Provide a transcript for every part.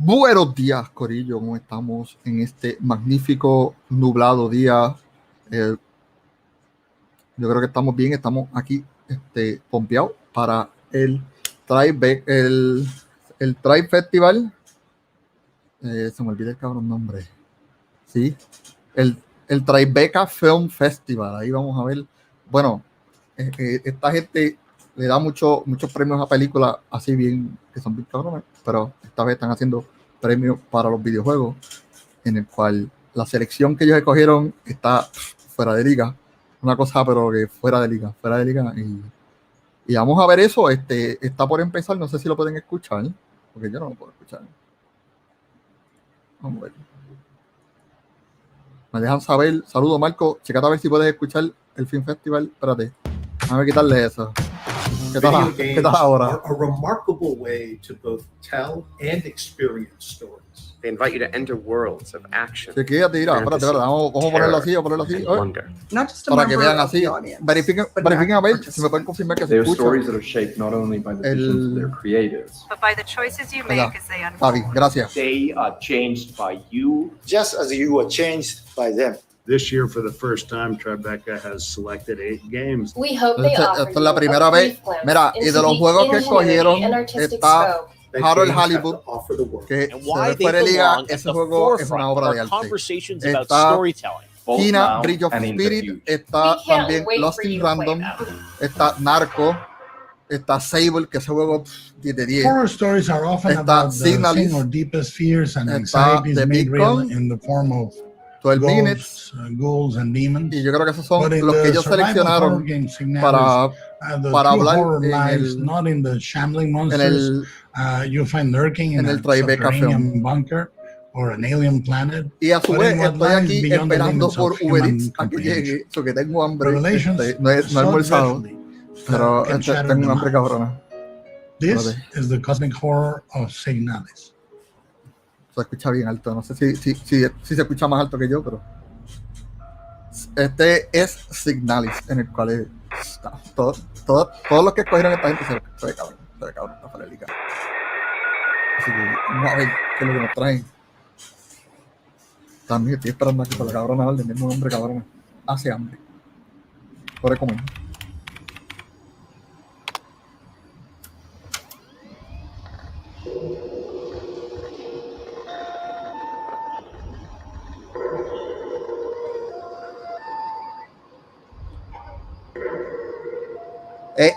Buenos días, Corillo. ¿Cómo estamos en este magnífico nublado día? Yo creo que estamos bien. Estamos aquí pompeados para el Tribe Festival. Se me olvida el cabrón nombre. Sí, el Tribeca Film Festival. Ahí vamos a ver. Bueno, esta gente le da muchos premios a películas así bien, que son bien cabrones, pero esta vez están haciendo premios para los videojuegos, en el cual la selección que ellos escogieron está fuera de liga. Una cosa, pero que fuera de liga. Y vamos a ver eso. Está por empezar. No sé si lo pueden escuchar, porque yo no lo puedo escuchar. Vamos a ver. Me dejan saber. Saludos, Marco. Checate a ver si puedes escuchar el Film Festival. Espérate. Déjame quitarle eso. ¿Qué tal ahora? A remarkable way to both tell and experience stories. They invite you to enter worlds of action. Se queda tirar. Espérate. Vamos a ponerlo así. Para que vean así. Verifiquen a ver si me pueden confirmar que se escucha. Stories that are shaped not only by the visions of their creators, but by the choices you make as they unfold. Fabi, gracias. They are changed by you, just as you were changed by them. This year, for the first time, Tribeca has selected 8 games. We hope they offer Esta es la primera vez. Mira, y de los juegos que escogieron está Harold Hollywood, que se fue de liga. Ese juego es una obra de arte. Está Kina, Bridge of Spirit, está también Lost in Random, está Narco, está Sable, que ese juego 10 de 10. Horror stories are often about the our deepest fears and anxieties made real in the form of 12 Minutes, ghouls and demons. Y yo creo que esos son los que ellos seleccionaron para hablar not in the shambling monsters you find lurking in a subterranean bunker or an alien planet. Y a su vez estoy aquí esperando por Uber Eats a que llegue, so que tengo hambre. No he almorzado, pero tengo un hambre cabrona. This is the cosmic horror of Signalis. Se escucha bien alto, no sé si se escucha más alto que yo, pero este es Signalis, en el cual está todos los que escogieron esta gente se ve cabrón, está fuera de liga. Así que vamos a ver qué es lo que nos traen. También estoy esperando aquí por la cabrona orden, el mismo hombre cabrona hace hambre. Por comer.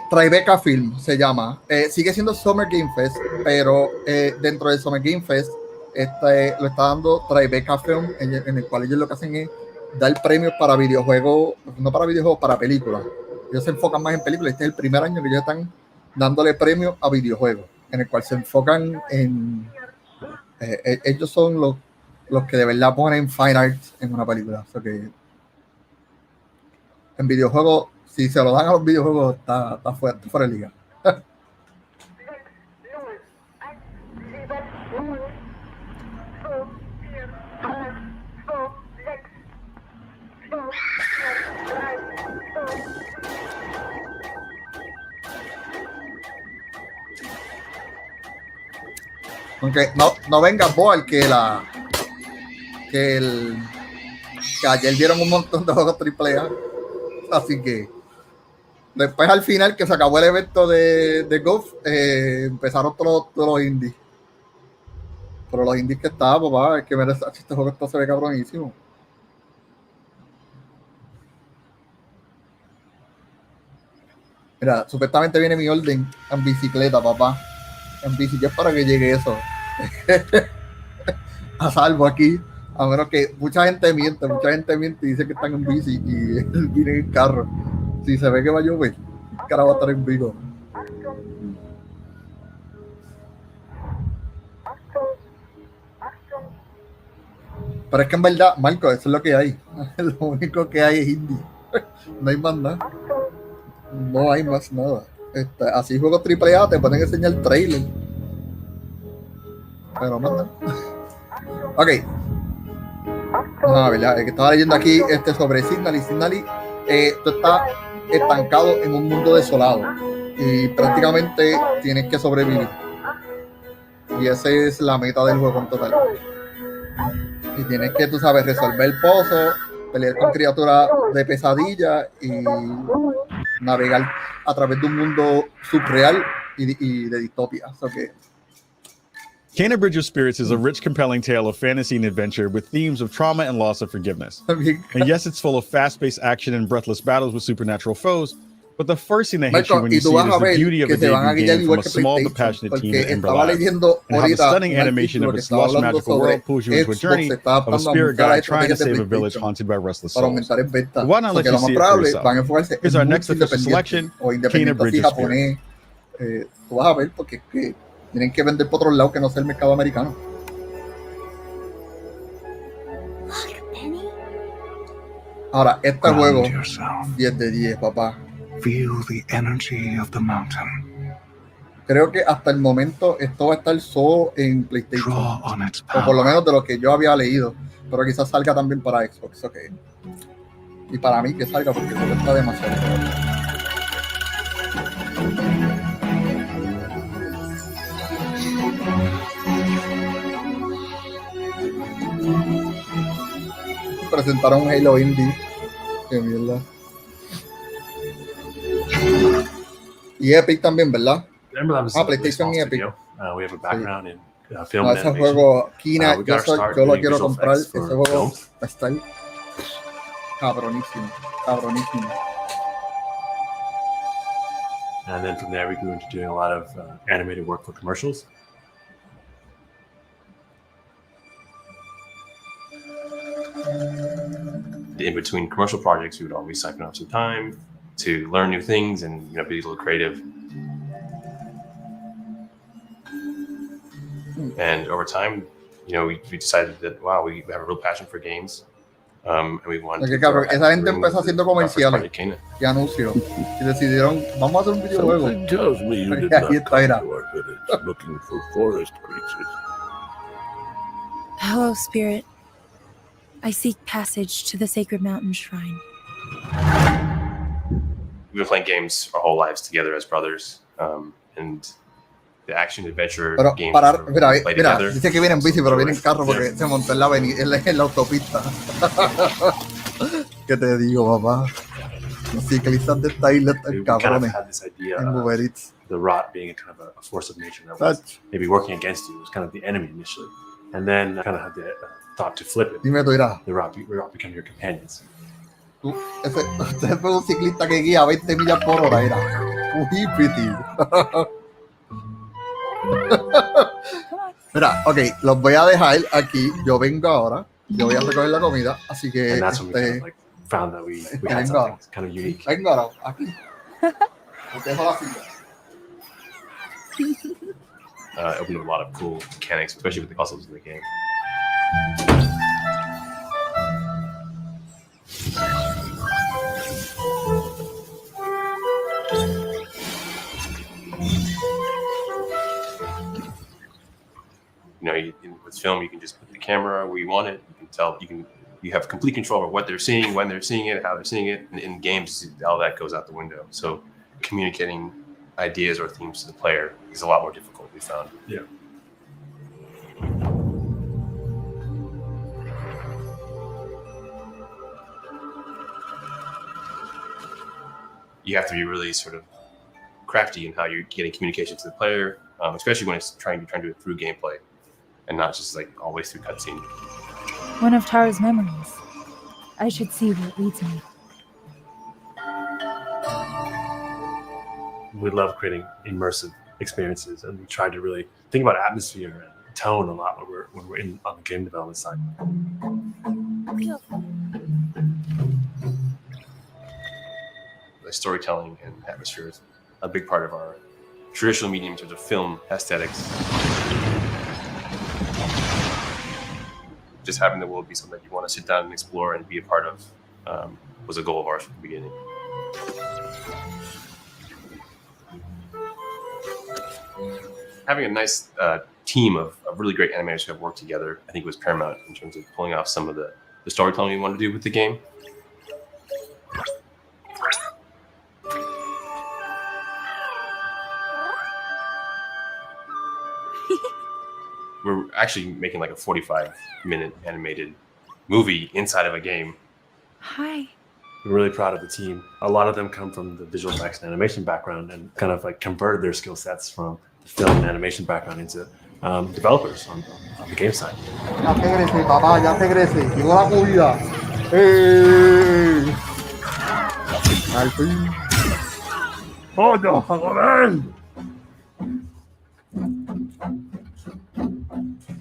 Tribeca Film se llama. Sigue siendo Summer Game Fest, pero dentro del Summer Game Fest lo está dando Tribeca Film, en el cual ellos lo que hacen es dar premios para videojuegos, no para videojuegos, para películas. Ellos se enfocan más en películas. Este es el primer año que ellos están dándole premios a videojuegos, en el cual se enfocan en ellos son los que de verdad ponen fine arts en una película. O sea que en videojuegos, si se lo dan a los videojuegos, está fuera de liga. Aunque no venga Boal, que ayer dieron un montón de juegos AAA. Así que después al final que se acabó el evento de Golf, empezaron todos los indies. Pero los indies que estaban, papá, es que este juego se ve cabronísimo. Mira, supuestamente viene mi orden en bicicleta, papá. En bici, ya es para que llegue eso. A salvo aquí. A menos que mucha gente miente y dice que están en bici y vienen en carro. Si se ve que va a llover, el cara va a estar en vivo. Pero es que en verdad, Marco, eso es lo que hay. Lo único que hay es indie. No hay más nada. No hay más nada. Así juegos AAA te pueden enseñar el trailer. Pero manda. Ok. ¿Verdad? Que estaba leyendo aquí sobre Signalis. Tú estás estancado en un mundo desolado y prácticamente tienes que sobrevivir. Y esa es la meta del juego en total. Y tienes que, tú sabes, resolver el pozo, pelear con criaturas de pesadilla y navegar a través de un mundo subreal y de distopia. So que Kena Bridge of Spirits is a rich, compelling tale of fantasy and adventure with themes of trauma and loss of forgiveness. And yes, it's full of fast-paced action and breathless battles with supernatural foes, but the first thing that hits you when you see it is the beauty of a debut game from a small but passionate team at Ember Labs, and how the stunning animation of its lush magical world pulls you into a journey of a spirit guide trying to save a village haunted by restless souls. But why not let you see it for yourself? Here's our next official selection, Kena Bridge of Spirits. Tú vas a ver porque es que tienen que vender por otro lado que no sea el mercado americano. Ahora, este juego 10 de 10, papá. Feel the energy of the mountain. Creo que hasta el momento esto va a estar solo en PlayStation, o por lo menos de lo que yo había leído, pero quizás salga también para Xbox, okay. Y para mí que salga porque el juego está demasiado bueno. Presentaron un Halo Indie. Qué mierda. Y Epic también, ¿verdad? PlayStation y Epic. We have a background in film ese animation. juego, Kina, yo lo doing quiero visual comprar. effects Ese for juego films. va a estar cabronísimo, cabronísimo. And then from there, we grew into doing a lot of animated work for commercials. In between commercial projects, we would always siphon off some time to learn new things and be a little creative. And over time, we decided that we have a real passion for games, and we wanted to. Cabrón, esa gente empezó haciendo comerciales y anuncios y decidieron vamos a hacer un videojuego. Something tells me you did Ahí not está, come mira. to our village looking for forest creatures. Hello, Spirit. I seek passage to the sacred mountain shrine. We've been playing games our whole lives together as brothers, and the action adventure Pero games mira, play mira, together. dice que viene en bici, pero viene en carro porque se montó en la autopista. ¿Qué te digo, papá? Los ciclistas de esta isla están We kind of cabrones. had this idea En of Uber Eats. the rot being a kind of a force of nature that was maybe working against you. It was kind of the enemy initially, and then I kind of had the thought to flip it. Dime tú, mira. The rot become your companions. Ese fue un ciclista que guía a 20 millas por hora, era un hippie. Mira, ok, los voy a dejar aquí. Yo vengo ahora. Yo voy a recoger la comida, así que And that's when we kind of found that we had vengo, something kind of unique. vengo ahora, aquí. Os dejo la silla. Opened up a lot of cool mechanics, especially with the puzzles in the game. With film, you can just put the camera where you want it. You can tell. You have complete control over what they're seeing, when they're seeing it, how they're seeing it. And in games, all that goes out the window. So communicating ideas or themes to the player is a lot more difficult. We found. Yeah. You have to be really sort of crafty in how you're getting communication to the player, especially when it's trying to do it through gameplay and not just always through cutscene. One of Tara's memories. I should see where it leads me. We love creating immersive experiences, and we try to really think about atmosphere and tone a lot when we're on the game development side. The storytelling and atmosphere is a big part of our traditional medium in terms of film aesthetics. Just having the world be something that you want to sit down and explore and be a part of was a goal of ours from the beginning. Having a nice team of really great animators who have worked together, I think was paramount in terms of pulling off some of the storytelling we wanted to do with the game. we're actually making like a 45-minute animated movie inside of a game. Hi. We're really proud of the team. A lot of them come from the visual effects and animation background and kind of like converted their skill sets from the film and animation background into developers on the game side. Ya te crecí, papá, ya te crecí. Llegó la comida. ¡Ey! Al fin. ¡Coño, joder!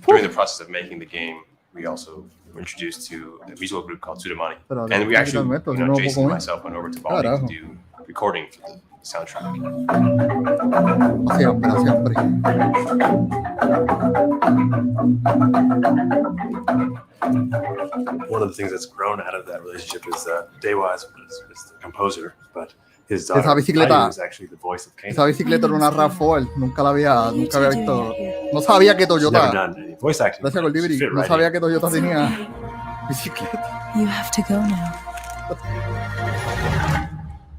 During the process of making the game, we also were introduced to a musical group called Sudamani. And we actually, Jason and myself went over to Bali to do recording for the soundtrack. One of the things that's grown out of that relationship is Dewa is the composer, but his daughter Ayu is actually the voice of Kanan. Esa bicicleta era una RAV4, nunca había visto. No sabía que Toyota. Gracias, Goldibri. No sabía que Toyota tenía bicicleta. You have to go now.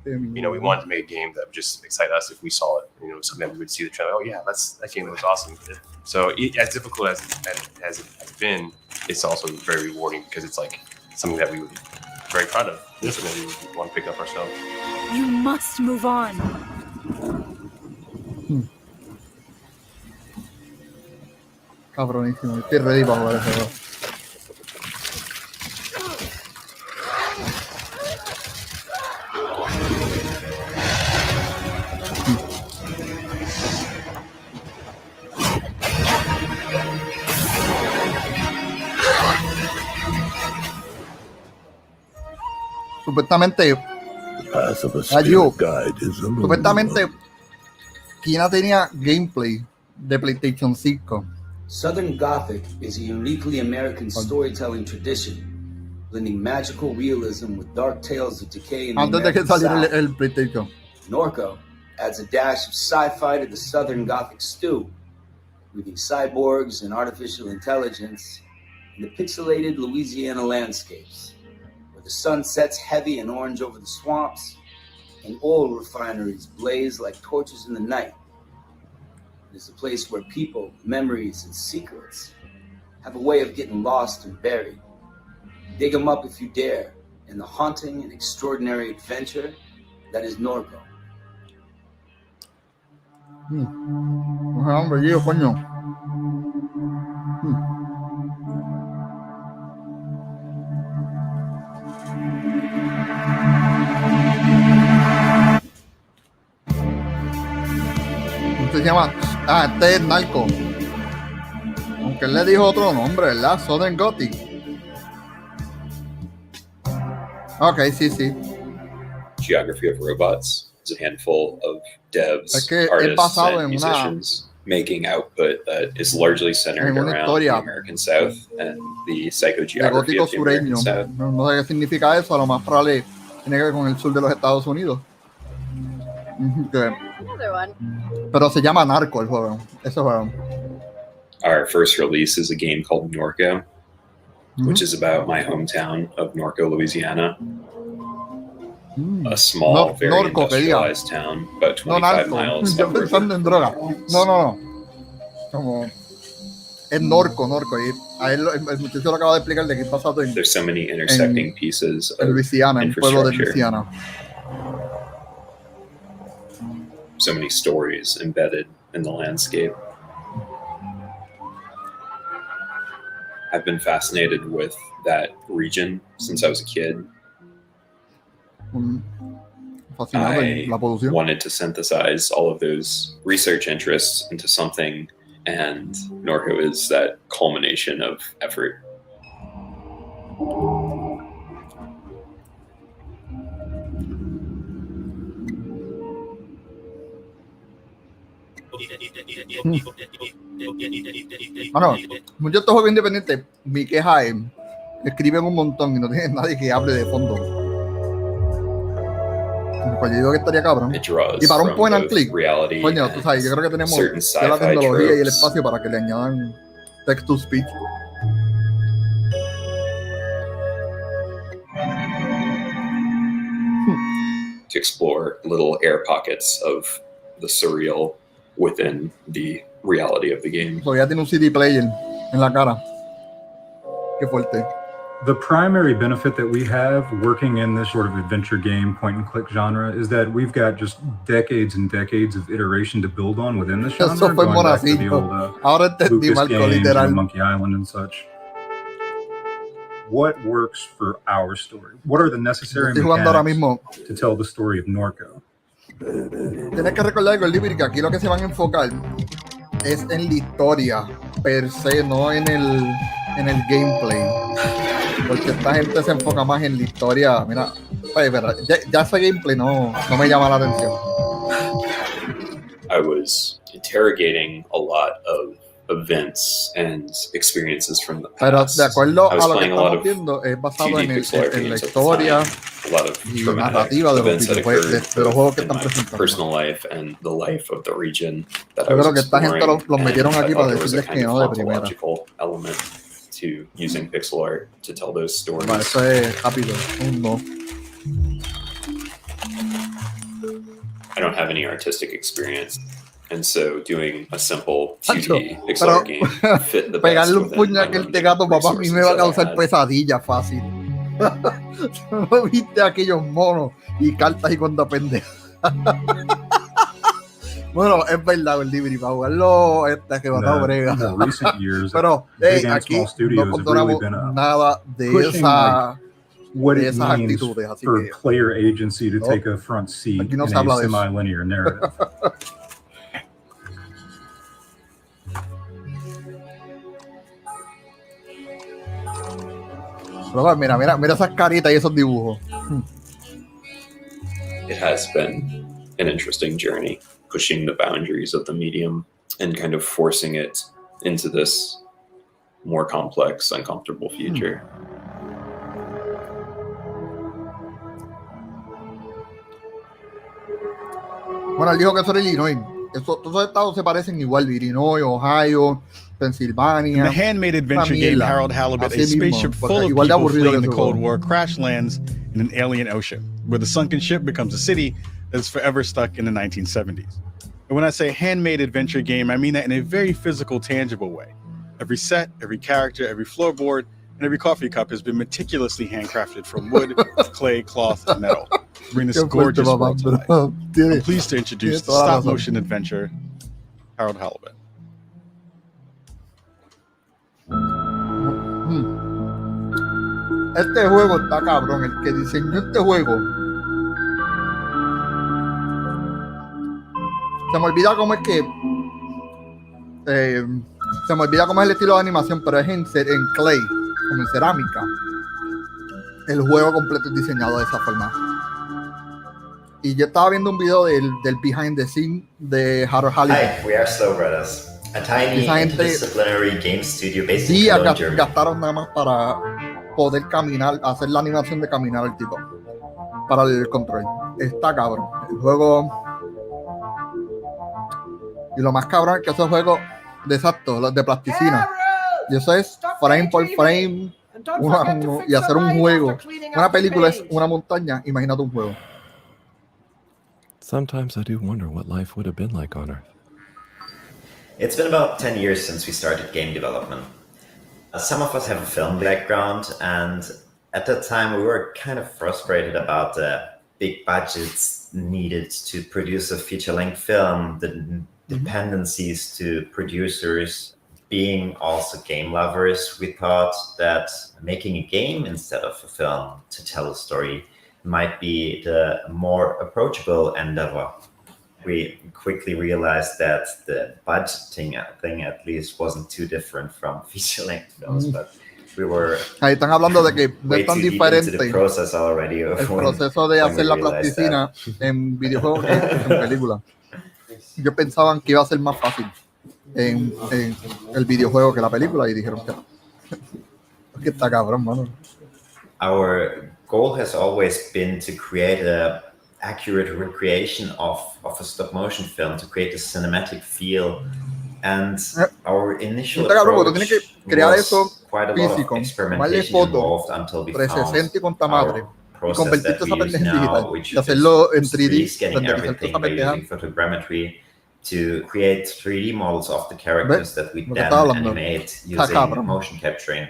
You know, we wanted to make a game that would just excite us if we saw it. You know, something that we would see the trailer. Oh yeah, that game looks awesome. So as difficult as it has been, it's also very rewarding because it's like something that we would be very proud of. This is something we want to pick up ourselves. You must move on. Cabronísimo. Estoy ready para jugar ese juego. Supuestamente, supuestamente, Kina tenía gameplay de PlayStation 5. Southern Gothic is a uniquely American storytelling tradition, blending magical realism with dark tales of decay in the Antes de que American saliera South. el PlayStation. Norco adds a dash of sci-fi to the Southern Gothic stew, weaving cyborgs and artificial intelligence into pixelated Louisiana landscapes, where the sun sets heavy and orange over the swamps, and oil refineries blaze like torches in the night. It is a place where people, memories, and secrets have a way of getting lost and buried. Dig them up if you dare, in the haunting and extraordinary adventure that is Norco. Hombre, tío, coño. Se llama. Este es Narco. Aunque él le dijo otro nombre, ¿verdad? Southern Gothic. Ok, sí. Geography of Robots is a handful of devs, es artists, basado and en musicians making output that is largely centered around the American South and the psychogeography of the American South. No sé qué significa eso, a lo más probable tiene que ver con el sur de los Estados Unidos. Pero se llama Narco el juego. Ese juego. Our first release is a game called Norco, which is about my hometown of Norco, Louisiana. A small, very industrialized town, about 25 miles. Yo pensando en droga. No. Como es Norco. Y a él, el muchacho lo acaba de explicar de que es pasado en. There's so many intersecting pieces of Louisiana, en el pueblo de Louisiana. So many stories embedded in the landscape. I've been fascinated with that region since I was a kid. I wanted to synthesize all of those research interests into something, and Norco is that culmination of effort. Bueno, muchos estos juegos independientes, mi queja es escriben un montón y no tienen nadie que hable de fondo. Pues yo digo que estaría cabrón. Y para un point and click, coño, tú sabes, yo creo que tenemos ya la tecnología y el espacio para que le añadan text to speech. To explore little air pockets of the surreal within the reality of the game. Todavía tiene un CD player en la cara. Qué fuerte. The primary benefit that we have working in this sort of adventure game point and click genre is that we've got just decades and decades of iteration to build on within the genre. Eso fue going back to the Moracito. old Ahora entendí, Lucas Marco, games, literal. Monkey Island and such. What works for our story? What are the necessary Estoy jugando ahora mechanics mismo. to tell the story of Norco? Tienes que recordar con Liberty que aquí lo que se van a enfocar es en la historia per se, no en el gameplay, porque esta gente se enfoca más en la historia. Mira, pues, ya ese gameplay no me llama la atención. I was interrogating a lot of events and experiences from the past. Pero de acuerdo I was a lo que playing a lot estamos of viendo, es basado 2D en pixel art la games at the historia time, a lot of y traumatic narrativa de los events that videojuegos, occurred de los juegos que in están my presentando. personal life and the life of the region that I Yo was creo que esta gente exploring, los metieron and aquí I para thought there was a decirles kind que of no de primera. ontological element to using pixel art to tell those stories. Vale, eso es rápido, un no. I don't have any artistic experience, and so doing a simple 2D pixel art game fit the best Pegarle un within puño a my aquel limited gato, papá, a mí me va a resources that I causar had. pesadilla fácil. ¿No viste aquellos monos y cartas y cuanta pendeja? Bueno, es verdad, el Libri, para jugarlo que va a brega. Recent years, Pero big and aquí small studios no have condonamos really been nada de pushing, what de it esas means actitudes, así for que player agency to no, take a front seat aquí no in se a habla de eso. semi-linear narrative. Pero mira esas caritas y esos dibujos. It has been an interesting journey, pushing the boundaries of the medium and kind of forcing it into this more complex, uncomfortable future. Bueno, él dijo que eso era Illinois. Todos los estados se parecen igual: Illinois, Ohio, Pennsylvania. In the handmade adventure game Harold Halibut, a spaceship full of people fleeing the Cold War crash lands in an alien ocean, where the sunken ship becomes a city that is forever stuck in the 1970s. And when I say handmade adventure game, I mean that in a very physical, tangible way. Every set, every character, every floorboard, and every coffee cup has been meticulously handcrafted from wood, clay, cloth, and metal to bring this gorgeous world to life. I'm pleased to introduce the stop-motion adventure, Harold Halibut. Este juego está cabrón. El que diseñó este juego, se me olvida cómo es que se me olvida cómo es el estilo de animación, pero es en clay, como en cerámica. El juego completo es diseñado de esa forma. Y yo estaba viendo un video del behind the scene de Harold Halibut. Hi, we are Slow Brothers, a tiny interdisciplinary game studio based in Días Cologne, Germany. gastaron nada más para poder caminar, hacer la animación de caminar al tipo, para el control. Está cabrón. El juego. Y lo más cabrón es que esos juegos de plasticina. Y eso es frame por frame, uno a uno, y hacer un juego. Una película es una montaña, imagínate un juego. Sometimes I do wonder what life would have been like on Earth. It's been about 10 years since we started game development. Some of us have a film background, and at that time we were kind of frustrated about the big budgets needed to produce a feature-length film, the dependencies to producers. Being also game lovers, we thought that making a game instead of a film to tell a story might be the more approachable endeavor. We quickly realized that the budgeting thing at least wasn't too different from feature-length films, but we were Ahí están hablando de que no way es tan too deep diferente into the process already of el when proceso de we hacer la realized plasticina en videojuegos que en películas. Yo pensaban que iba a ser más fácil en el videojuego que la película, y dijeron que no. Es que está cabrón, mano. Our goal has always been to create a accurate recreation of a stop motion film, to create a cinematic feel, and our initial approach was quite a lot of experimentation involved until we found our process that we use now, which is 3D scanning everything by using photogrammetry to create 3D models of the characters that we then animate using motion capturing.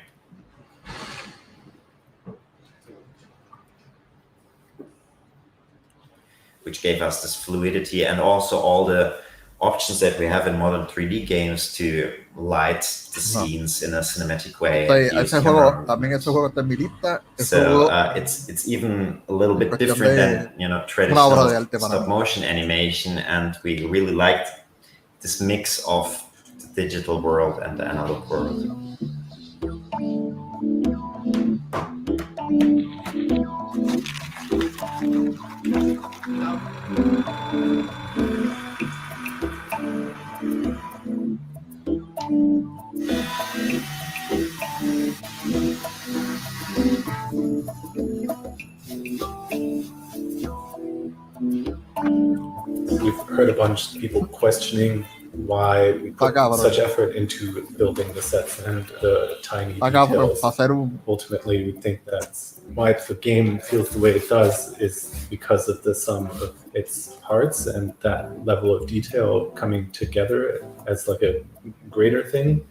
Which gave us this fluidity and also all the options that we have in modern 3D games to light the scenes in a cinematic way. So it's even a little bit different than traditional stop motion animation, and we really liked this mix of the digital world and the analog world. We've heard a bunch of people questioning why we put such effort into building the sets and the tiny details. Ultimately, we think that's why the game feels the way it does is because of the sum of its parts and that level of detail coming together as like a greater thing.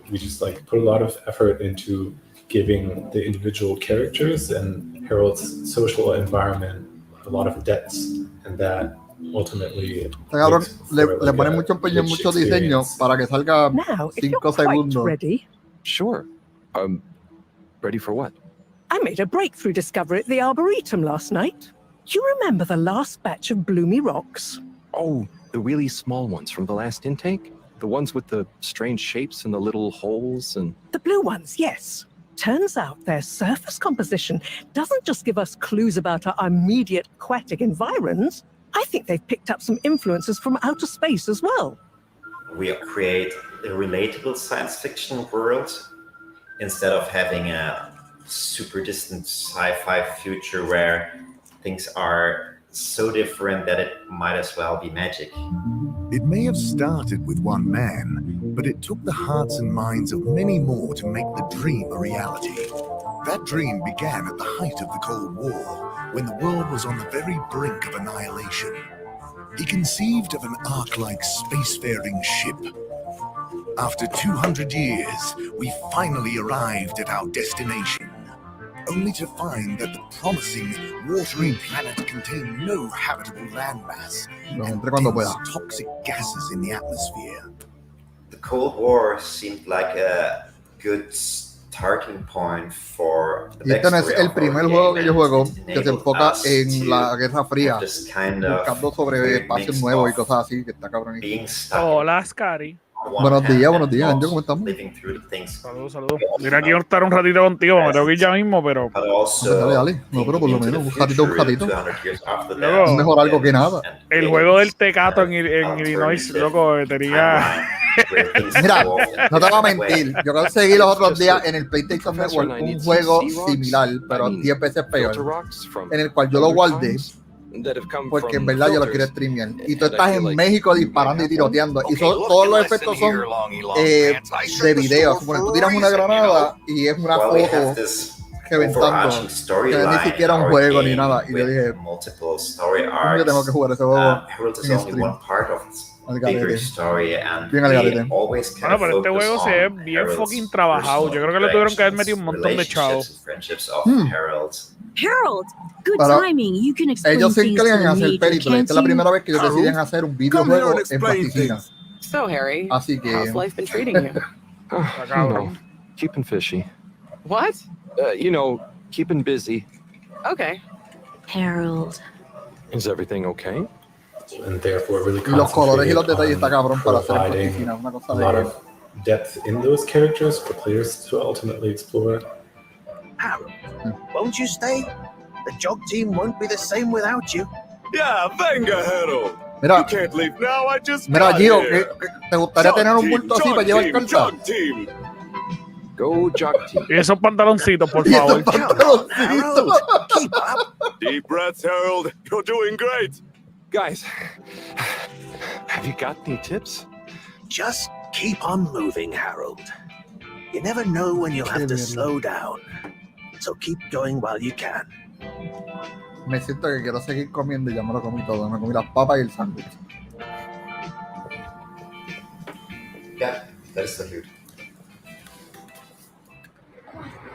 We just like put a lot of effort into giving the individual characters and Harold's social environment a lot of depth, and that ultimately le ponen mucho empeño en mucho diseño para que salga 5 segundos. Ready? Sure. Ready for what? I made a breakthrough discovery at the Arboretum last night. Do you remember the last batch of bloomy rocks? Oh, the really small ones from the last intake? The ones with the strange shapes and the little holes and... The blue ones, yes. Turns out their surface composition doesn't just give us clues about our immediate aquatic environs. I think they've picked up some influences from outer space as well. We create a relatable science fiction world instead of having a super distant sci-fi future where things are so different that it might as well be magic. It may have started with one man, but it took the hearts and minds of many more to make the dream a reality. That dream began at the height of the Cold War, when the world was on the very brink of annihilation. He conceived of an ark-like spacefaring ship. After 200 years, we finally arrived at our destination, only to find that the promising watery planet contained no habitable landmass and dense toxic gases in the atmosphere. The Cold War seemed like a good starting point for the este no es el primer juego que yo juego que se enfoca en la Guerra Fría, buscando sobre espacios nuevos y cosas así, que está cabrón. Hola, Scary. Buenos días, Anjo, ¿cómo estamos? Saludos. Mira, quiero estar un ratito contigo, me tengo que ir ya mismo, pero... Dale. No, pero por lo menos un ratito. Es mejor algo que nada. El juego del Tecato en Illinois, loco, tenía... Mira, no te voy a mentir, yo conseguí los otros días en el PlayStation Network un juego similar, pero 10 veces peor, en el cual yo lo guardé porque en verdad yo lo quiero streamear y tú estás en México disparando y tiroteando y todos los efectos son de video. Tú tiras una granada y es una foto reventando, que ni siquiera un juego ni nada, y yo dije, yo tengo que jugar ese juego en stream. Bien al garete. Bueno, pero este juego se ve bien fucking trabajado. Yo creo que le tuvieron que haber metido un montón de chavos. Harold, good Pero timing. You can explain ellos se things encargan to de the hacer Major, películas. Esta es la primera vez que ellos deciden hacer un videojuego en plasticina. So, Harry, Así que how's life been treating you? You know, keeping fishy. What? You know, keeping busy. Okay. Harold. Is everything okay? And therefore really y los colores y los detalles está cabrón para hacer providing plasticina, una cosa a lot de of depth in those characters for players to ultimately explore. Harold, won't you stay? The jog team won't be the same without you. Yeah, venga, Harold. Mira, you can't leave now. I just mira, got Gio, here. ¿te gustaría tener un bulto así para llevar carta? Go jog team. Y esos pantaloncitos, por favor. Harold, keep up. Deep breaths, Harold. You're doing great. Guys, have you got any tips? Just keep on moving, Harold. You never know when you'll have to slow down. So keep going while you can. Me siento que quiero seguir comiendo y ya me lo comí todo. Me comí las papas y el sándwich. Yeah, that's the food.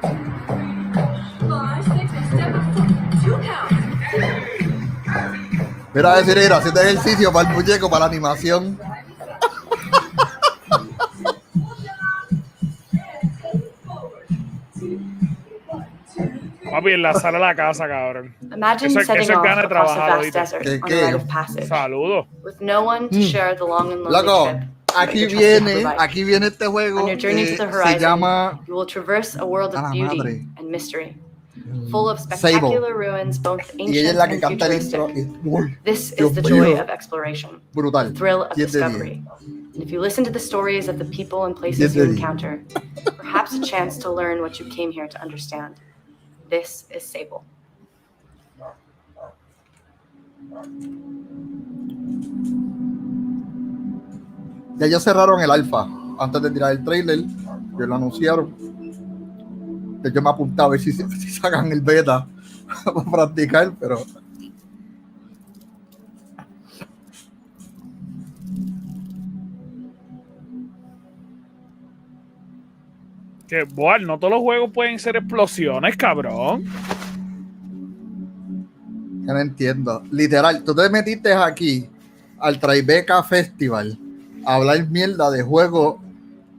5, 6, and step a foot. 2 count. Mira, decir, haciendo ejercicio para el muñeco, para la animación. Papi, en la sala de la casa, cabrón. Imagine setting off across a vast desert on a rite of passage. Saludos. With no one to share the long and lonely Loco, trip. aquí viene este juego. On your journey to the horizon, se llama you will traverse a world of beauty madre. and mystery, full of spectacular ruins, both ancient and futuristic. This is the joy of exploration, brutal. the thrill of discovery. And if you listen to the stories of the people and places you encounter, perhaps a chance to learn what you came here to understand. This is Sable. Ya ellos cerraron el alfa antes de tirar el trailer, que lo anunciaron. Yo me apuntaba a ver si sacan el beta para practicar, pero Que, bueno, no todos los juegos pueden ser explosiones, cabrón. yo no entiendo. Literal, tú te metiste aquí al Tribeca Festival a hablar mierda de juegos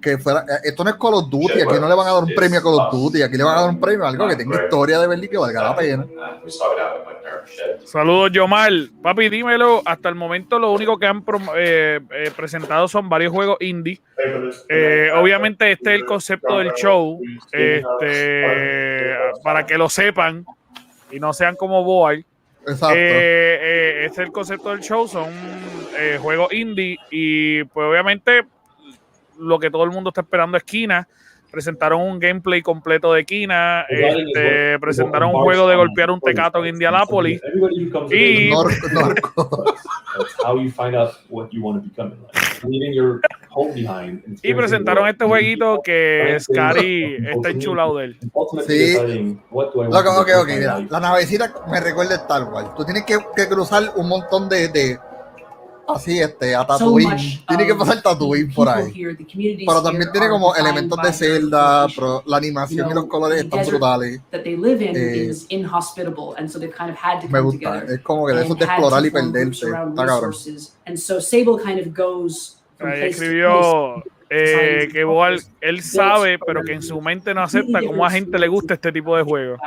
que fuera. Esto no es Call of Duty, aquí no le van a dar un premio a Call of Duty, aquí le van a dar un premio a algo que tenga historia de verdad y que valga la pena. Saludos, Yomar. Papi, dímelo. Hasta el momento lo único que han presentado son varios juegos indie. Obviamente este es el concepto del show. Para que lo sepan y no sean como Boal. Exacto. Este es el concepto del show. Son juegos indie y pues obviamente lo que todo el mundo está esperando es Kina. Presentaron un gameplay completo de Kina, presentaron un juego de golpear un tecato en Indianápolis y presentaron este jueguito que Scary está enchulado de él. Sí. Ok, mira, la navecita me recuerda a Star Wars. Tú tienes que cruzar un montón de así, a Tatooine. Tiene que pasar Tatooine por ahí. Pero también tiene como elementos de Zelda, pero la animación y los colores están brutales. Me gusta. Es como que de eso de explorar y perderse. Está cabrón. Ahí escribió que Boal, él sabe, pero que en su mente no acepta cómo a gente le gusta este tipo de juegos.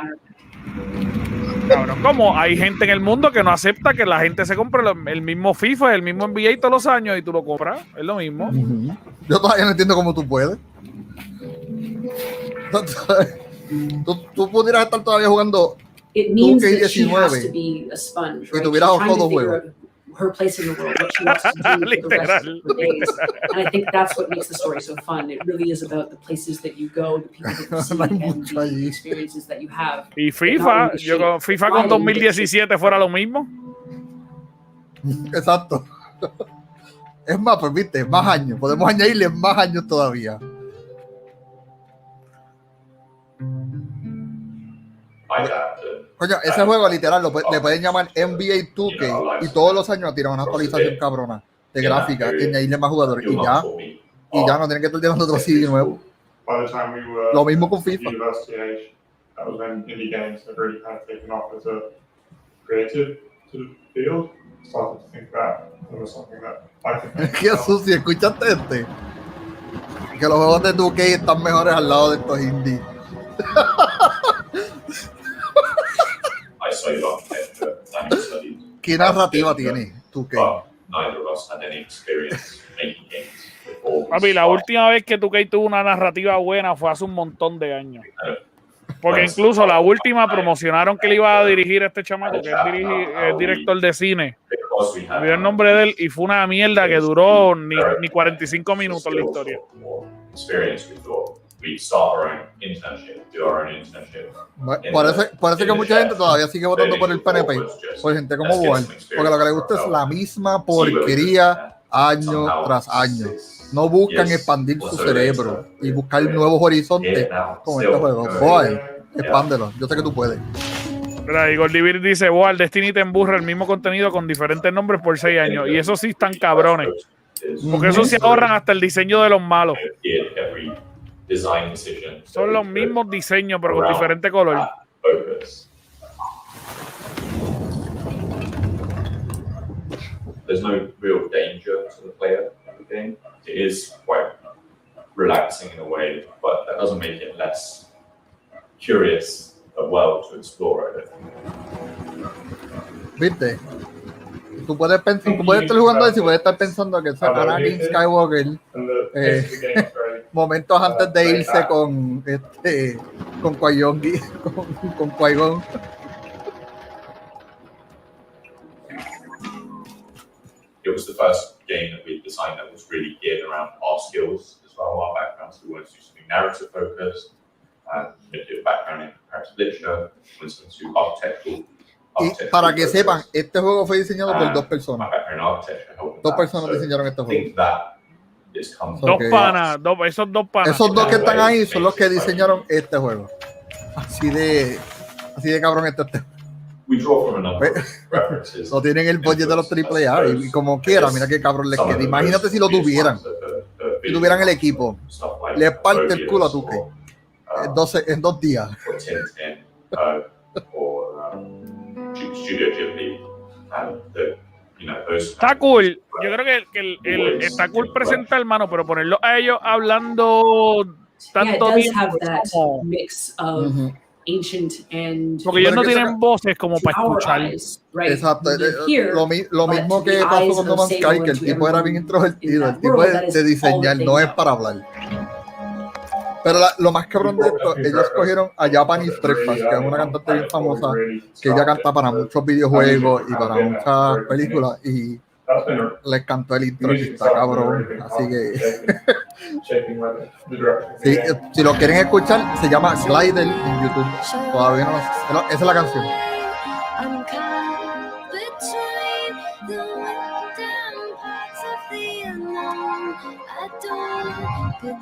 Cabrón, como hay gente en el mundo que no acepta que la gente se compre el mismo FIFA, el mismo NBA todos los años y tú lo compras, es lo mismo. Yo todavía no entiendo cómo tú puedes. Tú pudieras estar todavía jugando 2K19 y tuvieras todos los juegos. Her place in the world, what she wants to do for the rest of the days. And I think that's what makes the story so fun. It really is about the places that you go, the people that you see, and the experiences that you have. Y FIFA, FIFA con 2017 fuera lo mismo. Exacto. Es más, pues viste, más años. Podemos añadirle más años todavía. Coño, ese juego literal le pueden llamar NBA 2K y todos los años tiran una actualización cabrona de gráfica y añadirle más jugadores y ya no tienen que estar tirando otro CD nuevo. Lo mismo con FIFA. Qué sucio, ¿escuchaste este? Que los juegos de 2K están mejores al lado de estos indies. ¿Qué narrativa tiene 2K? Papi, la última vez que 2K tuvo una narrativa buena fue hace un montón de años. Porque incluso la última promocionaron que le iba a dirigir a este chamaco, que es director de cine. Me olvidé el nombre de él y fue una mierda que duró ni 45 minutos la historia. Parece que mucha gente todavía sigue votando por el PNP, por gente como Boal, porque lo que le gusta es la misma porquería año tras año. No buscan expandir su cerebro y buscar nuevos horizontes con este juego. Boal, expándelo, yo sé que tú puedes. Mira, Igor Divir dice, Boal, Destiny te emburra el mismo contenido con diferentes nombres por 6 años, y eso sí están cabrones. Porque eso se ahorran hasta el diseño de los malos. Son los mismos diseños, pero con diferente color. There's no real danger to the player of the game. It is quite relaxing in a way, but that doesn't make it less curious a world to explore, I think. ¿Viste? Tú puedes estar jugando eso y puedes estar pensando que es Anakin Skywalker momentos antes de irse con Qui-Gon con Qui-Gon. It was the first game that we designed that was really geared around our skills as well, our backgrounds. We wanted to do something narrative focused, do a background in comparative literature, we wanted to do architectural. Y para que sepan, este juego fue diseñado por dos personas. Dos personas diseñaron este juego. Dos panas, esos dos panas. Esos dos que están ahí son los que diseñaron este juego. Así de cabrón este. No tienen el budget de los AAA y como quiera, mira qué cabrón les queda. Imagínate si lo tuvieran. Si tuvieran el equipo. Les parte el culo a tu que. En 2 días. Está cool. Yo creo que está cool presentar, hermano, pero ponerlo a ellos hablando tanto tiempo como mix of ancient and porque ellos no tienen voces como para escuchar. Exacto. Lo mismo que pasó con No Man's Sky, que el tipo era bien introvertido. El tipo es de diseñar, no es para hablar. Pero lo más cabrón de esto, ellos cogieron a Japanese Breakfast, que es una cantante bien famosa, que ella canta para muchos videojuegos y para muchas películas, y les cantó el intro y está cabrón. Así que sí, si lo quieren escuchar, se llama Slider en YouTube. Todavía no, esa es la canción.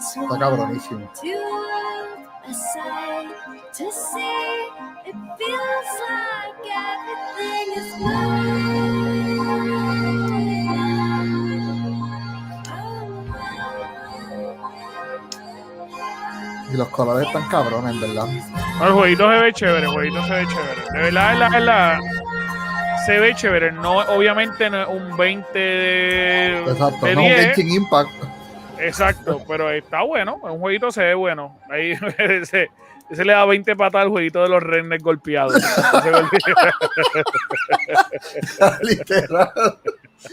Está cabronísimo. Y los colores están cabrones, en verdad. El jueguito se ve chévere, De verdad, se ve chévere. No, obviamente no es un 20 de exacto, de no 10. Un Genshin Impact. Exacto, pero está bueno. Un jueguito se ve bueno. Ahí ese le da 20 patas al jueguito de los rednecks golpeados. Literal.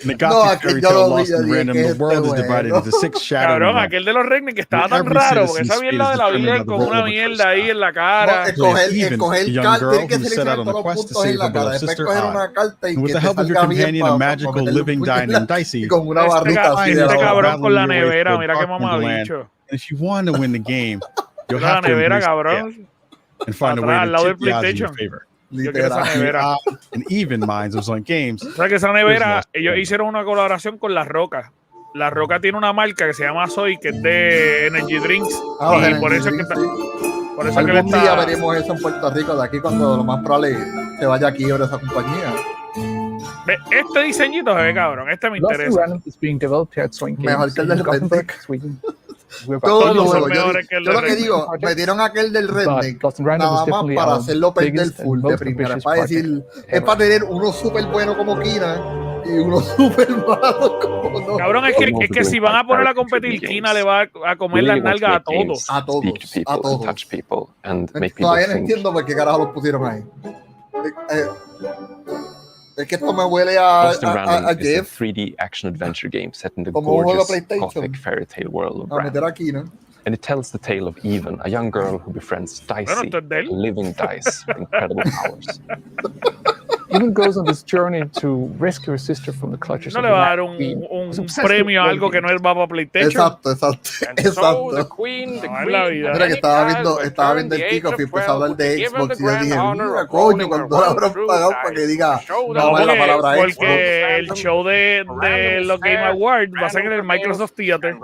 The Gothic fairy tale lost in random. The world is divided into 6 shadows. Cabrón, aquel de los rednecks que estaba tan raro, porque esa mierda de la Biblia con una mierda ahí en la cara. Escoger carta, tiene que seleccionar todos los puntos en la cara. Después coger una carta y que te salga bien con una barrita así de cabrón con la nevera, mira qué mamabicho. If you want to win the game, you'll la have to nevera, cabrón. And find a way al lado to del tip the odds in your PlayStation. favor. Yo quiero esa nevera. And even minds of some games. O sea que esa nevera, ellos hicieron una colaboración con La Roca. La Roca tiene una marca que se llama Soy, que es de Energy Drinks. Y por eso es que está. Por eso algún día veremos eso en Puerto Rico, de aquí cuando lo más probable se vaya aquí a esa compañía. Este diseñito se ve cabrón, este me interesa. Mejor que el del Redneck. Todos son mejores que el del Redneck. Yo lo que digo, metieron aquel del Redneck nada más para hacerlo perder full de primera. Es para decir, es para tener uno súper bueno como Kina y uno súper malo como no. Cabrón, es que si van a poner a competir, Kina le va a comer las nalgas a todos. A todos. Todavía no entiendo por qué carajo los pusieron ahí. Es que esto me huele a Jeff. 3D action adventure game set in the como gorgeous Gothic fairy tale world of Brand. And it tells the tale of Even, a young girl who befriends Dicey, a living dice with incredible powers. Even goes on this journey to rescue her sister from the clutches no of le the va a dar Mad Queen. un premio a algo que no es para PlayStation. Exacto. Mira que estaba viendo el Kickoff y empezó a hablar de Xbox y yo dije, mira, coño, cuando lo habrán pagado para que diga no la palabra Xbox. Porque el show de los Game Awards va a ser en el Microsoft Theater.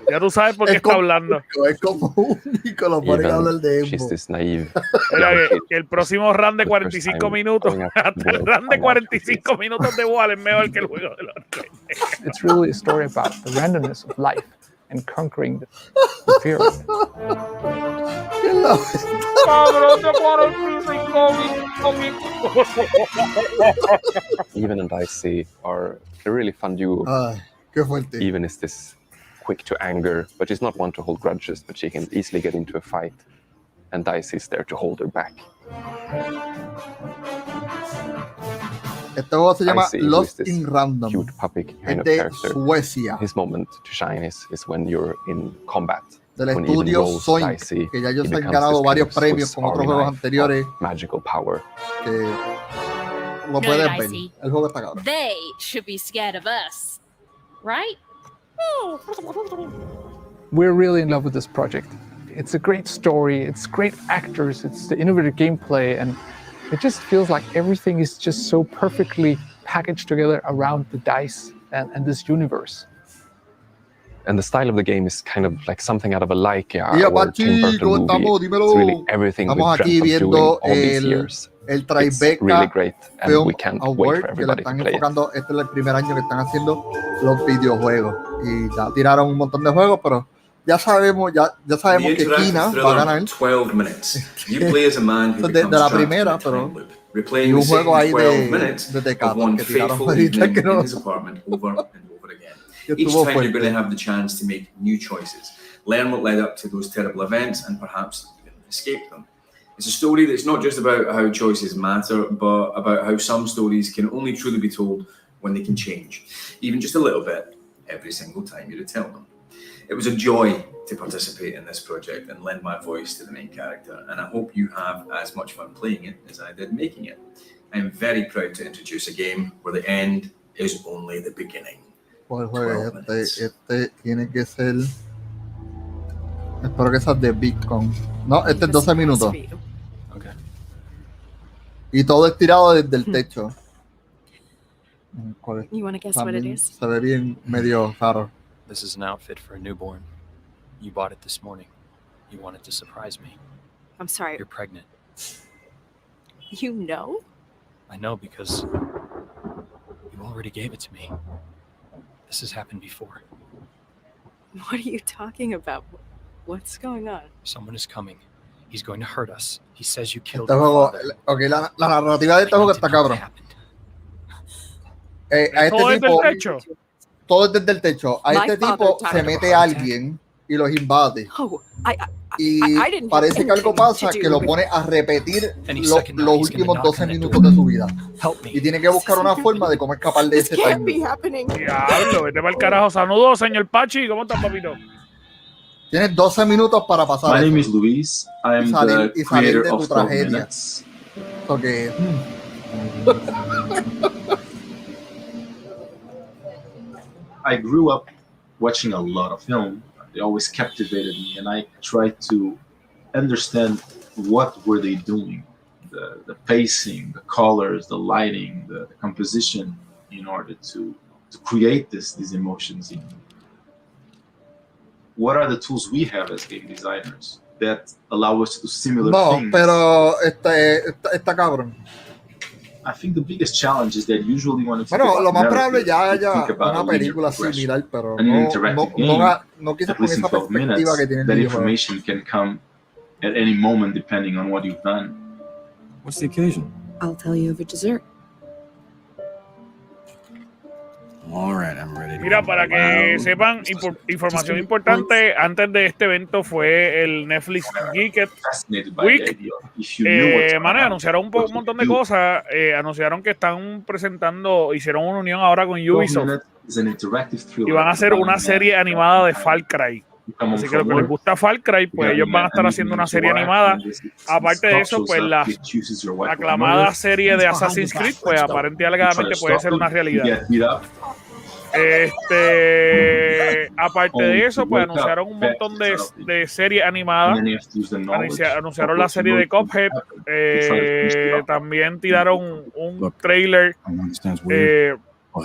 Ya tú sabes por qué está hablando. Es como único, lo ponen a hablar de Embo. She's this naive. Mira que el próximo run de 45 minutos, hasta el run de 45 minutos de Wall es mejor que el juego de los reyes. It's really a story about the randomness of life and conquering the fear of it. Even and Dicey are a really fun duo. Qué fuerte. Even is this quick to anger, but she's not one to hold grudges, but she can easily get into a fight. And Dicey is there to hold her back. Este juego se llama Dicey, Lost who is this in Random. Cute puppy kind Es of de character. Suecia. His moment to shine is when you're in combat. Del When estudio even rolls Zoink, Dicey, que ya ellos he han becomes ganado this varios kind of premios Swiss con otros Army juegos knife anteriores. of magical power. Que lo Good, puedes ver. Dicey. El juego está cabrón. They should be scared of us, right? We're really in love with this project. It's a great story, it's great actors, it's the innovative gameplay, and it just feels like everything is just so perfectly packaged together around the dice and this universe. And the style of the game is kind of like something out of a Laika Y or Tim Burton movie. It's really everything we've Estamos aquí dreamt of doing viendo all these years. el It's Tribeca really great, and Film we can't wait Award, for que le everybody to están play it. enfocando. Este es el primer año que están haciendo los videojuegos. Y ya tiraron un montón de juegos, pero ya sabemos que Kina va a ganar. 12 minutes. You play as a man who de becomes la trapped primera, in a pero time loop, y replaying un the juego same ahí 12 minutes de of Decathlon one que tiraron fateful ahorita evening que no. in his apartment over and over again. Que Each estuvo time you're fuerte. going to have the chance to make new choices, learn what led up to those terrible events, and perhaps even escape them. It's a story that's not just about how choices matter, but about how some stories can only truly be told when they can change, even just a little bit, every single time you retell them. It was a joy to participate in this project and lend my voice to the main character, and I hope you have as much fun playing it as I did making it. I'm very proud to introduce a game where the end is only the beginning. Pues juego, este tiene que ser. Espero que sea de Bitcoin. No, este es 12 minutos. Okay. Y todo estirado desde el techo. You want to guess what it También is? se ve bien medio raro. This is an outfit for a newborn. You bought it this morning. You wanted to surprise me. I'm sorry. You're pregnant. You know? I know because you already gave it to me. This has happened before. What are you talking about? What's going on? Someone is coming. He's going to hurt us. He says you killed Este your juego, father. okay, la narrativa de este juego está cabrón. A este ¿Todo es tipo, del techo? todo es desde el techo. A My este father tipo died se of a mete heart a alguien y los invade. Oh, Y I didn't have parece que algo anything pasa to que do lo with- pone a repetir Any los second now, he's gonna últimos knock 12 on that minutos door. de su vida. Help me. Y tiene que buscar una forma de cómo escapar de ese This can't time. be happening. Diablo, vete para el carajo. Saludos, señor Pachi. ¿Cómo estás, papito? Tienes 12 minutos para pasar. My name eso. is Luis. I am Y salir the de tu creator of 12 tragedia. Minutes. Porque, I grew up watching a lot of film. They always captivated me, and I tried to understand what were they doing, the pacing, the colors, the lighting, the composition, in order to create these emotions in me. What are the tools we have as game designers that allow us to do similar no, things? pero está cabrón. I think the biggest challenge is that usually when you think Bueno, about lo más narrative, probable ya you haya think about una a linear película progression. similar, pero An no interactive game, quizás at con least in esa 12 perspectiva minutes, que tiene el that videojuego. information can come at any moment depending on what you've done. What's the occasion? I'll tell you over dessert. All right, I'm ready. Mira, para que sepan, información importante, antes de este evento fue el Netflix Geeked Week. Mano, anunciaron un montón de cosas. Anunciaron que están presentando, hicieron una unión ahora con Ubisoft y van a hacer una serie animada de Far Cry. Así que lo que les gusta Far Cry, pues ellos van a estar haciendo una serie animada. Aparte de eso, pues la aclamada serie de Assassin's Creed, pues aparentemente puede ser una realidad. Aparte de eso, pues anunciaron un montón de series animadas. Anunciaron la serie de Cuphead. También tiraron un trailer.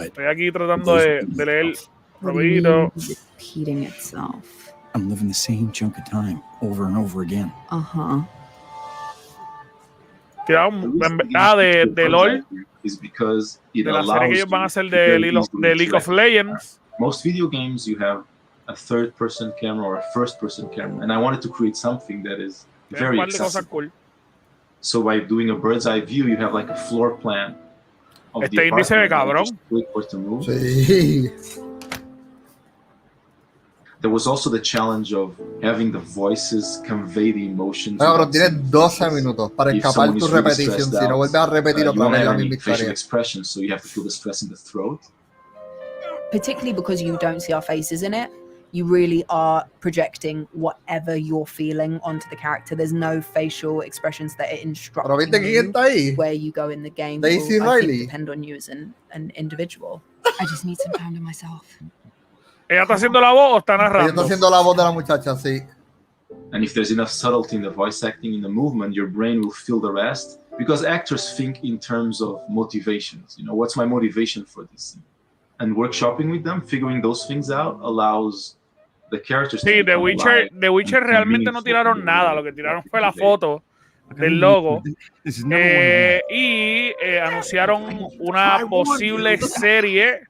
Estoy aquí tratando de leer What do you mean repeating itself? I'm living the same chunk of time over and over again. Uh-huh. De LOL. Is because it de la serie que ellos van a hacer de League of Legends. Most video games you have a third-person camera or a first-person camera, and I wanted to create something that is very accessible. Cool. So by doing a bird's eye view, you have like a floor plan of the apartment. Click where to move. Sí. There was also the challenge of having the voices convey the emotions. Pero tienes 12 minutos para escapar tu repetición. Si no vuelves a repetir otra vez la misma historia. Expressions, so you have to feel the stress in the throat. Particularly because you don't see our faces in it, you really are projecting whatever you're feeling onto the character. There's no facial expressions that are instructing you where you go in the game. Daisy Riley. Depend on you as an individual. I just need some time to myself. ¿Ella está haciendo la voz o está narrando? Ella está haciendo la voz de la muchacha, sí. And if there's enough subtlety in the voice acting, in the movement, your brain will feel the rest. Because actors think in terms of motivations. You know, what's my motivation for this scene? And workshopping with them, figuring those things out, allows the characters to The Witcher realmente no tiraron nada. Lo que tiraron fue la foto del logo. Y anunciaron una posible serie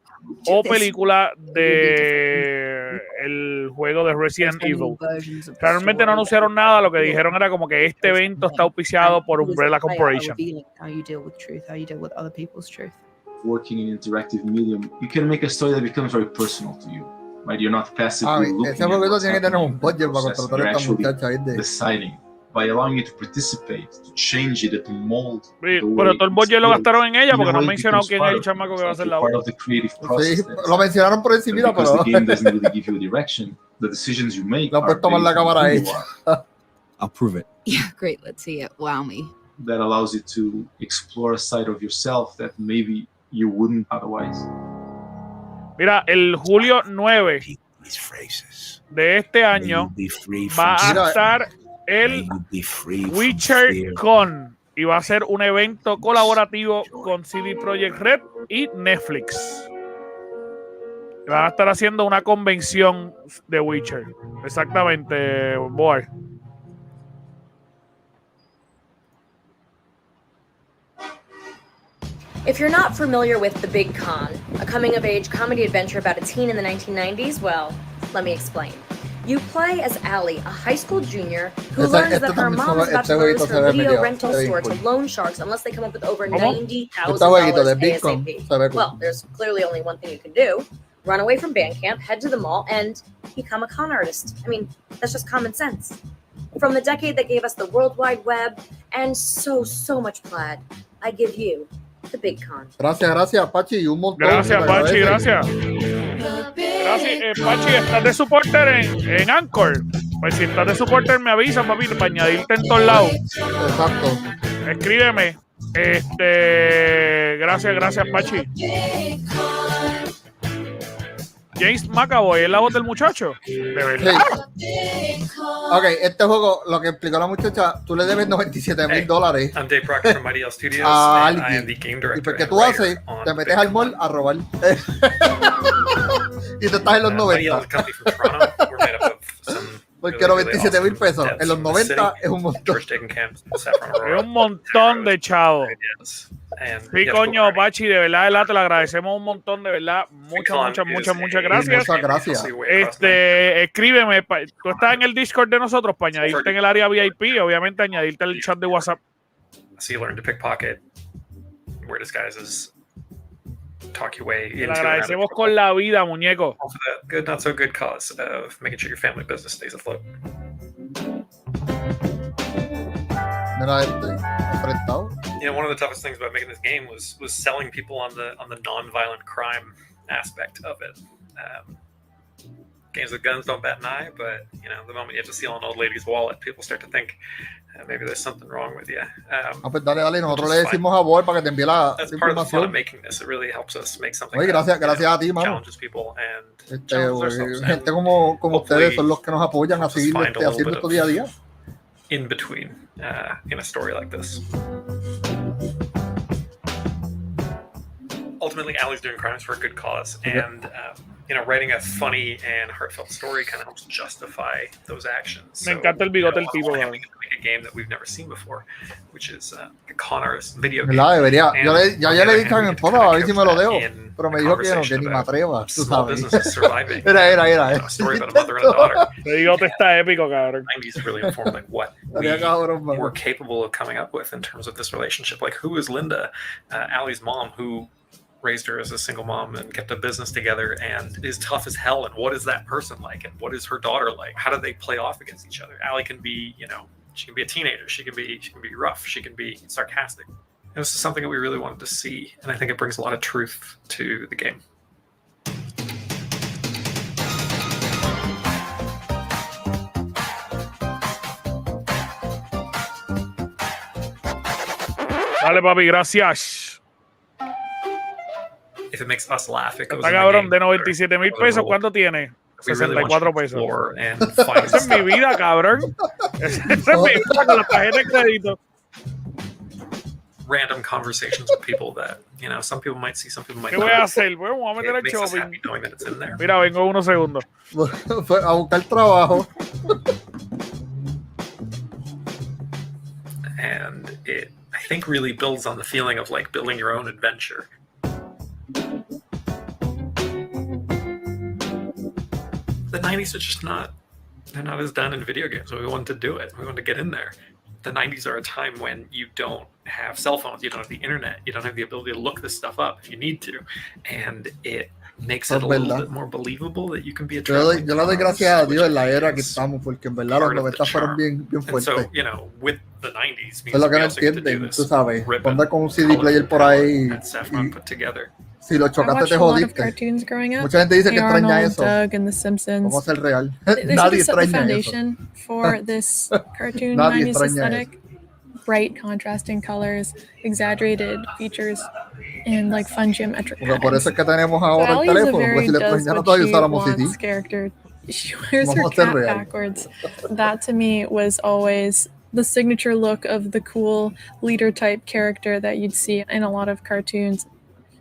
o película de el juego de Resident Evil. Realmente no anunciaron nada, lo que dijeron era como que este evento está auspiciado por Umbrella Corporation. Working in interactive medium, you can make a story that becomes very personal to you. Right? You're not passively looking at what's happening. You're actually deciding. By allowing you to participate, to change it, to mold. Pero todo el budget lo gastaron en ella porque no han mencionado quién es el chamaco que va a hacer la voz. Sí, lo mencionaron por encima, pero the game doesn't really give you a direction. The decisions you make. No puedes tomar la cámara hecha. I'll prove it. Yeah, great. Let's see it. Wow me. That allows you to explore a side of yourself that maybe you wouldn't otherwise. Mira, el julio 9 de este año va a estar el Witcher Con y va a ser un evento colaborativo con CD Projekt Red y Netflix. Van a estar haciendo una convención de Witcher. Exactamente, boy. If you're not familiar with The Big Con, a coming-of-age comedy adventure about a teen in the 1990s, well, let me explain. You play as Allie, a high school junior who learns that her mom is about to close her video rental store to loan sharks unless they come up with over $90,000 ASAP. Well, there's clearly only one thing you can do. Run away from band camp, head to the mall, and become a con artist. I mean, that's just common sense. From the decade that gave us the World Wide Web and so much plaid, I give you The Big Con. Gracias, Pachi. Y un montón. Gracias, Pachi, gracias. Gracias, Pachi, estás de supporter en Anchor. Pues si estás de supporter me avisa, papi, para añadirte en todos lados. Exacto. Escríbeme. Gracias, Pachi. James McAvoy es la voz del muchacho. De verdad. Sí. Ok, este juego, lo que explicó la muchacha, tú le debes $97,000 I'm Dave Brock from Ideal Studios, a and I alguien. am the game ¿Y director por qué and tú haces? writer Te on metes al mall a robar. Y tú estás en los 90. Ideal is a company from Toronto. We're made up of some Porque $97,000 en los 90 es un montón. Es un montón de chavos. Sí, coño, Pachi, de verdad, te lo agradecemos un montón, de verdad. Muchas gracias. Muchas gracias. Escríbeme, tú estás en el Discord de nosotros para añadirte en el área VIP, obviamente añadirte al chat de WhatsApp. So you learn to pickpocket, wear disguises, talk your way Te into agradecemos con la vida, muñeco. for the good, not so good cause of making sure your family business stays afloat. Mira, enfrentado. You know, one of the toughest things about making this game was selling people on the non-violent crime aspect of it. Games with guns don't bat an eye, but you know, the moment you have to steal an old lady's wallet, people start to think maybe there's something wrong with you. Pues dale, nosotros le decimos a Boy para que te envíe la That's part of the fun of información. making this. It really helps us make something Oye, that, gracias a ti, mano. challenges people and challenges ourselves. Gente como ustedes son los que nos apoyan a seguir find a little haciendo bit esto of día a día. in between in a story like this. ultimately, Allie's doing crimes for a good cause, and writing a funny and heartfelt story kind of helps justify those actions. Me encanta el bigote del tipo. Make a game that we've never seen before, which is a con artist video game. ¿Verdad? Debería. Ya le he dicho a mi esposa a ver si me lo dejo, pero me dijo que no, que ni me atreva. Tú sabes. Era. A story about a mother and a daughter. El bigote está épico, cabrón. 90s really informed like what we were capable of coming up with in terms of this relationship. Like, who is Linda, Allie's mom, who raised her as a single mom and kept a business together and is tough as hell, and what is that person like, and what is her daughter like? How do they play off against each other? Allie can be, she can be a teenager, she can be rough, she can be sarcastic. And this is something that we really wanted to see, and I think it brings a lot of truth to the game. Dale, papi, gracias. If it makes us laugh, it goes Está cabrón, de 97,000 pesos, ¿cuánto tiene? 64 pesos. Esa es mi vida, cabrón. Esa es mi vida con la tarjeta de crédito. Random conversations with people that, some people might see, some people might ¿Qué not. voy a hacer? Bueno, vamos a meter el shopping. Knowing that it's in there. Mira, vengo unos segundos. A buscar trabajo. And it, I think, really builds on the feeling of like building your own adventure. The 90s are just they're not as done in video games. So we wanted to do it. We wanted to get in there. The 90s are a time when you don't have cell phones, you don't have the internet, you don't have the ability to look this stuff up if you need to. And it makes it a little bit more believable that you can be a traveling. Yo le doy gracias a Dios en la era que estamos, porque en verdad los 90 fueron bien fuertes. So, with the 90s, es lo que no entienden, tú sabes. Ponte con un CD player por ahí. Put together. Si lo chocaste te jodiste. Mucha gente dice que extraña eso. Doug and The Simpsons. Vamos a ser real. Nadie extraña eso. For this cartoon 90s aesthetic, bright contrasting colors, exaggerated features, and like fun geometric patterns. Por eso es que tenemos ahora el teléfono, pues si le extrañaron todavía usáramos CD. Character. She wears her cap backwards. That to me was always the signature look of the cool leader type character that you'd see in a lot of cartoons.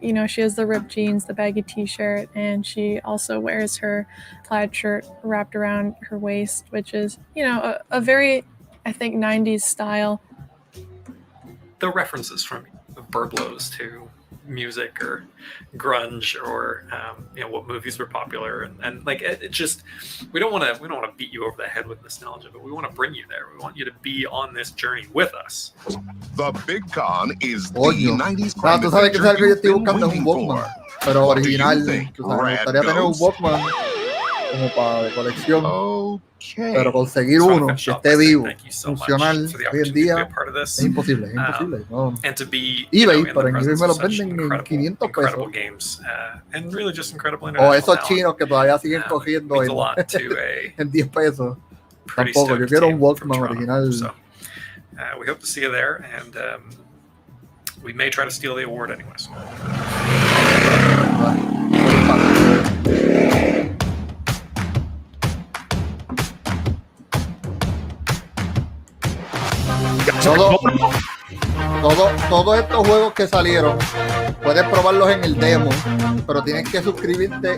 She has the ripped jeans, the baggy t-shirt, and she also wears her plaid shirt wrapped around her waist, which is, a very, I think, 90s style. The references from Burblos to music or grunge or what movies were popular and like it just we don't want to beat you over the head with nostalgia, but we want to bring you there. We want you to be on this journey with us. The Big Con is the 90s tú sabes que yo estoy buscando un Walkman, pero original. Tú sabes, me gustaría tener un Walkman como para de colección, pero conseguir uno que esté vivo, funcional, hoy en día es imposible. No. eBay, pero en eBay me los venden en 500 pesos. Games, and really just incredible o esos chinos que todavía siguen cogiendo en 10 pesos. Tampoco, yo quiero un Walkman original. So, we hope to see you there, and we may try to steal the award anyways. Todos estos juegos que salieron puedes probarlos en el demo, pero tienes que suscribirte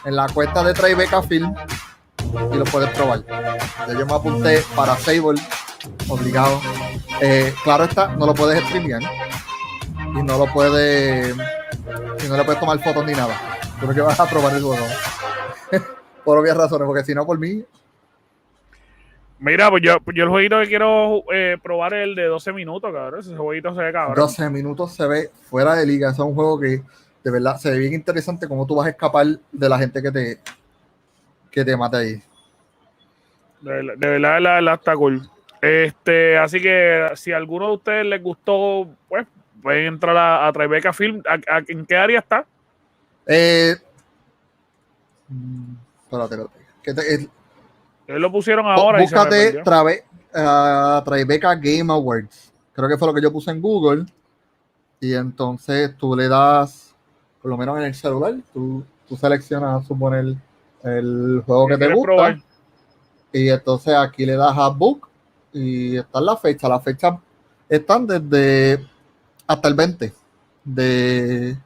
en la cuenta de Tribeca Film y los puedes probar. Yo me apunté para Sable, obligado. Claro está, no lo puedes streamear y no le puedes tomar fotos ni nada. Creo que vas a probar el juego por obvias razones, porque si no, por mí. Mira, pues yo el jueguito que quiero probar es el de 12 minutos, cabrón. Ese jueguito se ve cabrón. 12 minutos se ve fuera de liga. Es un juego que de verdad se ve bien interesante, cómo tú vas a escapar de la gente que te mata ahí. De verdad está cool. Así que si a alguno de ustedes les gustó, pues pueden entrar a Tribeca Film. ¿En qué área está? Espérate. Ellos lo pusieron ahora. Búscate Tribeca Game Awards. Creo que fue lo que yo puse en Google. Y entonces tú le das, por lo menos en el celular, tú seleccionas, suponer, el juego que te gusta. Probar. Y entonces aquí le das a Book y está la fecha. Las fechas están desde hasta el 20. de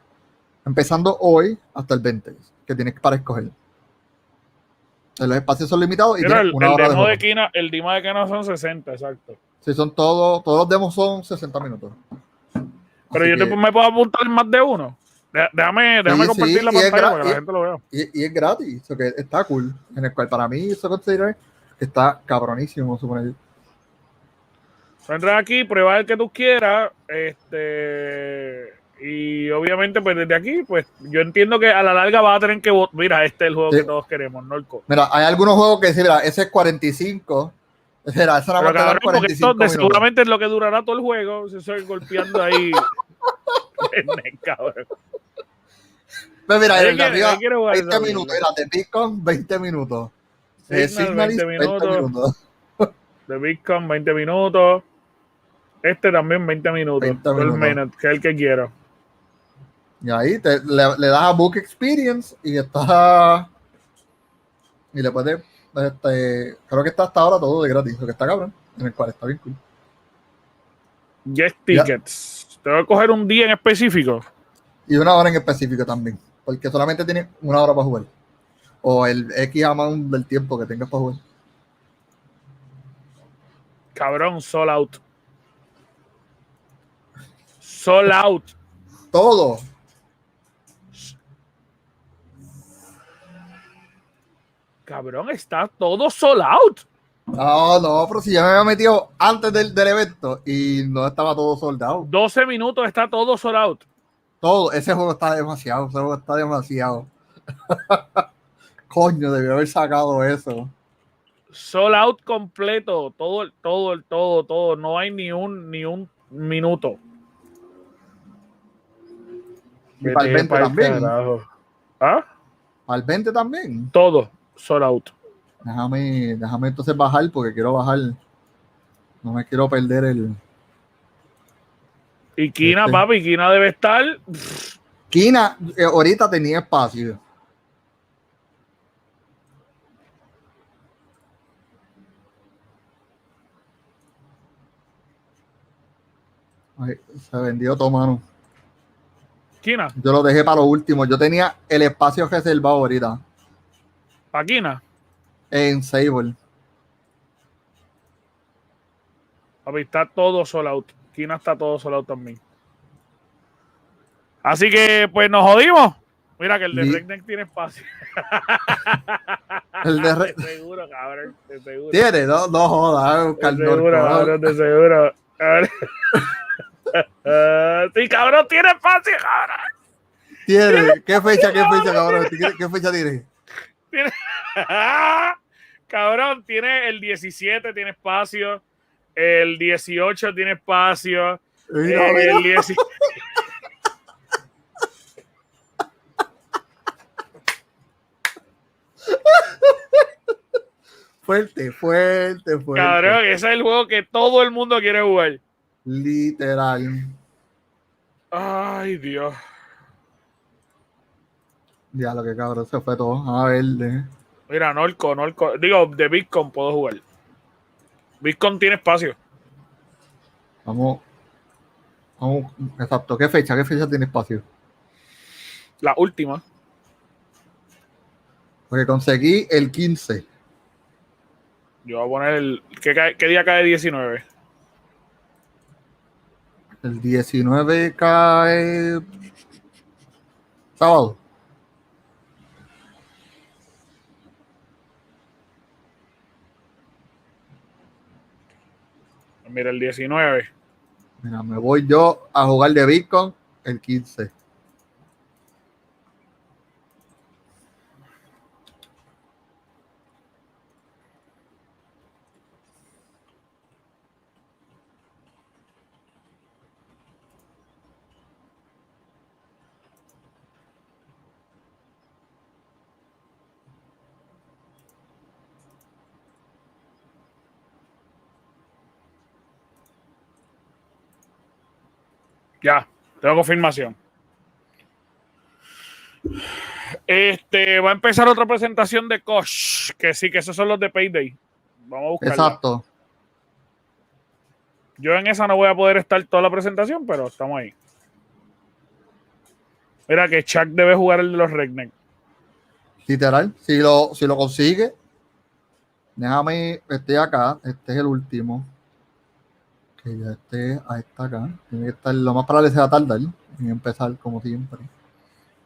empezando hoy hasta el 20, que tienes para escoger. Los espacios son limitados y Mira, tienes una hora de demo juego. de Kina, el demo de Kina son 60, exacto. Sí, son todos los demos son 60 minutos. Pero Así yo me puedo apuntar en más de uno. Déjame compartir la pantalla para que la gente lo vea. Y es gratis, eso que está cool. En el cual para mí eso considera que está cabronísimo, suponer. Entra aquí, prueba el que tú quieras, y obviamente pues desde aquí, pues yo entiendo que a la larga vas a tener que mira, este es el juego que todos queremos, ¿no? Mira, hay algunos juegos que sí, mira, ese es 45. Mira, eso nada más te da 45 minutos. Seguramente es lo que durará todo el juego, se estoy golpeando ahí. Cabrón. Pero mira, el de arriba, 20 minutos, era de Bitcoin, 20 minutos. Signal 20 minutos. De Bitcoin, 20 minutos. Este también 20 minutos. 20 minutos. Que es el que quiera. Y ahí le das a Book Experience y está. Y le puedes. Creo que está hasta ahora todo de gratis, lo que está cabrón. En el cual está bien cool. Yes Tickets. Te voy a coger un día en específico. Y una hora en específico también. Porque solamente tienes una hora para jugar. O el X amount del tiempo que tengas para jugar. Cabrón, sold out. Sold out. Todo. Cabrón, está todo sold out. No, pero si ya me había metido antes del evento y no estaba todo soldado. 12 minutos está todo sold out. Todo, ese juego está demasiado, Coño, debió haber sacado eso. Sold out completo, todo. No hay ni un minuto. Y para el 20 también. ¿Ah? Para el 20 también. Todo sold out. Déjame entonces bajar porque quiero bajar. No me quiero perder el. Y Kina, papi, Kina debe estar. Kina, ahorita tenía espacio. Ay, se vendió todo, mano. Kina. Yo lo dejé para lo último. Yo tenía el espacio reservado ahorita. ¿Para Kina? En Sable. Papi, está todo sold out. Kina está todo sold out también. Así que, pues, nos jodimos. Mira que el de Redneck tiene espacio. El de Redneck. Seguro, cabrón. De seguro. Tiene, no jodas. De seguro. Sí, cabrón, tiene espacio, cabrón. Tiene. ¿Qué fecha, cabrón? ¿Qué fecha tiene? Cabrón, tiene el 17, tiene espacio. El 18 tiene espacio. Mira. El 10... Fuerte. Cabrón, ese es el juego que todo el mundo quiere jugar. Literal. Ay, Dios. Ya lo que cabrón se fue todo. A ver. Mira, Norco. Digo, de Bitcoin puedo jugar. Bitcoin tiene espacio. Vamos. Exacto. ¿Qué fecha tiene espacio? La última. Porque conseguí el 15. Yo voy a poner el... ¿Qué día cae 19? El 19 cae... sábado. Mira, el 19. Mira, me voy yo a jugar de Bitcoin el 15. Ya, tengo confirmación. Va a empezar otra presentación de Kosh, que sí, que esos son los de Payday. Vamos a buscarla. Exacto. Yo en esa no voy a poder estar toda la presentación, pero estamos ahí. Mira que Chuck debe jugar el de los Redneck. Literal, si lo consigue, déjame, estoy acá, este es el último. Que ya ahí está acá. Tiene que estar, lo más probable sea tardar en empezar como siempre.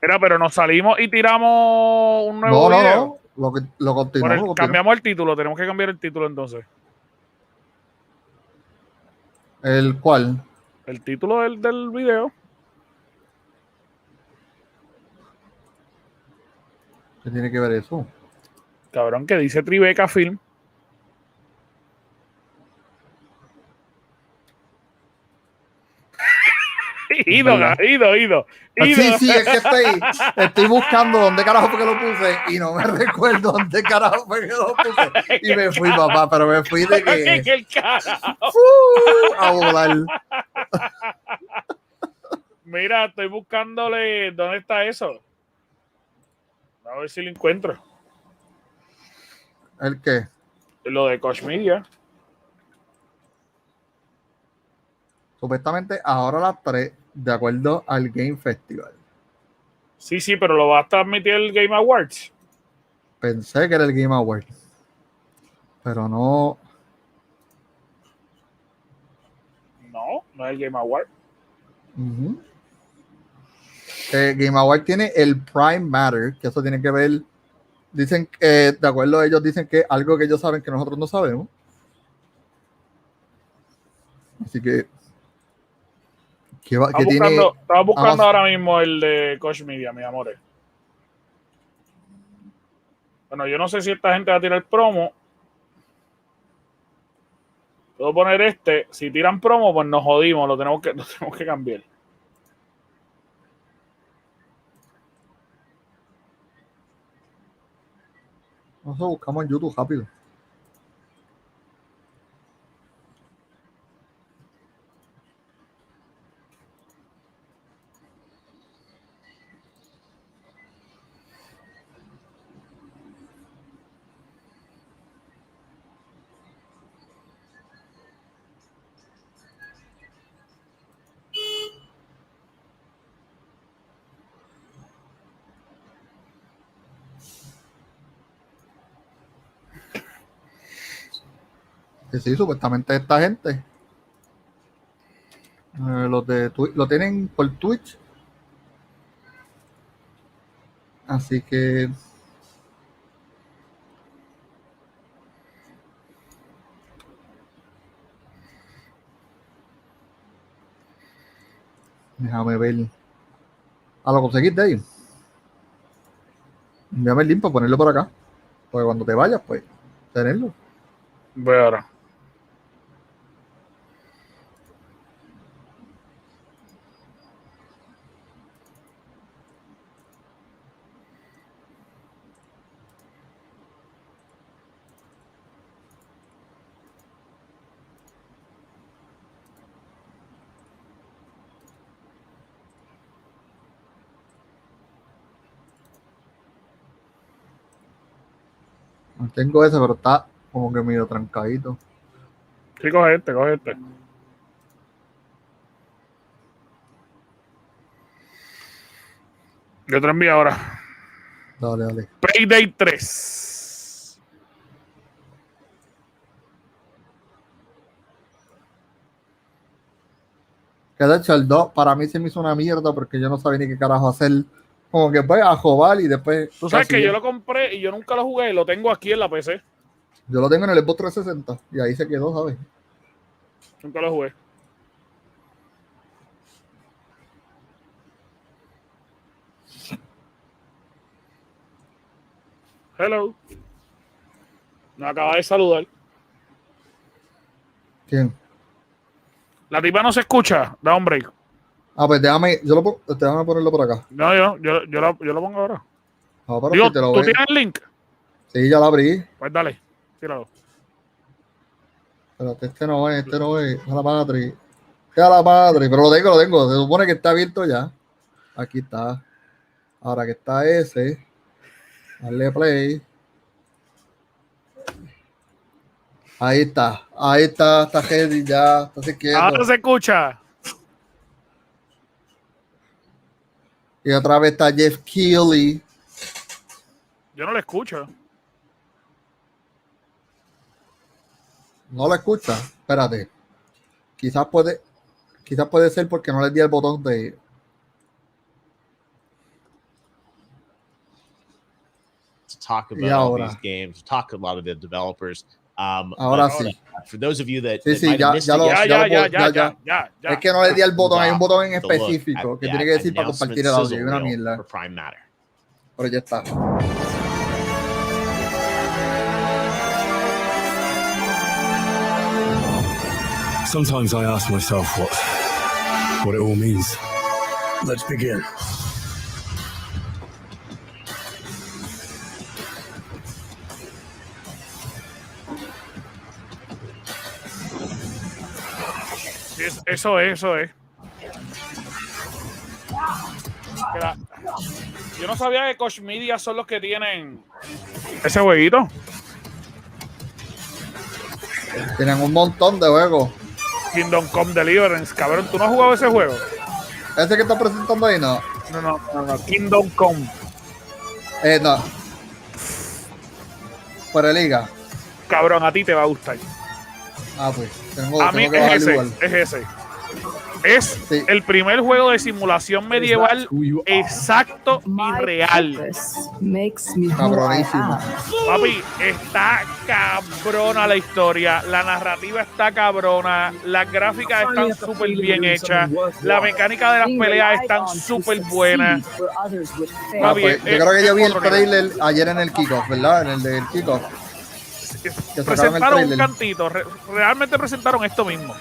Mira, pero nos salimos y tiramos un nuevo video. No, lo continuamos. Cambiamos el título, tenemos que cambiar el título entonces. ¿El cuál? El título del video. ¿Qué tiene que ver eso? Cabrón, que dice Tribeca Film. Ido. Sí, es que estoy buscando dónde carajo fue que lo puse y no me recuerdo dónde carajo fue que lo puse. Y me fui, papá, pero me fui de que... ¿Qué carajo? A volar. Mira, estoy buscándole dónde está eso. A ver si lo encuentro. ¿El qué? Lo de Koch Media. Supuestamente ahora a las 3, de acuerdo al Game Festival. Sí, pero lo va a transmitir el Game Awards. Pensé que era el Game Awards. Pero no. No es el Game Award. Game Award tiene el Prime Matter, que eso tiene que ver. Dicen que, de acuerdo a ellos, dicen que algo que ellos saben que nosotros no sabemos. Así que. Estaba buscando ahora mismo el de Koch Media, mis amores. Bueno, yo no sé si esta gente va a tirar promo. Puedo poner este. Si tiran promo, pues nos jodimos. Lo tenemos que cambiar. Nosotros buscamos en YouTube rápido. Que sí, supuestamente esta gente lo tienen por Twitch, así que déjame ver. Lo conseguiste ahí. Envíame el link para ponerlo por acá, porque cuando te vayas, pues tenerlo. Voy ahora. Tengo ese, pero está como que medio trancadito. Sí, coge este. Yo te lo envío ahora. Dale. Payday 3. Que de hecho el 2 para mí se me hizo una mierda porque yo no sabía ni qué carajo hacer. Como que pues a jugar y después... Tú sabes que yo lo compré y yo nunca lo jugué y lo tengo aquí en la PC. Yo lo tengo en el Xbox 360 y ahí se quedó, ¿sabes? Nunca lo jugué. Hello. Me acaba de saludar. ¿Quién? La tipa no se escucha. Da un break. Pues déjame ponerlo por acá. No, yo lo pongo ahora. Digo, si ¿tú tienes el link? Sí, ya lo abrí. Pues dale, tíralo. Pero este no es. A la madre. A la madre, pero lo tengo. Se supone que está abierto ya. Aquí está. Ahora que está ese. Dale play. Ahí está ready ya. Está quieto. Ahora se escucha. Y otra vez está Jeff Keighley. Yo no lo escucho. No lo escucha. Espérate. Quizás puede ser porque no le di el botón de. To talk about all these games, talk a lot of the developers. Ahora sí. For those of you that, Sí, that might have missed it, ya. Es que no le di el botón, hay un botón en to look específico at que that tiene que decir para announcement compartir el audio. sizzle Es una reel mierda. for Prime Matter. Pero ya está. Sometimes I ask myself what it all means. Let's begin. Eso es. Mira, yo no sabía que Koch Media son los que tienen ese jueguito. Tienen un montón de juegos. Kingdom Come Deliverance, cabrón. ¿Tú no has jugado ese juego? ¿Ese que está presentando ahí? No. No. Kingdom Come. No. Para Liga. Cabrón, a ti te va a gustar. Pues. A mí es ese. Es el primer juego de simulación medieval exacto y real. Cabronísimo. Papi, está cabrona la historia, la narrativa está cabrona, las gráficas están súper bien hechas, la mecánica de las peleas están súper buenas. Papi, Yo creo que yo vi el trailer ayer en el kickoff, ¿verdad? En el del kickoff. Presentaron un cantito, realmente presentaron esto mismo.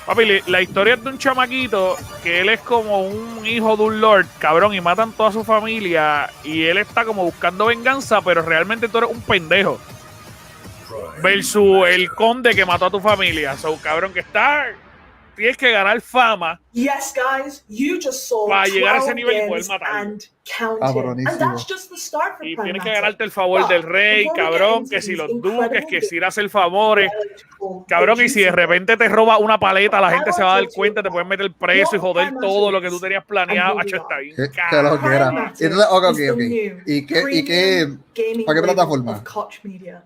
Papi, la historia es de un chamaquito que él es como un hijo de un lord, cabrón, y matan toda su familia y él está como buscando venganza, pero realmente tú eres un pendejo. Versus el conde que mató a tu familia. So, cabrón, que tienes que ganar fama para llegar a ese nivel y poder matarlo. Y tienes que ganarte el favor del rey, cabrón, que si los duques, que si le hace el favores, cabrón, y si de repente te roba una paleta, la gente se va a dar cuenta, te pueden meter preso y joder todo lo que tú tenías planeado. Está bien. Que lo quiera. Entonces, ok. ¿Y qué? ¿Para qué plataforma?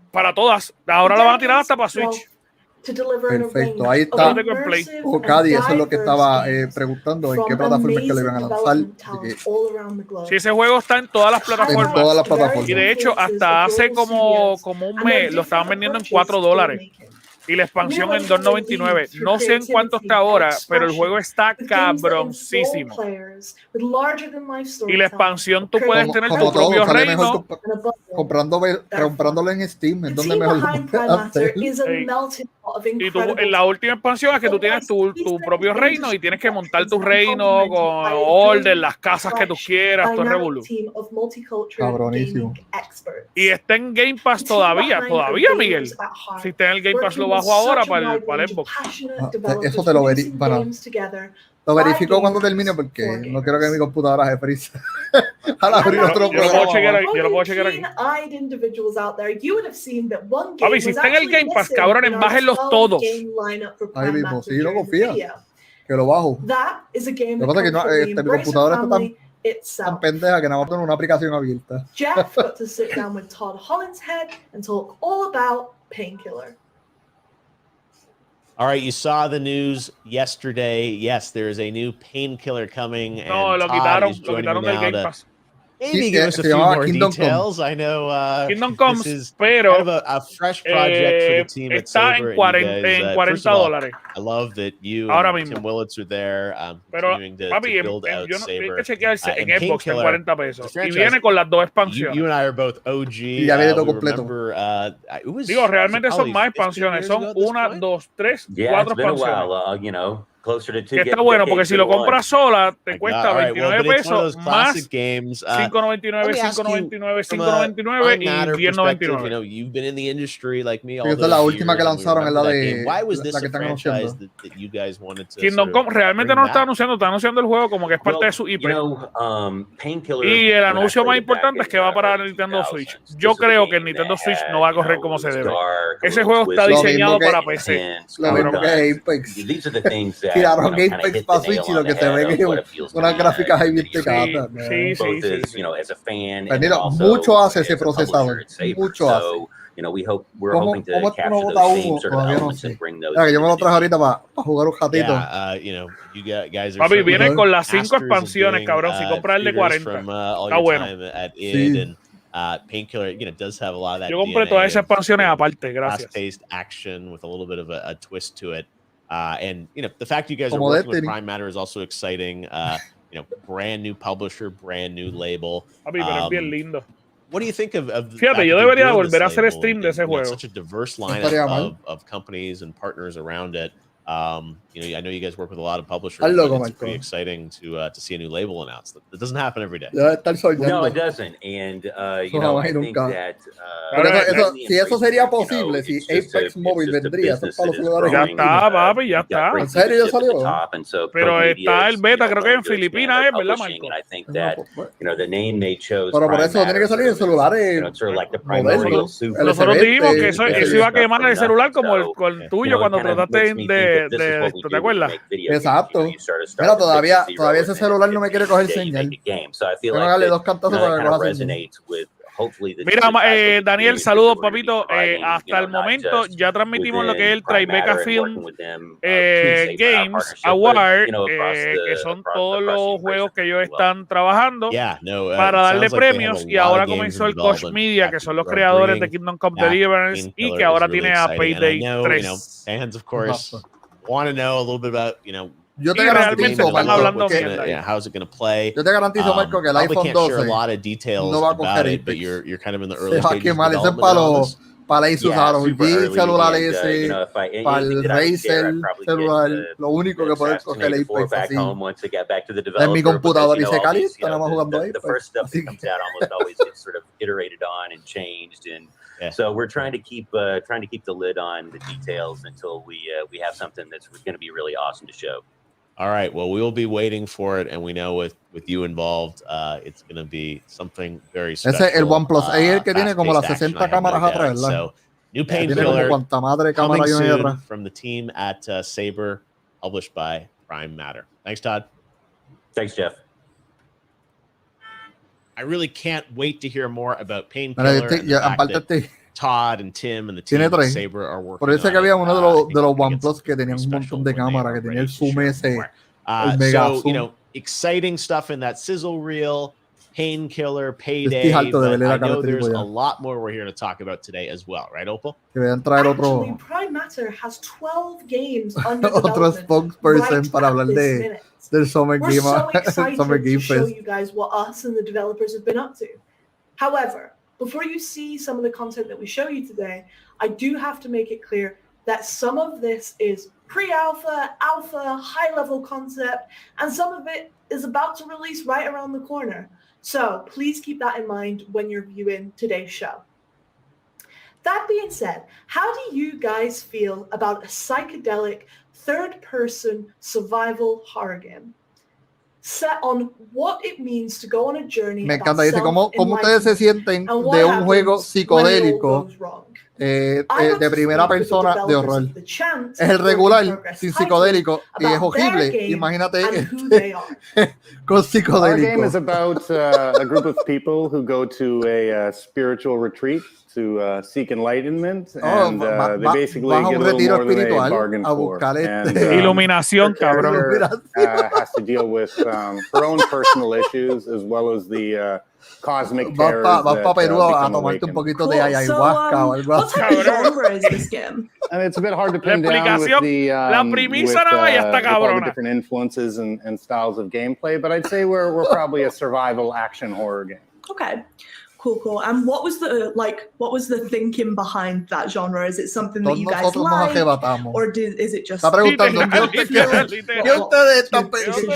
Para todas. Ahora la van a tirar hasta para Switch. Perfecto, ahí está. Cady, eso es lo que estaba preguntando, en qué plataforma es que le iban a lanzar. Sí, ese juego está en todas las plataformas. En todas las plataformas. Y de hecho, hasta hace como un mes lo estaban vendiendo en $4. Y la expansión en $2.99. No sé en cuánto está ahora, pero el juego está cabroncísimo. Y la expansión tú puedes tener tu propio reino. Comprándolo en Steam, es donde mejor lo puedes hacer. Y tú, en la última expansión es que tú tienes tu propio reino y tienes que montar tu reino con orden, las casas que tú quieras, todo el revolú. Cabronísimo. Y está en Game Pass todavía, Miguel. Si está en el Game Pass lo bajo ahora para el Xbox. Eso te lo verifico cuando termine porque no quiero que mi computadora se frise. Al abrir otro programa. Yo lo puedo chequear aquí. Papi, si está en el Game Pass, cabrones, bájenlos todos. Ahí mismo, sí, no confía. Que lo bajo. Lo que pasa es que mi computadora está tan pendeja que nada más tengo una aplicación abierta. Jeff got to sit down with Todd Hollinshead and talk all about Painkiller. All right, you saw the news yesterday. Yes, there is a new Painkiller coming. No, lo quitaron del Game Pass. Maybe give us a few more details. I know Kingdom Come, this is pero kind of a fresh project for the team at está Saber. en $40. I love that you and Tim Willits are there continuing to build out Saber. En Xbox en $40. Y viene con las dos expansiones. You and I are both OG. Y ya viene todo completo. Digo, realmente son más expansiones. Son 1, 2, 3, 4 expansiones. Que está bueno, porque si lo compras sola, te cuesta $29 más $5.99, $5.99 y $10.99. You know, you've been in the industry like me all esta es la última que years, lanzaron, es la de Why was this la que a están franchise anunciando. that you guys wanted to Kingdom Come realmente no lo está anunciando el juego como que es parte de su IP. Y el anuncio más importante es que va para Nintendo Switch. Yo creo que el Nintendo Switch no va a correr como se debe. Ese juego está diseñado para PC. Lo mismo que Apex. Tiraron Apex para Switch y lo que se ve que es una gráfica ahí bien pegada. Sí. Mucho hace ese procesador. Mucho hace. ¿Cómo no bota humo? Todavía no sé. Yo me lo traje ahorita para jugar un ratito. Papi, viene con las 5 expansiones, cabrón. Si compras el de 40, está bueno. Painkiller, does have a lot of that. Yo compré todas esas expansiones aparte, gracias. Fast-paced action with a little bit of a twist to it, and the fact you guys are working with Prime Matter is also exciting. Brand new publisher, brand new label. Papi, pero es bien lindo. What do you think of Fíjate, yo debería volver a hacer stream de ese juego. Such a diverse lineup of companies and partners around it. I know you guys work with a lot of publishers. It's pretty exciting to see a new label announced. It doesn't happen every day. No, it doesn't. And I think that si eso sería posible, si Apex Mobile vendría, eso es para los celulares. Ya está, papi, ya está. ¿En serio ya salió? Pero está el beta, creo que en Filipinas, ¿verdad, Marco? Pero por eso tiene que salir en celulares modernos. Nosotros dijimos que eso iba a quemar el celular como el tuyo cuando trataste de ¿te acuerdas? Exacto. Mira, todavía ese celular no me quiere coger señal. Tengo que darle 2 cantazos para que coja señal. Mira, Daniel, saludos, papito. Hasta el momento ya transmitimos lo que es el Tribeca Film Games Award, que son todos los juegos que ellos están trabajando para darle premios. Y ahora comenzó el Koch Media, que son los creadores de Kingdom Come Deliverance y que ahora tiene a Payday 3. Fans, of course, want to know a little bit about, yo te garantizo, Marco, how's it going to play? Yo te garantizo, Marco, que el iPhone 12 no va a coger it, but you're kind of in the early stages of development. Para eso usaron el celular ese, para el Razer celular, lo único que puedes coger el Apex así. En mi computador y se calienta, nada más jugando Apex. So we're trying to keep the lid on the details until we have something that's going to be really awesome to show. All right. Well, we will be waiting for it, and we know with you involved, it's going to be something very special. Ese el OnePlus Air que tiene como las 60 cámaras atrás, ¿verdad? So, new Painkiller coming soon atrás from the team at Saber, published by Prime Matter. Thanks, Todd. Thanks, Jeff. I really can't wait to hear more about Painkiller. Todd and Tim and the team at Saber are working. Por eso que había uno de los OnePlus que tenía un montón de cámaras, que tenía el zoom ese, el mega zoom. Exciting stuff in that sizzle reel, Painkiller, Payday. But I know there's a lot more we're here to talk about today as well, right, Opal? Actually, Prime Matter has 12 games under otro spokesperson para hablar del Summer Game Fest. Summer Game Fest. Show you guys what us and the developers have been up to. However, before you see some of the content that we show you today, I do have to make it clear that some of this is pre-alpha, alpha, high-level concept, and some of it is about to release right around the corner. So please keep that in mind when you're viewing today's show. That being said, how do you guys feel about a psychedelic third-person survival horror game set on what it means to go on a journey? Me encanta, dice, ¿cómo ustedes se sienten de un juego psicodélico de primera persona de horror? Es el regular, sin psicodélico, y es horrible. Imagínate con psicodélico. Our game is about a group of people who go to a spiritual retreat to seek enlightenment, and they basically get a little more than they bargained for. And, iluminación, cabrón. Has to deal with her own personal issues as well as the cosmic terrors vas para Perú a tomarte un poquito de ayahuasca o algo así. And it's a bit hard to pin down with the all the different influences and styles of gameplay, but I'd say we're probably a survival action horror game. Okay. Cool. And what was the thinking behind that genre? Is it something that you guys like, or is it just? Está preguntando ¿qué es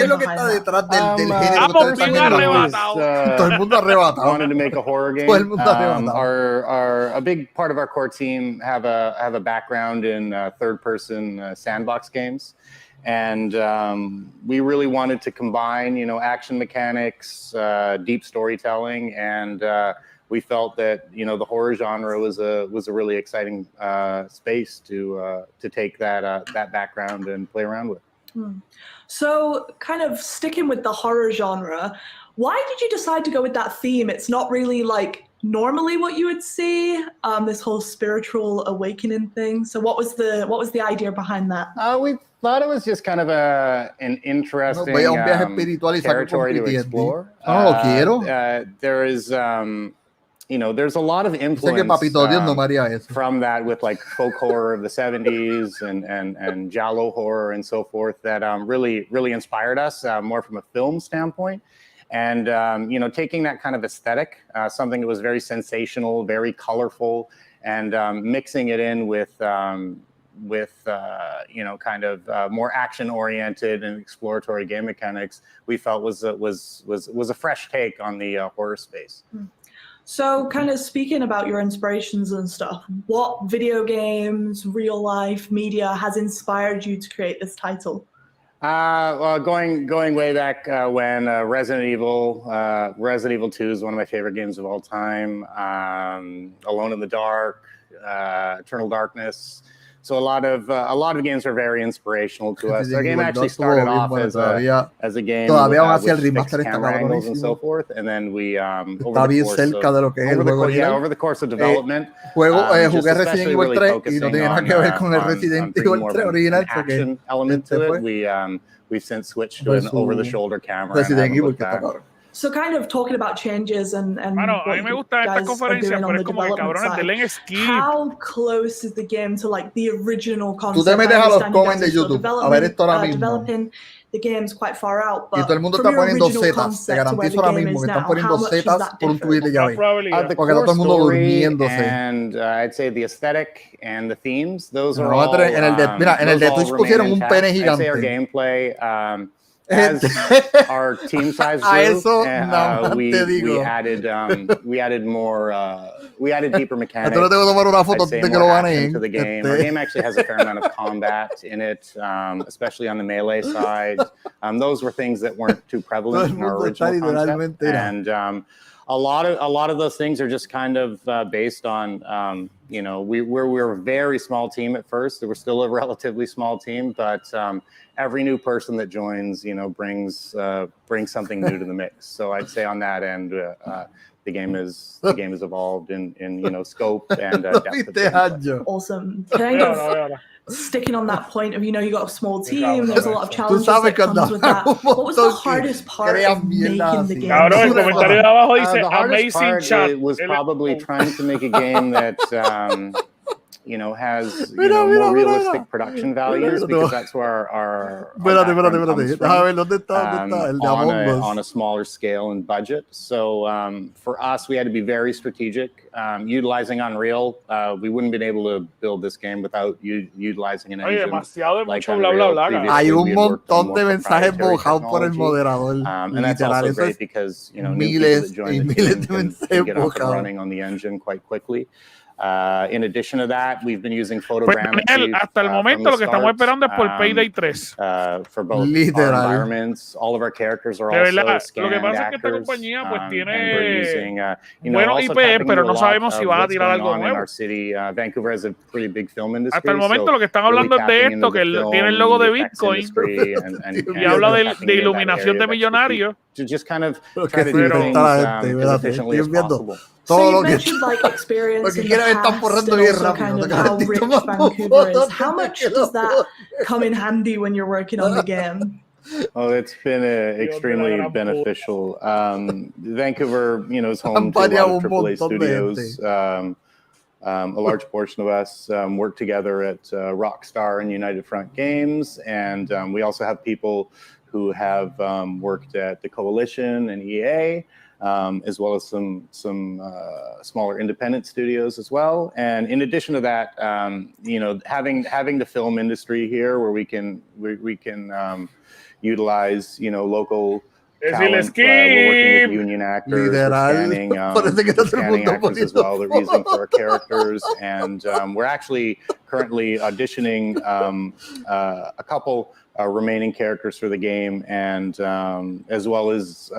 lo que está detrás del género que ustedes están arrebatados? Todo el mundo arrebatado. Wanted to make a horror game. Todo el mundo arrebatado. A big part of our core team have a background in third-person sandbox games. And we really wanted to combine, action mechanics, deep storytelling, and we felt that the horror genre was a really exciting space to take that background and play around with. So, kind of sticking with the horror genre, why did you decide to go with that theme? It's not really like normally what you would see, this whole spiritual awakening thing. So, what was the idea behind that? We thought it was just kind of an interesting territory to explore. There is, there's a lot of influence from that with like folk horror of the 70s and giallo horror and so forth that really inspired us more from a film standpoint. And, taking that kind of aesthetic, something that was very sensational, very colorful, and mixing it in with more action-oriented and exploratory game mechanics, we felt was a fresh take on the horror space. So, kind of speaking about your inspirations and stuff, what video games, real life media has inspired you to create this title? Well, going way back when Resident Evil 2 is one of my favorite games of all time. Alone in the Dark, Eternal Darkness. So a lot of games are very inspirational to us. Our game actually started off as a game with fixed camera angles and so forth, and then we over the course of development, jugué Resident Evil 3 y no tiene nada que ver con el Resident Evil 3 original. Action element to it. We've since switched to an over-the-shoulder camera. Resident Evil que está cabrón. So kind of talking about changes and Mano, a mí me gusta esta conferencia, pero es como que cabrones de leen skip. How close is the game to like the original concept? Tú te metes a los comments de YouTube a ver esto ahora mismo. Developing the game's quite far out, but y todo el mundo está poniendo zetas. Te garantizo ahora mismo que están poniendo zetas por un tweet de llave. Porque está todo el mundo durmiéndose. And I'd say the aesthetic and the themes, those are all. Mira, en el de Twitch pusieron un pene gigante. I'd say our gameplay. As our team size grew, we added deeper mechanics to the game. Our game actually has a fair amount of combat in it, especially on the melee side. Those were things that weren't too prevalent in our original concept, and a lot of those things are just kind of based on we're a very small team at first. We're still a relatively small team, but every new person that joins, brings something new to the mix. So I'd say on that end, the game has evolved in scope and depth. Awesome. Kind of sticking on that point of you got a small team. There's a lot of challenges that comes with that. What was the hardest part of making the game? The hardest part was probably trying to make a game that has more realistic production values, because that's where our on a smaller scale and budget. So for us, we had to be very strategic, utilizing Unreal. We wouldn't have been able to build this game without utilizing an engine like Unreal. Hay un montón de mensajes bojados por el moderador. And that's also great because new people that join the team can get up and running on the engine quite quickly. In addition to that, we've been using photogrammetry. Hasta el momento lo que estamos esperando es por Payday 3. For both our environments, all of our characters are also scanned lo que pasa actors. Es que esta compañía pues tiene buenos IP, pero no sabemos si va a tirar algo nuevo. Vancouver has a pretty big film industry. Hasta el momento lo que están hablando es de esto, que tiene el logo de Bitcoin y habla de iluminación de millonarios. Just kind of try to do things as efficiently as possible. So you mentioned like experience in the past and also kind of how rich Vancouver is. How much does that come in handy when you're working on the game? Oh, it's been extremely beneficial. Vancouver, is home to a lot of AAA studios. A large portion of us work together at Rockstar and United Front Games, and we also have people who have worked at the Coalition and EA. as well as some smaller independent studios as well. And in addition to that, having the film industry here where we can utilize local talent. We're working with union actors, scanning actors as well that we're using for our characters, and we're actually currently auditioning a couple remaining characters for the game, and as well as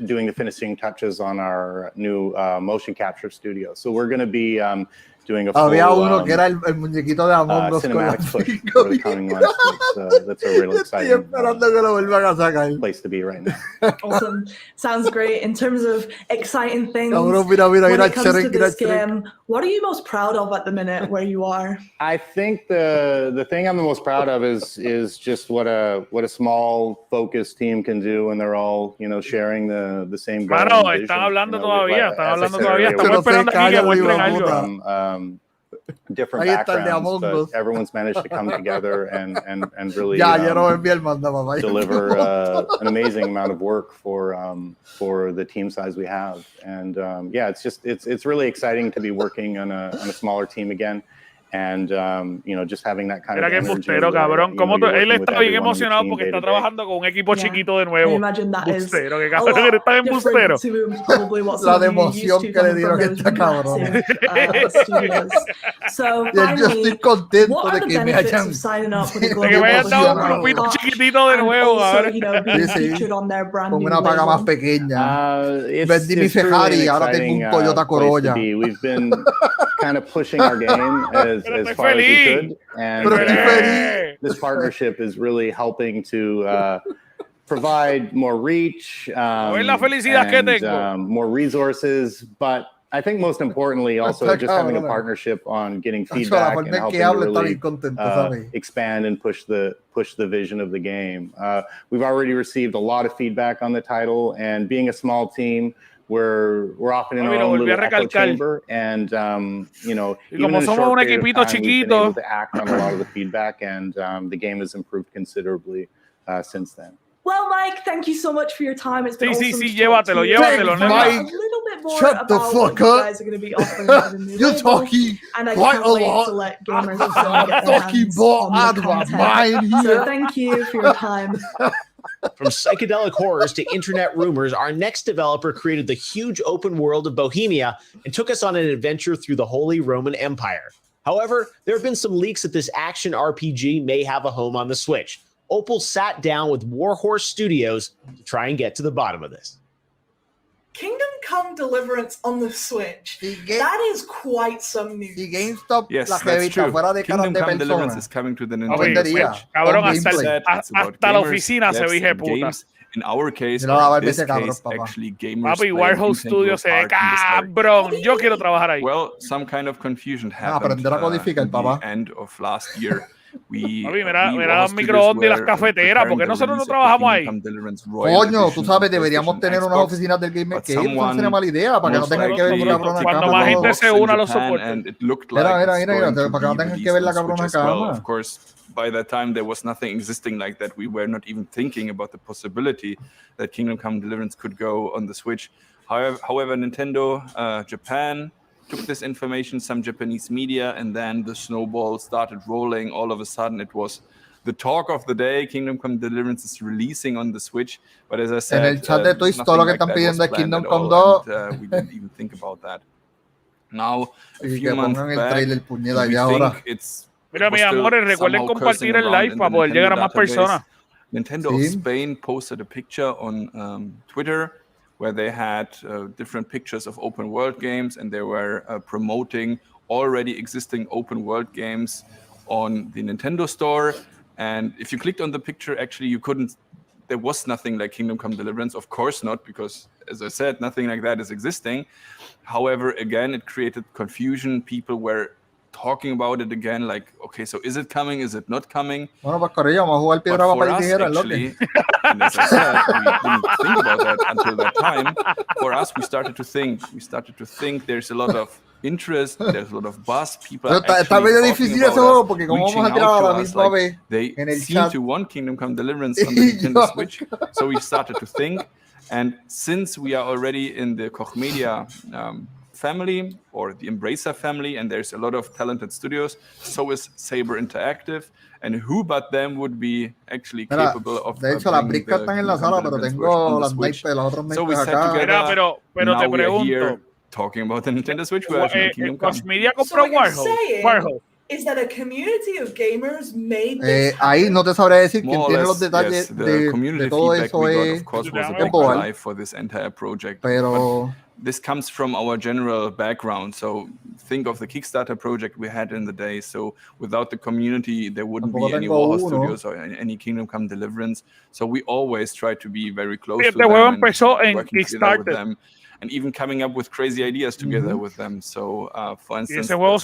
doing the finishing touches on our new motion capture studio. So we're going to be doing a full cinematic push for the coming months. That's a really exciting place to be right now. Awesome. Sounds great. In terms of exciting things, when it comes to this game, what are you most proud of at the minute where you are? I think the thing I'm the most proud of is just what a small focused team can do when they're all sharing the same goal. Claro, están hablando todavía. Estamos esperando aquí que muestren algo. Different backgrounds, but everyone's managed to come together and really deliver an amazing amount of work for the team size we have. And it's really exciting to be working on a smaller team again. And just having that kind of energy. Bustero, cabrón. Él está bien emocionado porque está trabajando con un equipo chiquito de nuevo. Bustero, que cabrón, eres tan embustero. La emoción que le dieron a esta cabrón. Yo estoy contento de que me hayan dado un grupito chiquitito de nuevo, cabrón. Con una paga más pequeña. Vendí mi Ferrari y ahora tengo un Toyota Corolla. We've been kind of pushing our game as far as we could, and this partnership is really helping to provide more reach, more resources, but I think most importantly also just having a partnership on getting feedback and helping to really expand and push the vision of the game. We've already received a lot of feedback on the title, and being a small team, we're often in our own little echo chamber, and even in a short period of time, we've been able to act on a lot of the feedback, and the game has improved considerably since then. Well, Mike, thank you so much for your time. It's been awesome. Sí, llévatelo, Mike, a little bit more shut the about fuck what you up. guys are going to be offering. You're talking and I quite can't a wait lot. to let gamers get their hands on the content. So thank you for your time. From psychedelic horrors to internet rumors, our next developer created the huge open world of Bohemia and took us on an adventure through the Holy Roman Empire. However, there have been some leaks that this action RPG may have a home on the Switch. Opal sat down with Warhorse Studios to try and get to the bottom of this. Kingdom Come Deliverance on the Switch. That is quite some news. GameStop, yes, that's true. Kingdom Come Deliverance is coming to the Nintendo Switch. Cabrón, hasta la oficina se ve puta. In our case, this case actually gamers. Papi, Warhorse Studios se ve cabrón. Yo quiero trabajar ahí. Well, some kind of confusion happened at the end of last year. Mira los microondas y las cafeteras, porque nosotros no trabajamos ahí. Coño, tú sabes, deberíamos tener unas oficinas del Game Game, no sería mala idea, para que no tengan que ver la cabrona cama. Cuando más gente se una a los soportes. Mira, para que no tengan que ver la cabrona cama. Of course, by that time there was nothing existing like that. We were not even thinking about the possibility that Kingdom Come Deliverance could go on the Switch. However, Nintendo Japan took this information, some Japanese media, and then the snowball started rolling. All of a sudden, it was the talk of the day. Kingdom Come Deliverance is releasing on the Switch, but as I said, en el chat de Twitch, todo lo que están pidiendo es Kingdom Come 2. We didn't even think about that. Now, a few months back, we think it's Mira, mis amores, recuerden compartir el live para poder llegar a más personas. Nintendo of Spain posted a picture on Twitter where they had different pictures of open world games, and they were promoting already existing open world games on the Nintendo Store. And if you clicked on the picture, actually there was nothing like Kingdom Come Deliverance, of course not, because as I said, nothing like that is existing. However, again, it created confusion. People were talking about it again, like, okay, so is it coming? Is it not coming? Bueno, pues Correa, vamos a jugar piedra, papel y tijera, actually, and as I said, we didn't think about that until that time. For us, we started to think there's a lot of interest, there's a lot of buzz, people are está medio difícil ese juego porque como vamos a tirar a la misma vez they en el seem chat. to want Kingdom Come Deliverance on the Nintendo Switch, so we started to think. And since we are already in the Koch Media family or the Embracer family, and there's a lot of talented studios, so is Saber Interactive. And who but them would be actually capable of de hecho, las briscas están en la sala, pero tengo las naipes, los otros so we naipes sat acá. together. Pero now te we are here pregunto. Talking about the Nintendo Switch version of Kingdom Come. Koch Media So compró what you're Warhol. saying is that a community of gamers made this Ahí no te sabré decir quién More or tiene los less, detalles yes, the de community todo feedback eso we got, es of course, was a big Boal. drive for this entire project. Pero But this comes from our general background. So think of the Kickstarter project we had in the day. So without the community, there wouldn't be any Warhol Studios or any Kingdom Come Deliverance. So we always try to be very close to them and working together with them. And even coming up with crazy ideas together with them. So, for instance, our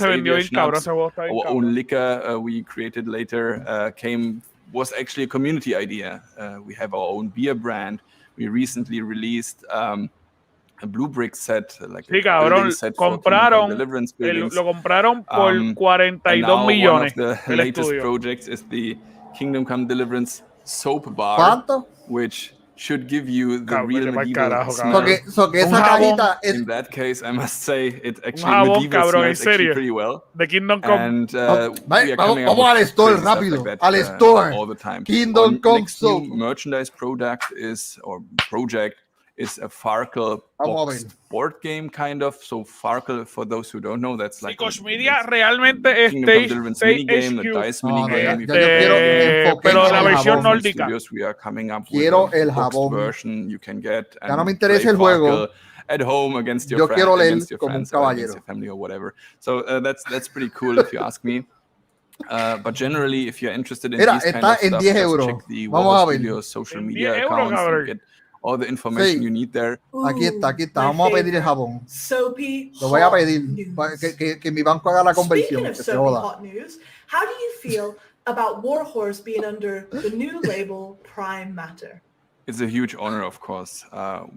own liquor we created later was actually a community idea. We have our own beer brand. We recently released a Blue Brick set, like sí, cabrón, set compraron, lo compraron por 42 millones. One of the latest projects is the Kingdom Come Deliverance soap bar, ¿cuánto? Which should give you the real medieval smell. So que esa cajita es... In that case, I must say, it actually medieval smells actually pretty well. The Kingdom Come. And we are coming up vamos al store rápido, like that, al store. All the time. Kingdom Come next new merchandise project is a Farkle boxed board game, kind of. So Farkle, for those who don't know, that's like Koch Media realmente es mini game, the dice mini game. Pero la versión nórdica. We are coming up quiero with el a boxed jabón. version you can get. Ya no me interesa el juego. At home against your Yo quiero leer against your como friends un or against caballero. your family or whatever. So that's pretty cool if you ask me. But generally, if you're interested in these kind of stuff, just check the Warhol Studios social media accounts and get all the information you need there. Aquí está. Vamos a pedir el jabón. Lo voy a pedir que mi banco haga la conversión. Speaking of soapy hot news, how do you feel about Warhorse being under the new label Prime Matter? It's a huge honor, of course. O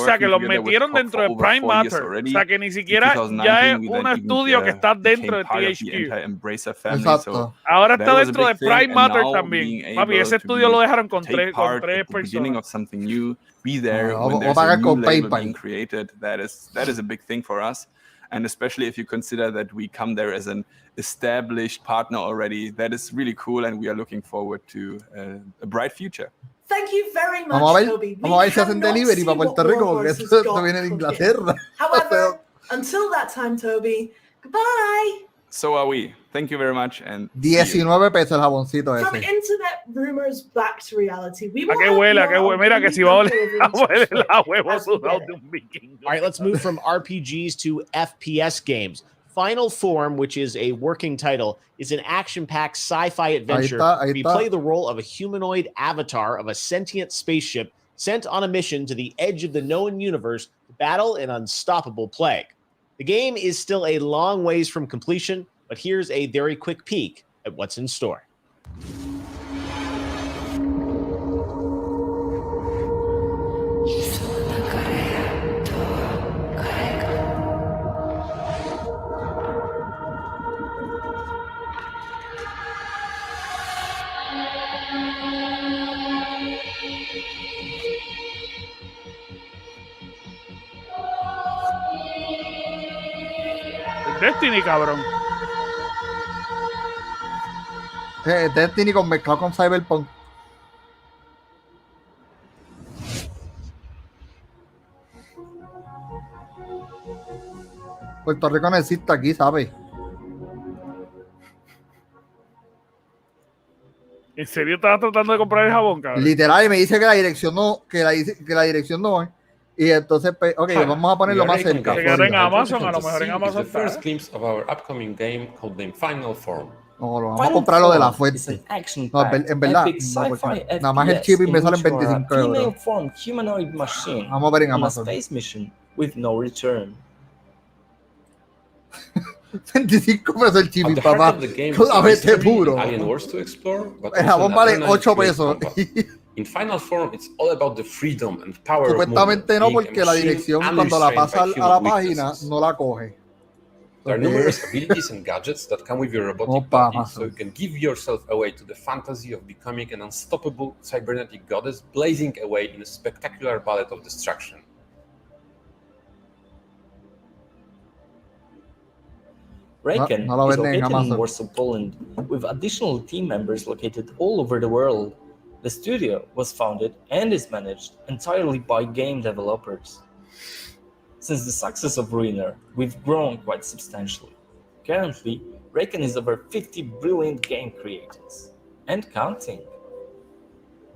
sea que los metieron dentro de Prime Matter. O sea que ni siquiera ya es un estudio que está dentro de THQ. Exacto. Ahora está dentro de Prime Matter también. Papi, ese estudio lo dejaron con tres personas. Be there when there's a new label being created. That is a big thing for us. And especially if you consider that we come there as an established partner already, that is really cool, and we are looking forward to a bright future. Thank you very much, Vamos a ver Toby. si hacen delivery para Puerto Rico, porque esto viene de Inglaterra. However, until that time, Toby, goodbye. So are we. Thank you very much. And 19 pesos el jaboncito ese. From internet rumors back to reality. We ¿A qué huele? Mira que si va a oler a huevo sudado de un vikingo. All right, let's move from RPGs to FPS games. Final Form, which is a working title, is an action-packed sci-fi adventure where you play the role of a humanoid avatar of a sentient spaceship sent on a mission to the edge of the known universe to battle an unstoppable plague. The game is still a long ways from completion, but here's a very quick peek at what's in store. Destiny, cabrón. Destiny mezclado con Cyberpunk. Puerto Rico necesita aquí, ¿sabes? ¿En serio estabas tratando de comprar el jabón, cabrón? Literal, y me dice que la dirección no, que la dirección no es. Y entonces, ok, vamos a ponerlo más cerca. En Amazon, a lo mejor en Amazon. The first glimpse of our upcoming game called the Final Form. No, lo vamos a comprar lo de la fuente. No, en verdad, no, porque nada más el shipping me sale en 25 euros. Vamos a ver en Amazon. 25 pesos el shipping, papá. La vete puro. El jabón vale 8 pesos. In Final Form, it's all about the freedom and power. Supuestamente no, porque la dirección cuando la pasa a la página no la coge. There are numerous abilities and gadgets that come with your robotic body, so you can give yourself away to the fantasy of becoming an unstoppable cybernetic goddess, blazing away in a spectacular ballet of destruction. Raycon is located in Warsaw, Poland, with additional team members located all over the world. The studio was founded and is managed entirely by game developers. Since the success of Ruiner, we've grown quite substantially. Currently, Raycon is over 50 brilliant game creators, and counting.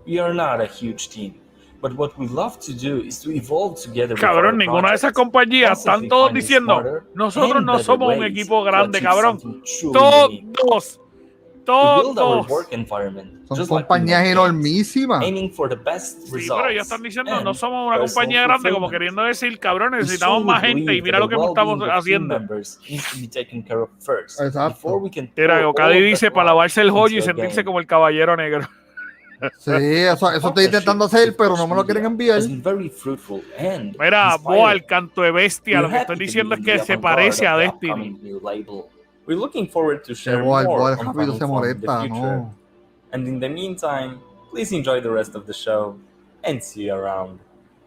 We are not a huge team, but what we love to do is to evolve together. Cabrón, ninguna de esas compañías están todos diciendo, nosotros no somos un equipo grande, cabrón. Todos. Son compañías enormísimas. Sí, pero ellos están diciendo, no somos una compañía grande, como queriendo decir, cabrón, necesitamos más gente y mira lo que estamos haciendo. Exacto. Mira, Okadi dice para lavarse el joyo y sentirse como el caballero negro. Sí, eso estoy intentando hacer, pero no me lo quieren enviar. Mira, Boa, el canto de bestia, lo que estoy diciendo es que se parece a Destiny. We're looking forward to share more on Final Form in the future. And in the meantime, please enjoy the rest of the show and see you around.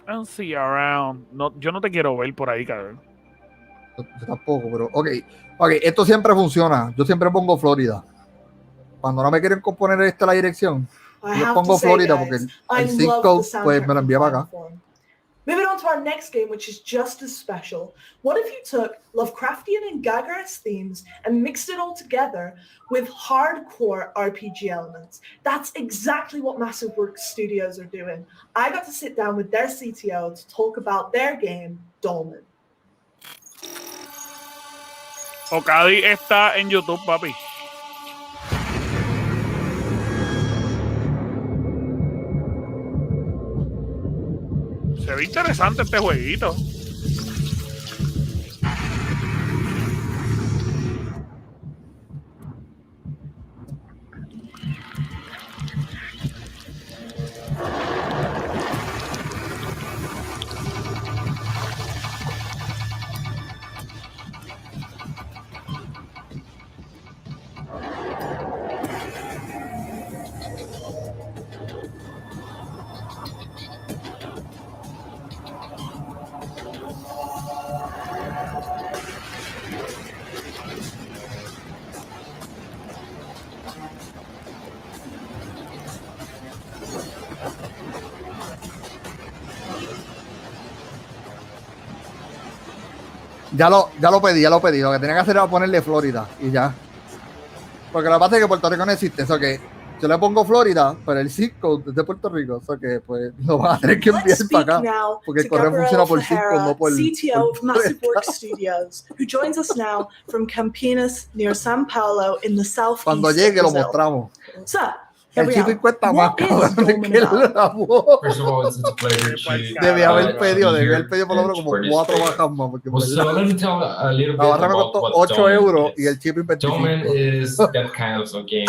And see you around. No, yo no te quiero ver por ahí, cabrón. Yo tampoco, pero ok, esto siempre funciona. Yo siempre pongo Florida. Cuando no me quieren componer la dirección, yo pongo Florida porque el zip code pues me lo envía para acá. Moving on to our next game, which is just as special. What if you took Lovecraftian and Gagaris themes and mixed it all together with hardcore RPG elements? That's exactly what Massive Works Studios are doing. I got to sit down with their CTO to talk about their game, Dolmen. Okadi está en YouTube, papi. Se ve interesante este jueguito. Ya lo pedí. Lo que tenía que hacer era ponerle Florida y ya. Porque la parte es que Puerto Rico no existe. Eso que yo le pongo Florida, pero el zip code es de Puerto Rico. Eso que pues lo van a tener que enviar para acá. Porque el correo funciona por zip code, no por CTO of Massive Works Studios, who joins us now from Campinas near São Paulo in the southeast. Cuando llegue lo mostramos. So, el chip cuesta más, cabrón, que la voz. Debe haber pedido por lo menos como 4 bajas más. Porque la barra me costó 8 euros y el chip 25.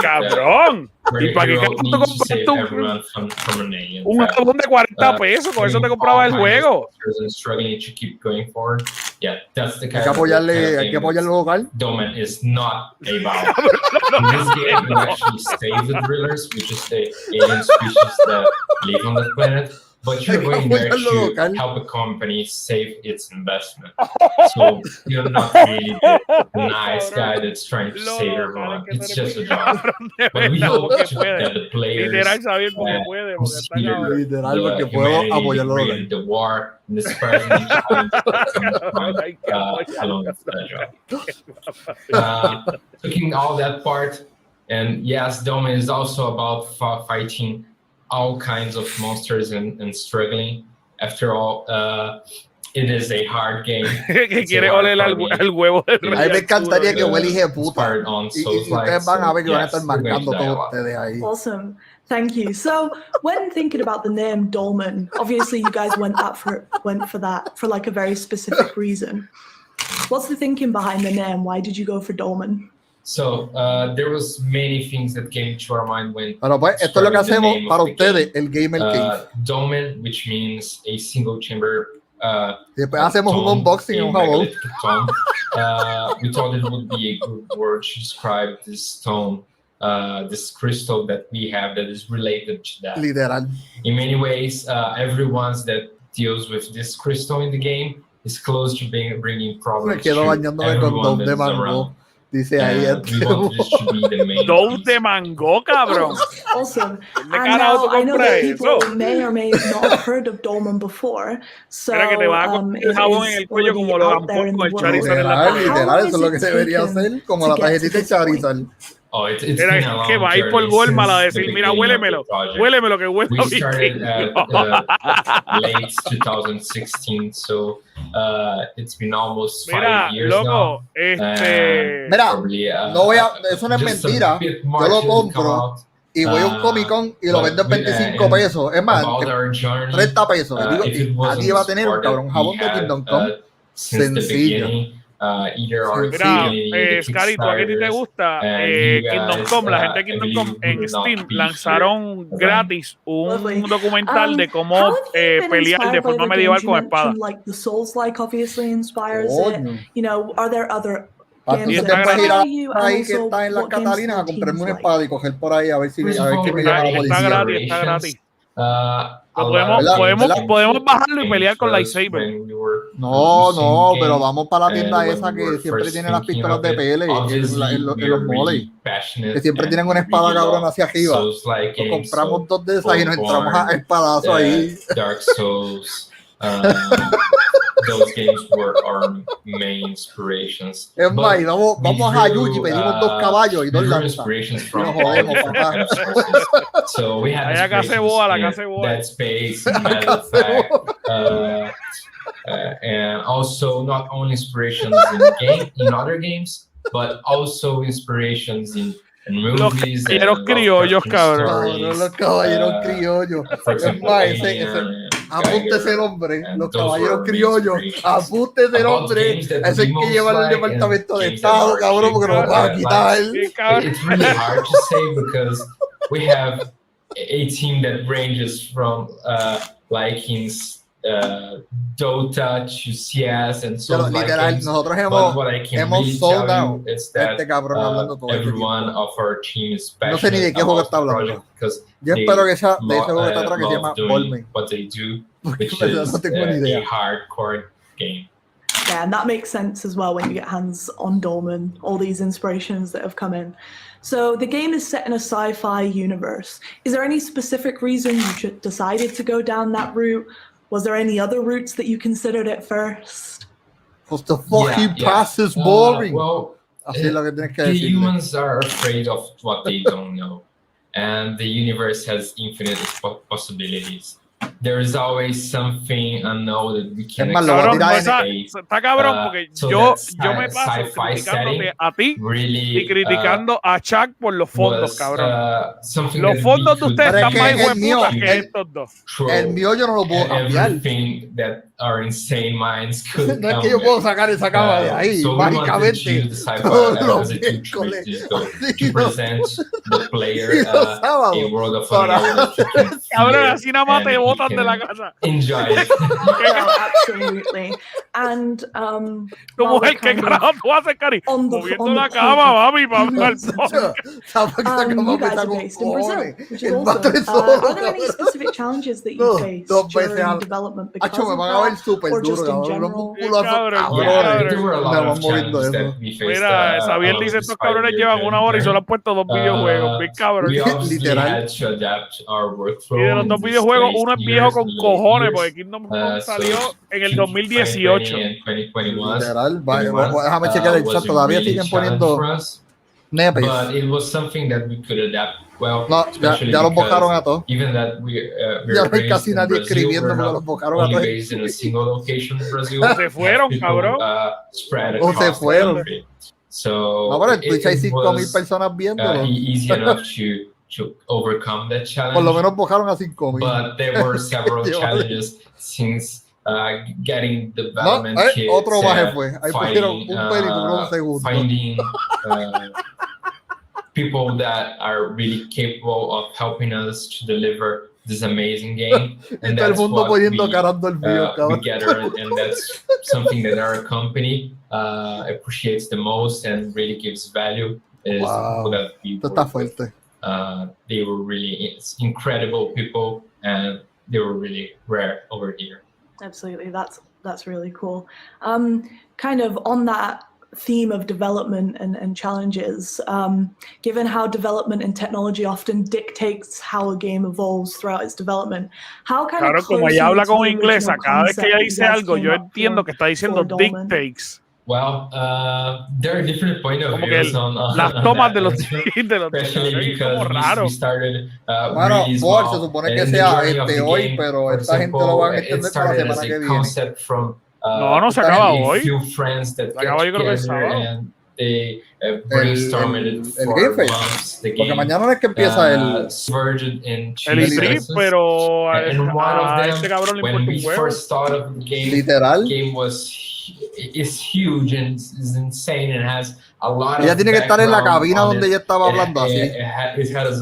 ¡Cabrón! ¿Y para qué tú compraste un álbum de 40 pesos? Con eso te compraba el juego. Hay que apoyarle local. Dolmen is not about. In this game, you actually save the drillers, which is the alien species that live on the planet. But you're going there to help a company save its investment. So you're not really the nice guy that's trying to save everyone. It's just a job. But we hope that the players consider the humanity, the war, and the present along with that job. Taking all that part, and yes, Dolmen is also about fighting all kinds of monsters and struggling. After all, it is a hard game. Que quiere oler el huevo de rey. A mí me encantaría que huele hija de puta. Y ustedes van a ver que van a estar marcando todos ustedes ahí. Awesome. Thank you. So, when thinking about the name Dolmen, obviously you guys went for that for like a very specific reason. What's the thinking behind the name? Why did you go for Dolmen? So there was many things that came to our mind when. Bueno, pues esto es lo que hacemos para ustedes, el Gamer Cave. Dolmen, which means a single chamber Después hacemos un unboxing en un jabón. We thought it would be a good word to describe this stone, this crystal that we have that is related to that. Literal. In many ways, everyone that deals with this crystal in the game is close to bringing problems to everyone that is around. Dice ahí Dove de mango, cabrón. Awesome. And now I know that people may or may not have heard of Dolmen before. So Mira que te va a coger el jabón en el cuello como lo dan con el Charizard en la literal, eso es lo que debería hacer, como la tarjetita de Charizard. It's been a long que va a ir por Walmart a decir, mira, huélemelo que huele We started at late 2016, so it's been almost 5 years now. Mira, no voy a, eso no es mentira. Yo lo compro y voy a un Comic Con y lo vendo en 25 pesos. Es más, 30 pesos. Digo, aquí va a tener un cabrón jabón de Kingdom Come sencillo. Mira, Scary, tú a ti te gusta Kingdom Come, la gente de Kingdom Come en Steam lanzaron gratis un documental de cómo pelear de forma medieval con espada. The Souls-like obviously inspires it. You know, are there other games that inspire you? Ahí que está en las Catalinas a comprarme una espada y coger por ahí a ver si me llama la policía. Está gratis. Podemos bajarlo y pelear con lightsaber. No, pero vamos para la tienda esa que siempre tiene las pistolas de PL en los moles, que siempre tienen una espada cabrona hacia arriba. Nos compramos 2 de esas y nos entramos a espadazo ahí. Dark Souls. Those games were our main inspirations. Es más, vamos a Yuji, pedimos 2 caballos y 2 lanzas. Nos jodemos, papá. So we had Dead Space, Matter of Fact, and also not only inspirations in other games, but also inspirations in movies. Los criollos, cabrón. Los caballeros criollos. Es más, apunte ese nombre, los caballeros criollos, apunte ese nombre, eso hay que llevarlo al departamento de Estado, cabrón, porque nos van a quitar. It's really hard to say because we have a team that ranges from liking Dota to CS and so on. Literal, nosotros hemos sold out. Este cabrón hablando todo every one of our team is passionate. No sé ni de qué juego está hablando. Yo espero que sea de ese juego que está atrás que se llama Dolmen. What they do, which is a hardcore game. Yeah, and that makes sense as well when you get hands on Dolmen, all these inspirations that have come in. So the game is set in a sci-fi universe. Is there any specific reason you decided to go down that route? Was there any other routes that you considered at first? Because the fucking past is boring. Humans are afraid of what they don't know. And the universe has infinite possibilities. There is always something unknown that we can está cabrón porque yo me paso criticándote a ti y criticando a Chuck por los fondos, cabrón. Los fondos de ustedes están más hueputas que estos dos. El mío yo no lo puedo cambiar. Our insane minds no es que yo puedo sacar esa cama de ahí, básicamente. Todos los miércoles. To present the player a world of cabrón, así nada más te botan de la casa. Enjoy it. Absolutely. And tu mujer, ¿qué carajo tú haces, Cari? Moviendo la cama, mami, para hablar. You guys are based in Brazil, which is awesome. Are there any specific challenges that you faced during development because of that, or just in general? Mira, Xavier dice, estos cabrones llevan 1 hora y solo han puesto 2 videojuegos. Big cabrón. Literal. Y de los 2 videojuegos, uno es viejo con cojones, porque Kingdom Come salió en el 2018. Literal. Déjame chequear el chat, todavía siguen poniendo nepes. But it was something that we could adapt well. No, ya los bocaron a todos. Even that ya no hay casi nadie escribiendo, pero los bocaron a todos. Based in a single location in Brazil. Se fueron, cabrón. O se fueron. So no, pero en Twitch hay 5,000 personas viéndolo. Easy enough to overcome that challenge. Por lo menos bocaron a 5,000. But there were several challenges since getting development kits, otro baje fue. Ahí pusieron un pelito por un segundo. Finding people that are really capable of helping us to deliver this amazing game, and Todo el that's mundo what we poniendo cara dormido, cabrón. gather, and that's something that our company appreciates the most and really gives value. Is Wow. that people Esto está fuerte. they were really incredible people, and they were really rare over here. Absolutely, that's really cool. Kind of on that theme of development and challenges, given how development and technology often dictates how a game evolves throughout its development, how kind Claro, of como ella habla con inglesa, cada vez que ella dice algo, yo entiendo que está diciendo dictates. Well, there are different point of views on las tomas de los especially because we started Bueno, really Paul, small. se supone que And the sea journey of the hoy, game, pero for esta gente lo van a example, it extender para la started as semana que a viene. concept from no se acaba a hoy. few friends that Se acaba, yo creo que el together sábado. and they brainstormed it for months. The Porque game, mañana no es que empieza el subverted in el E3, pero and one of them, este cabrón le when importa we un huevo. first started the game, Literal. the game is huge and is insane and has a lot ella of tiene que estar en la background cabina on donde it. ella estaba hablando así. It has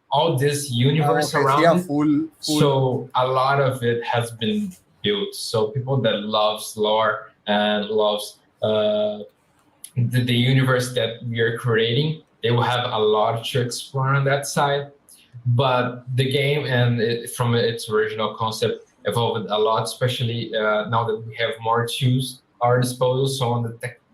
all this universe around it. Full. So a lot of it has been built. So people that loves lore and loves the universe that we are creating, they will have a lot to explore on that side. But the game from its original concept evolved a lot, especially now that we have more tools at our disposal. So on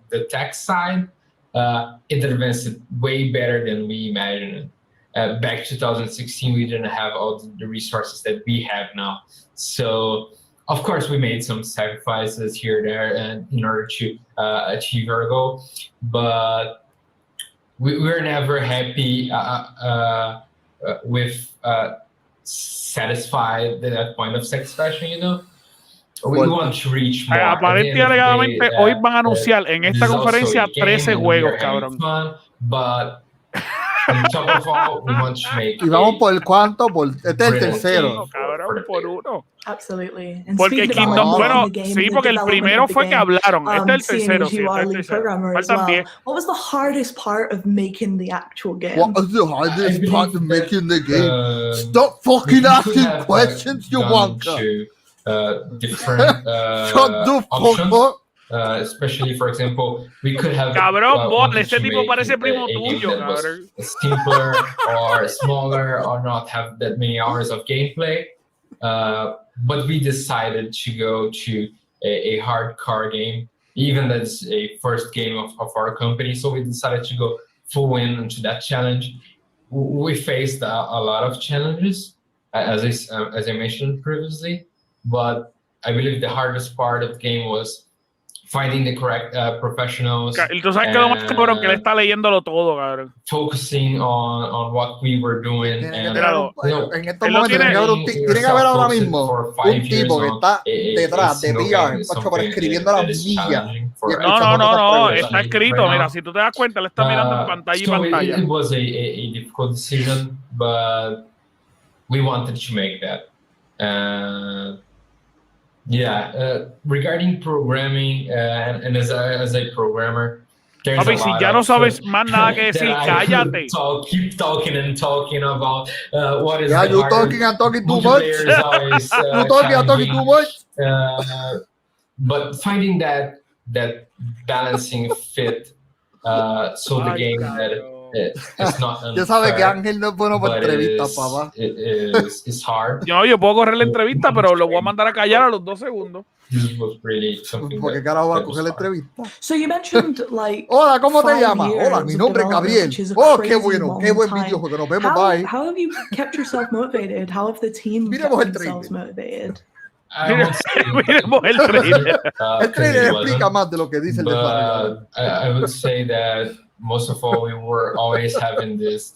the tech side, it advanced way better than we imagined. Back 2016, we didn't have all the resources that we have now. So, of course, we made some sacrifices here and there, and in order to achieve our goal. But we're never happy with satisfied at that point of satisfaction, you know. We want to reach more. Aparentemente y alegadamente hoy van a anunciar en esta conferencia 13 juegos, cabrón. But on top of all, we want to make y vamos por cuánto, este es el tercero. Cabrón, por uno. Absolutely. Porque Kingdom, bueno, sí, porque el primero fue que hablaron. Este es el tercero, sí, este es el tercero. Faltan 10. What was the hardest part of making the actual game? What was the hardest part of making the game? Stop fucking asking questions, you wanker. Different Shut the fuck up. Especially, for example, we could have. Cabrón, Bol, este tipo parece primo tuyo, cabrón. Simpler or smaller or not have that many hours of gameplay. But we decided to go to a hardcore game, even that's a first game of our company. So we decided to go full in into that challenge. We faced a lot of challenges, as I mentioned previously. But I believe the hardest part of the game was finding the correct professionals. Tú sabes que lo más cabrón que él está leyéndolo todo, cabrón. Focusing on what we were doing. En estos momentos tiene que haber ahora mismo un tipo que está detrás de VR, pero escribiendo a la millas. No, está escrito. Mira, si tú te das cuenta, él está mirando en pantalla y pantalla. It was a difficult decision, but we wanted to make that. Regarding programming and as a programmer, there's Papi, si ya no sabes más nada que decir, cállate. Keep talking and talking about what is. Yeah, you talking and talking too much. You talking and talking too much. But finding that balancing fit, so the game that. It's not ya sabe que Ángel no es bueno por entrevistas, papá. It's hard. Yo puedo correr la entrevista, pero lo voy a mandar a callar a los 2 segundos. This was really something. ¿Por qué carajo va a coger la entrevista? So you mentioned like. Hola, ¿cómo te llamas? Hola, mi nombre es Gabriel. Oh, qué bueno, qué buen videojuego. Nos vemos, bye. How have you kept yourself motivated? How have the team kept themselves motivated? Miremos el trailer. El trailer explica más de lo que dice el desarrollador. I would say that most of all, we were always having these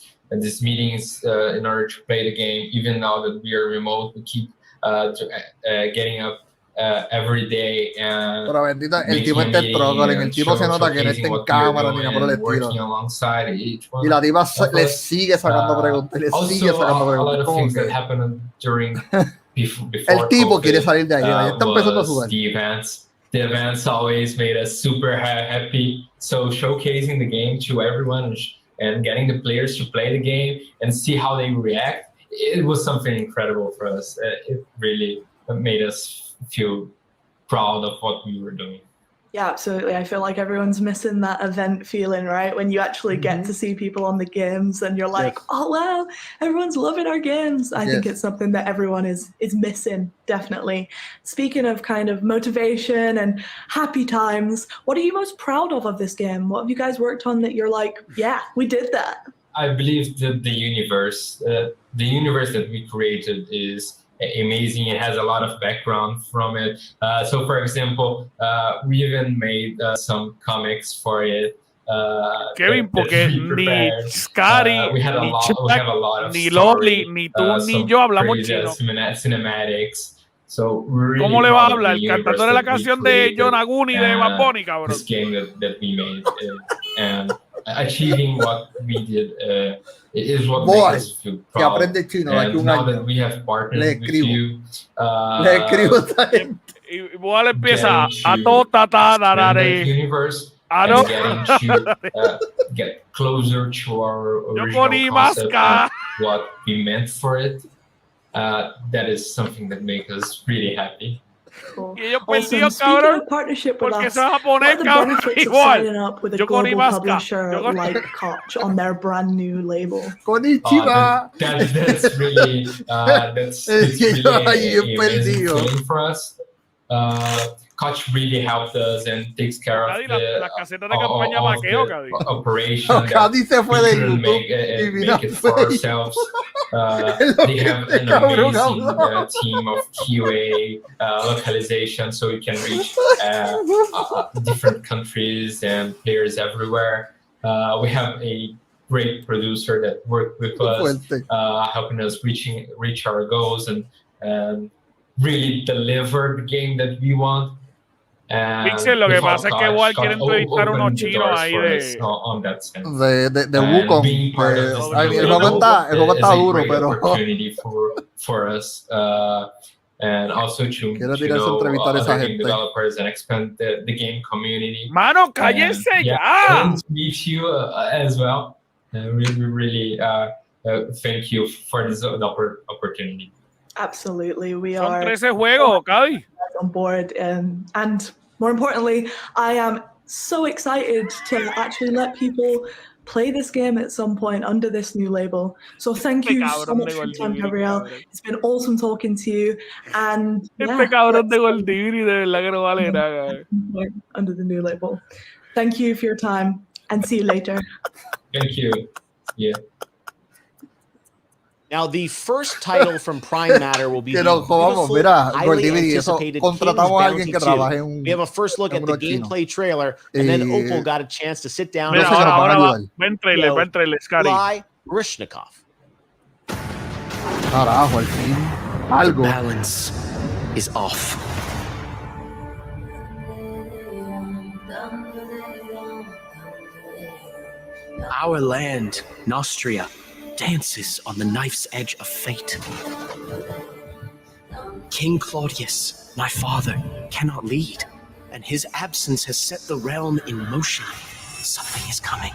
meetings in order to play the game. Even now that we are remote, we keep getting up every day. Pero bendita, el tipo está struggling, el tipo se nota que no está en cámara ni nada por el estilo. Y la diva le sigue sacando preguntas, le sigue sacando preguntas. ¿Cómo que? El tipo quiere salir de ahí, ya está empezando a sudar. The events always made us super happy. So showcasing the game to everyone and getting the players to play the game and see how they react it was something incredible for us. It really made us feel proud of what we were doing. Yeah, absolutely. I feel like everyone's missing that event feeling, right? When you actually get to see people on the games and you're like, oh, wow, everyone's loving our games. I think it's something that everyone is missing, definitely. Speaking of kind of motivation and happy times, what are you most proud of this game? What have you guys worked on that you're like, yeah, we did that? I believe that the universe that we created is amazing. It has a lot of background from it. So, for example, we even made some comics for it. Kevin, porque ni Scary, we have a lot of ni story, Loli, ni tú, ni yo hablamos chino. Cinematics. So we're really ¿Cómo le va a hablar? El cantando de la canción de John Aguni de Bad Bunny, cabrón. This game that we made and achieving what we did is what makes us feel proud. And now that we have partnered with you, igual empieza a totatarare. Universe and getting to get closer to our original concept and what we meant for it. That is something that makes us really happy. Cool. Awesome. Speaking of partnership with us, what are the benefits of signing up with a global publisher like Koch on their brand new label? Konnichiwa. That's really that's really amazing feeling for us. Koch really helped us and takes care of the operation. Cady se fue de YouTube make it for ourselves. They have an amazing team of QA localization, so we can reach different countries and players everywhere. We have a great producer that worked with us, helping us reach our goals and really deliver the game that we want. Pixel, lo que pasa es que igual quieren entrevistar unos chinos ahí de Wukong. El juego está duro, pero for us and also to entrevistar esa gente. Developers and expand the game community. Mano, cállense ya. To meet you as well. We really thank you for this opportunity. Absolutely, we Son are 13 juegos, Cady. On board, and more importantly, I am so excited to actually let people play this game at some point under this new label. So thank you so much for your time, Gabriel. It's been awesome talking to you. And cabrón de Goldiviri, de verdad que no vale nada. Under the new label. Thank you for your time, and see you later. Thank you. Yeah. Now, the first title from Prime Matter will be highly anticipated King's Bounty 2. We have a first look at the gameplay trailer, and then Opal got a chance to sit down and ven trailer, Scary. Eli Rishnikov. Carajo, al fin. Algo. Balance is off. Our land, Nostria, dances on the knife's edge of fate. King Claudius, my father, cannot lead, and his absence has set the realm in motion. Something is coming.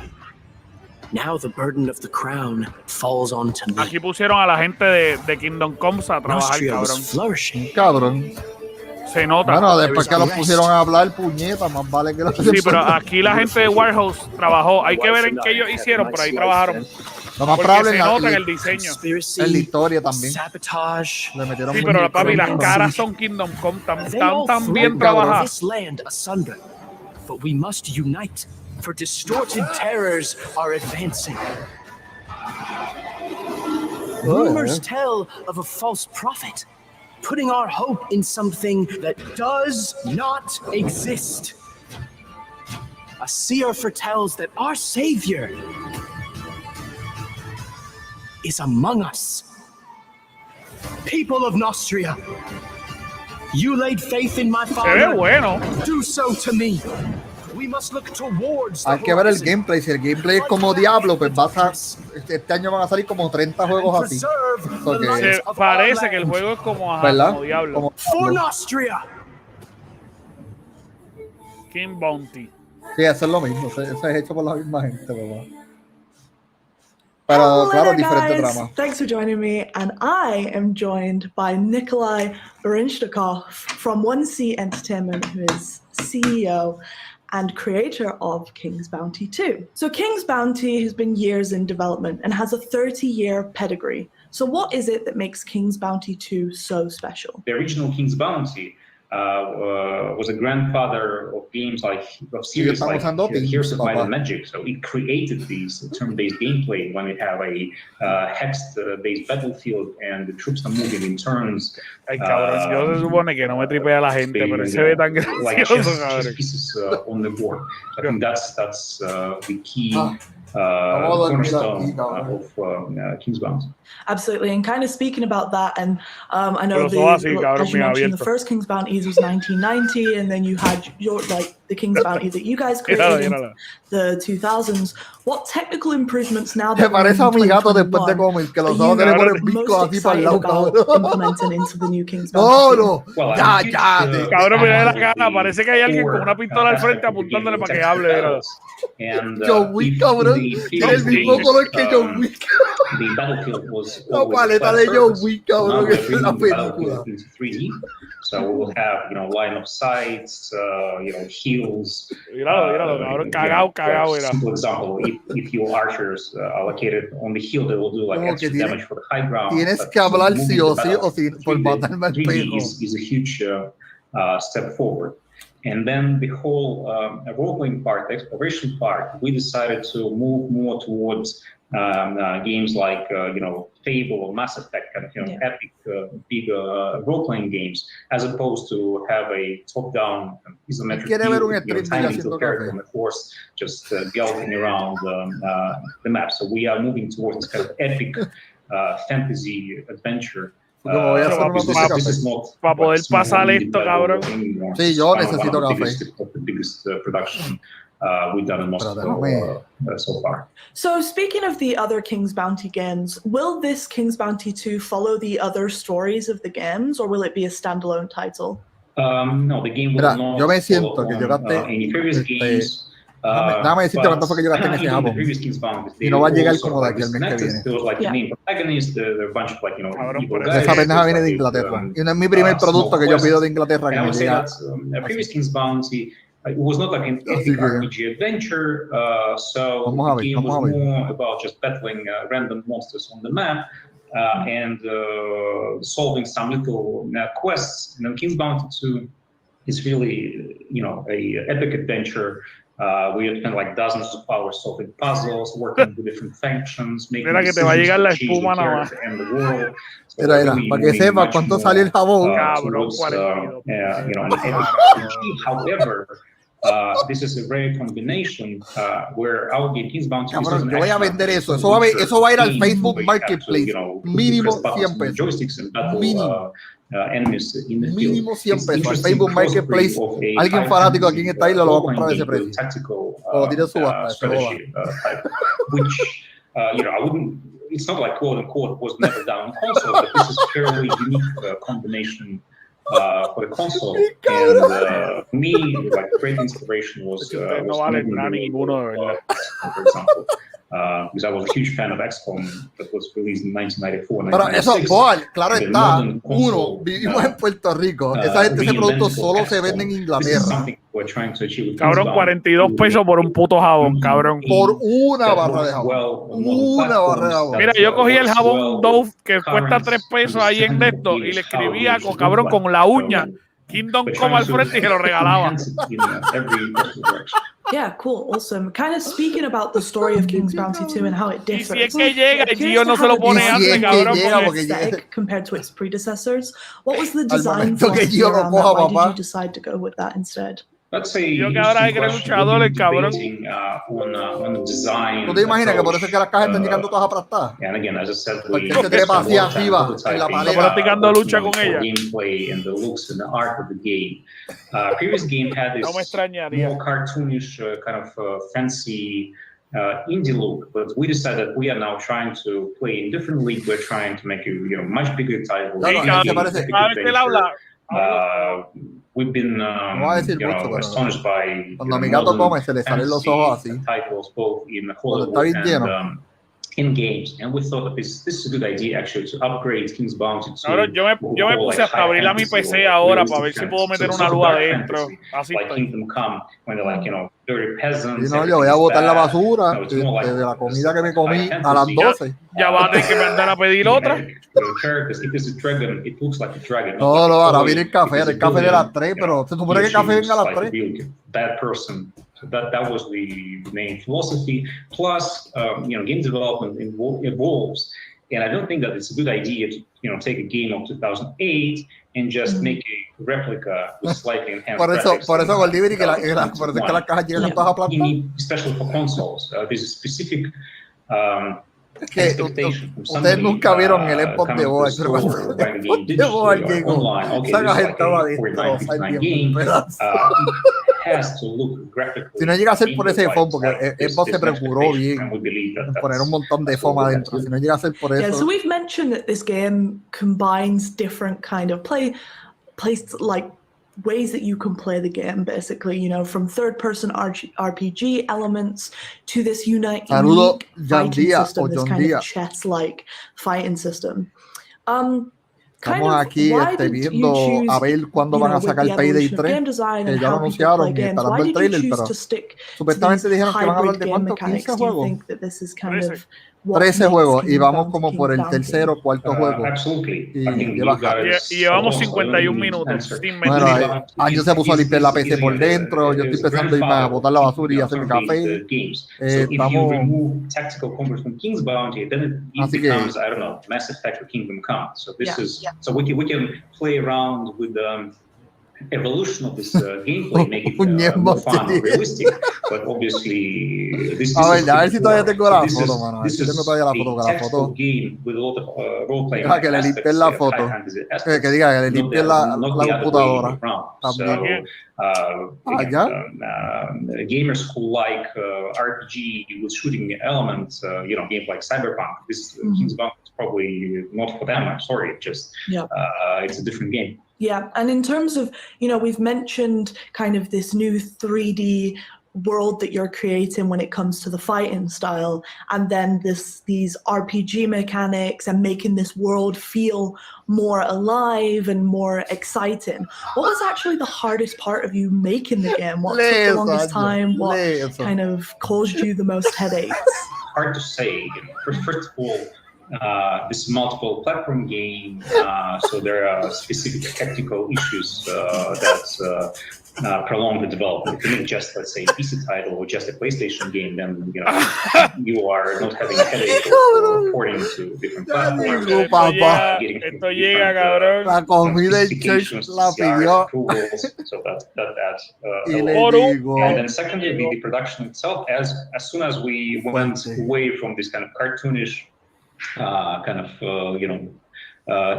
Now the burden of the crown falls onto me. Aquí pusieron a la gente de Kingdom Come a trabajar, cabrón. Cabrón. Se nota. Bueno, después que los pusieron a hablar, puñeta, más vale que los... Sí, pero aquí la gente de Warhouse trabajó. Hay que ver en qué ellos hicieron, pero ahí trabajaron. Lo más probable se nota en el diseño. En la historia también. Le metieron sí, pero papi, las caras son Kingdom Come, tan bien trabajadas. But we must unite, for distorted terrors are advancing. Rumors tell of a false prophet, putting our hope in something that does not exist. A seer foretells that our savior is among us. People of Nostria, you laid faith in my father. Bueno. Do so to me. We must look towards the Hay que ver el gameplay. Si el gameplay es como Diablo, pues este año van a salir como 30 juegos así. Se parece que el juego es como Diablo. For Nostria. King Bounty. Sí, eso es lo mismo. Eso es hecho por la misma gente, papá. Pero claro, diferente drama. Thanks for joining me, and I am joined by Nikolai Baryshnikov from 1C Entertainment, who is CEO and creator of King's Bounty 2. So King's Bounty has been years in development and has a 30-year pedigree. So what is it that makes King's Bounty 2 so special? The original King's Bounty was a grandfather of games of series like Heroes of Might and Magic. So it created these turn-based gameplay when we have a hex-based battlefield and the troops are moving in turns. Ay, cabrón, yo se supone que no me tripea la gente, pero se ve tan gracioso, chess pieces on the board. I think that's the key cornerstone of King's Bounty. Absolutely, and kind of speaking about that, and I know as you mentioned, the first King's Bounties was 1990, and then you had the King's Bounty that you guys created in the 2000s. What technical improvements now that we're in 2021 implementing into the new King's Bounty? Cabrón, mira la cara, parece que hay alguien con una pistola al frente apuntándole para que hable. John Wick, cabrón, tiene el mismo color que John Wick. The battlefield was la paleta de John Wick, cabrón, es la película. Into 3D, so we will have line of sights, heals. Cabrón, cagao. Simple example: if your archers are located on the hill, they will do extra damage for the high ground. Tienes que hablar sí o sí por matarme al pejo. Is a huge step forward. And then the whole role-playing part, the exploration part, we decided to move more towards games like Fable or Mass Effect, kind of epic, big role-playing games, as opposed to have a top-down isometric view, tiny little character on the force just galloping around the map. So we are moving towards this kind of epic fantasy adventure. Para poder pasar esto, cabrón. Sí, yo necesito café. The biggest production we've done in Moscow so far. So speaking of the other King's Bounty games, will this King's Bounty 2 follow the other stories of the games, or will it be a standalone title? No, the game will not yo me siento que yo gasté any previous games. Déjame decirte cuánto fue que yo gasté en ese Japón. Y no va a llegar como de aquí al mes que viene. Esa pendeja viene de Inglaterra. Y no es mi primer producto que yo pido de Inglaterra que me llega. Previous King's Bounty it was not like an epic RPG adventure, so the game was more about just battling random monsters on the map and solving some little quests. And then King's Bounty 2 is really, a epic adventure. We have spent dozens of hours solving puzzles, working with different factions, making decisions to change the character and the world. So para que sepa cuánto salió el jabón. However, this is a rare combination where our game King's Bounty. Cabrón, yo voy a vender eso. Eso va a ir al Facebook Marketplace. Mínimo 100 pesos. Mínimo. Enemies in the field. Mínimo 100 pesos. Al Facebook Marketplace, alguien fanático aquí en esta isla lo va a comprar a ese precio. O tiene subasta. Which, I wouldn't. It's not like quote unquote was never done on console, but this is a fairly unique combination for the console. And for me, great inspiration was for example. Because I was a huge fan of XCOM that was released in 1994. Pero eso, claro está, uno, vivimos en Puerto Rico, esa gente, ese producto solo se vende en Inglaterra. Cabrón, 42 pesos por un puto jabón, cabrón. Por una barra de jabón. Una barra de jabón. Mira, yo cogí el jabón Dove que cuesta 3 pesos ahí en esto y le escribía con la uña Kingdom Come al frente y se lo regalaba. Yeah, cool, awesome. Kind of speaking about the story of King's Bounty 2 and how it differs. Y si es que llega y Gio no se lo pone antes, cabrón. Compared to its predecessors, what was the design philosophy around that? Why did you decide to go with that instead? Let's say yo que ahora hay que luchadores, cabrón. ¿Tú te imaginas que por eso es que las cajas están llegando todas aplastadas? Porque se trepa así arriba en la paleta. Practicando lucha con ella. Previous game had this more cartoonish kind of fancy indie look, but we decided we are now trying to play in different league. We're trying to make a much bigger title. We've been astonished by cuando mi gato come se le salen los ojos así. Titles both in Hollywood and in games, and we thought that this is a good idea actually to upgrade King's Bounty to ahora yo me puse hasta abrir a mi PC ahora para ver si puedo meter una luz adentro. Así like Kingdom Come, when they're like, you know, dirty peasants. No, yo voy a botar la basura de la comida que me comí a las 12. Ya va a tener que mandar a pedir otra. No, ahora viene el café de las 3, pero se supone que el café venga a las 3. Bad person. So that was the main philosophy. Plus, you know, game development evolves, and I don't think that it's a good idea to, you know, take a game of 2008 and just make a replica with slightly enhanced graphics. Por eso Goldberry que las cajas llegan todas aplastadas. Especially for consoles, there's a specific que ustedes nunca vieron el Xbox de Boa, pero cuando el Boa llegó, esa caja estaba adentro, si no llega a ser por ese foam, porque Xbox se procuró bien poner un montón de foam adentro, si no llega a ser por eso. Yeah, so we've mentioned that this game combines different kind of like ways that you can play the game, basically, you know, from third-person RPG elements to this unique fighting system, this kind of chess-like fighting system. Estamos aquí viendo a ver cuándo van a sacar Payday 3, que ya lo anunciaron y está dando el trailer, pero supuestamente dijeron que van a hablar de cuánto, 15 juegos. 13 juegos y vamos como por el tercero o cuarto juego. Y llevamos 51 minutos. Bueno, Ángel se puso a limpiar la PC por dentro. Yo estoy pensando irme a botar la basura y hacer mi café. Estamos. Así que. So we can play around with the evolution of this gameplay, make it more fun and realistic. But obviously, this is a tactical game with a lot of role-playing aspects. Que le limpien la foto. Que diga que le limpien la computadora. Gamers who like RPG with shooting elements, you know, games like Cyberpunk. This King's Bounty is probably not for them. I'm sorry, it's a different game. Yeah, and in terms of, you know, we've mentioned kind of this new 3D world that you're creating when it comes to the fighting style, and then these RPG mechanics and making this world feel more alive and more exciting. What was actually the hardest part of you making the game? What took the longest time? What kind of caused you the most headaches? Hard to say. First of all, this multiple platform game, so there are specific technical issues that prolong the development. If you make just, let's say, a PC title or just a PlayStation game, then you know you are not having a headache of porting to different platforms. Esto llega, cabrón. La comida en church la pidió. So and then secondly, the production itself. As soon as we went away from this kind of cartoonish you know,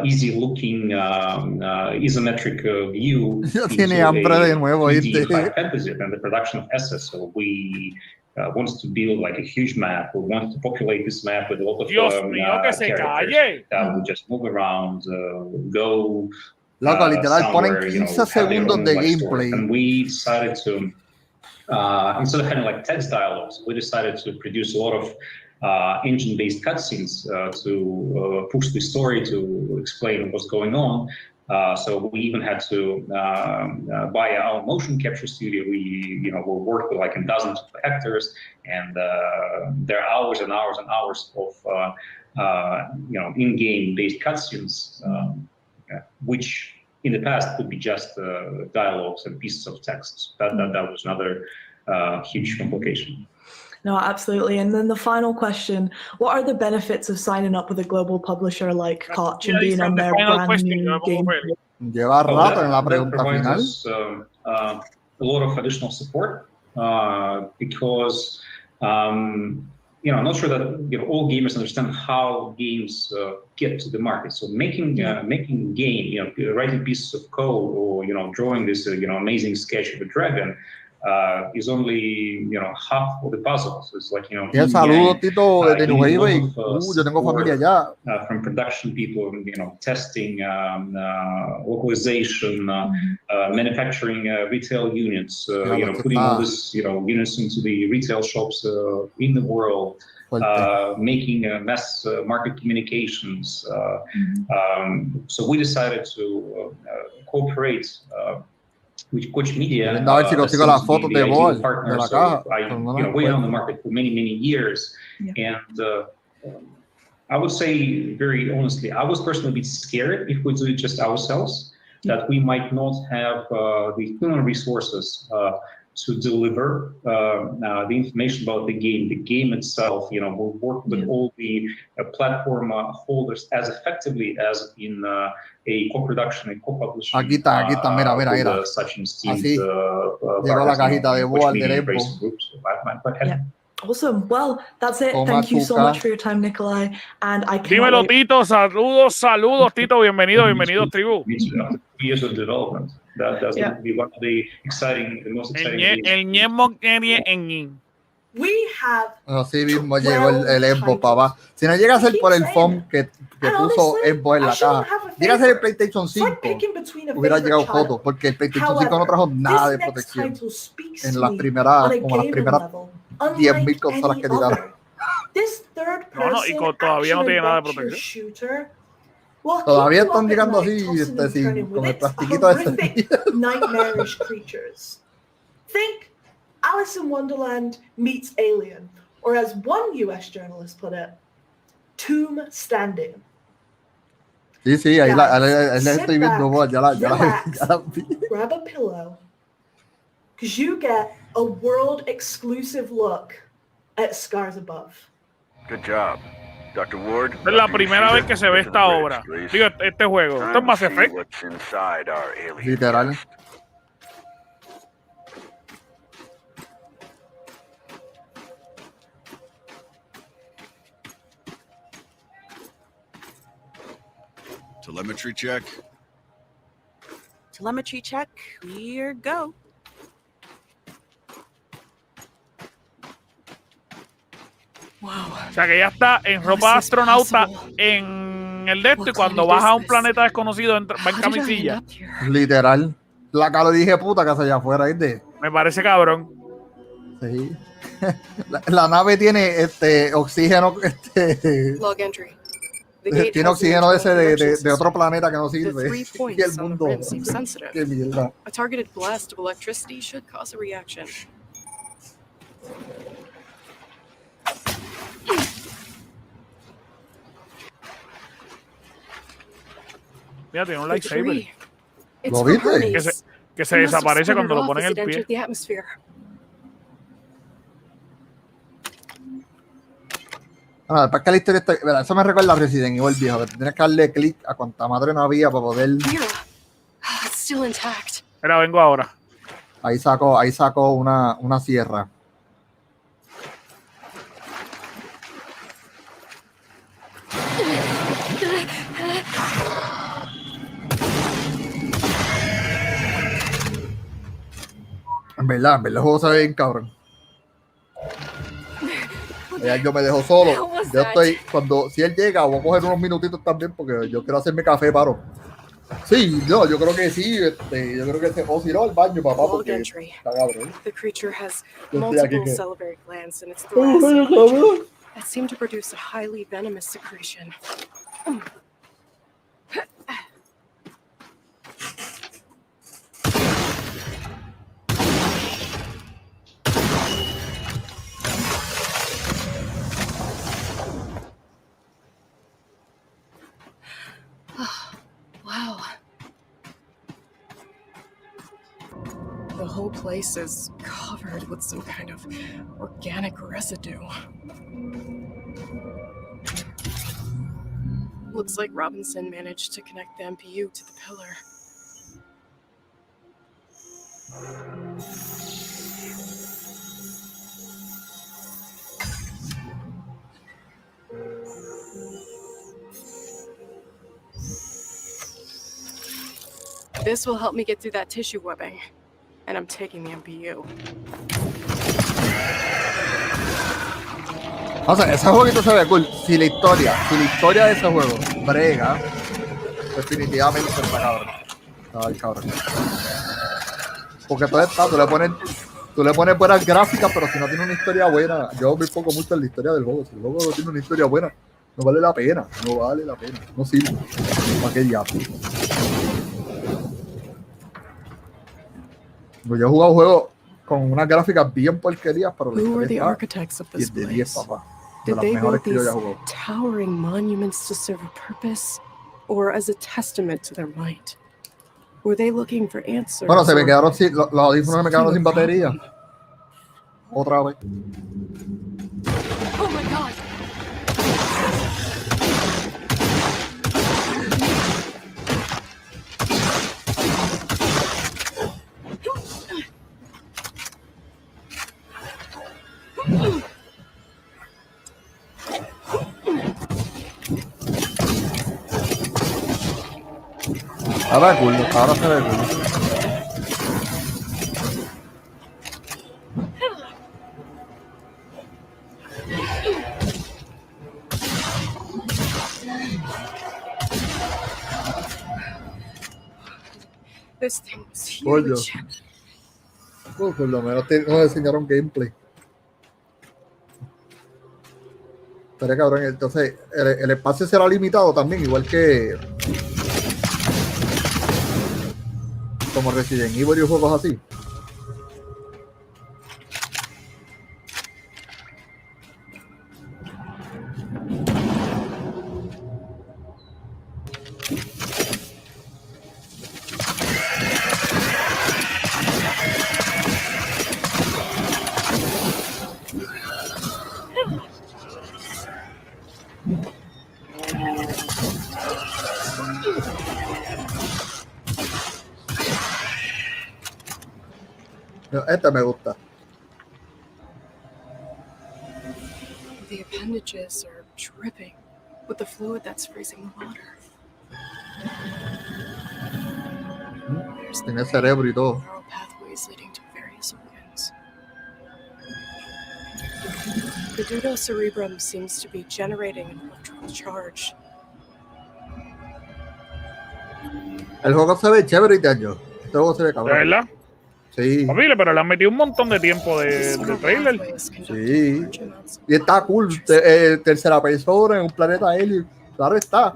easy-looking isometric view tiene hambre de nuevo, fantasy and the production of assets. So we wanted to build like a huge map. We wanted to populate this map with a lot of characters that would just move around, go. Loco, literal, ponen 15 segundos de gameplay. And we decided to, instead of having like text dialogues, we decided to produce a lot of engine-based cutscenes to push the story, to explain what's going on. So we even had to buy our motion capture studio. We'll work with like dozens of actors, and there are hours and hours and hours of in-game based cutscenes, which in the past could be just dialogues and pieces of text. That was another huge complication. No, absolutely. And then the final question, what are the benefits of signing up with a global publisher like Koch and being on their brand new game? Lleva rato en la pregunta final. A lot of additional support because I'm not sure that all gamers understand how games get to the market. So making game, writing pieces of code or drawing this amazing sketch of a dragon is only half of the puzzle. So it's like saludo Tito desde New Haven. Yo tengo familia allá. From production people, testing, localization, manufacturing retail units, putting all this units into the retail shops in the world. making mass market communications. So we decided to cooperate with Coach Media. Partner. So we're on the market for many years, and I would say very honestly, I was personally a bit scared if we do it just ourselves, that we might not have the human resources to deliver the information about the game. The game itself, we'll work with all the platform holders as effectively as in a co-production and co-publishing. Aquí está, mira. Such Así. Llegó la cajita de Boal de Lembo. Awesome. Well, that's it. Thank you so much for your time, Nikolai. And I Dímelo, Tito. Saludos, Tito. Bienvenido, tribu. Years of development. That's going to be one of the most exciting things. We have. Así mismo llegó el Xbox, papá. Si no llega a ser por el foam que puso Xbox en la caja, llega a ser el PlayStation 5, hubiera llegado foto, porque el PlayStation 5 no trajo nada de protección en las primeras 10,000 consolas que tiraron. No, y todavía no tiene nada de protección. Todavía están llegando así, con el plastiquito de nightmarish creatures. Think Alice in Wonderland meets Alien, or as one US journalist put it, Tomb Standing. Sí, ahí la estoy viendo, ya la vi. Grab a pillow, because you get a world exclusive look at Scars Above. Good job. Dr. Ward, es la primera vez que se ve esta obra. Digo, este juego. Esto es Mass Effect. Literal. Telemetry check. Telemetry check. Here go. Wow. O sea que ya está en ropa de astronauta en el de esto y cuando baja a un planeta desconocido va en camisilla. Literal. La cara dije puta que hacia allá afuera, ¿viste? Me parece cabrón. Sí. La nave tiene oxígeno, Log entry. Tiene oxígeno ese de otro planeta que no sirve. Y el mundo. Qué mierda. A targeted blast of electricity should cause a reaction. Mira, tiene un lightsaber. ¿Lo viste? Que se desaparece cuando lo ponen en el pie. Después que la historia está, eso me recuerda a Resident Evil viejo, que tienes que darle clic a cuanta madre no había para poder. Mira, vengo ahora. Ahí sacó una sierra. En verdad el juego se ve bien cabrón. Yo me dejo solo. Yo estoy, si él llega, voy a coger unos minutitos también porque yo quiero hacerme café, paro. Sí, yo creo que sí. Yo creo que si no, al baño, papá, porque está cabrón. The creature has multiple salivary glands in its thoracic that seem to produce a highly venomous secretion. Wow. The whole place is covered with some kind of organic residue. Looks like Robinson managed to connect the MPU to the pillar. This will help me get through that tissue webbing. And I'm taking the MPU. O sea, ese jueguito se ve cool. Si la historia de ese juego brega, definitivamente está cabrón. Porque todo está, tú le pones tú le pones buenas gráficas, pero si no tiene una historia buena, yo me enfoco mucho en la historia del juego. Si el juego no tiene una historia buena, no vale la pena, no sirve. ¿Para qué diablo? Yo he jugado juegos con unas gráficas bien porquerías, pero la historia está 10 de 10, papá. De las mejores que yo haya jugado. Towering monuments to serve a purpose, or as a testament to their might? Were they looking for answers? Bueno, se me quedaron sin, los audífonos me quedaron sin batería. Otra vez. Oh my God! Ahora cool, ahora se ve cool. This thing was huge. Por lo menos nos enseñaron gameplay. Estaría cabrón. Entonces, el espacio será limitado también, igual que como Resident Evil y juegos así. Esta me gusta. The appendages are dripping with the fluid that's freezing the water. Tiene cerebro y todo. Neural pathways leading to various organs. The pseudocerebrum seems to be generating an electrical charge. El juego se ve chévere y daño. Este juego se ve cabrón. ¿De verdad? Sí. Horrible, pero le han metido un montón de tiempo de trailer. Sí. Y está cool. Tercera persona en un planeta alien. Claro está.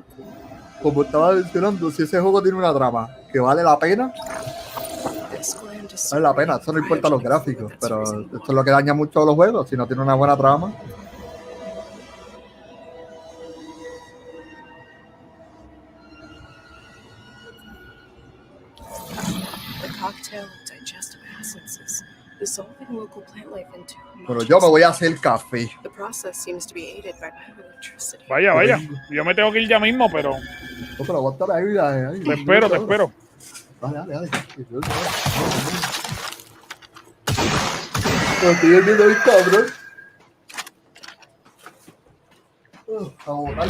Como estaba mencionando, si ese juego tiene una trama que vale la pena, vale la pena. Eso no importa los gráficos, pero esto es lo que daña mucho a los juegos. Si no tiene una buena trama. Pero yo me voy a hacer café. Vaya, vaya. Yo me tengo que ir ya mismo, pero. No, pero voy a estar ahí. Te espero. Dale. Pero estoy viendo el cabrón. A botar,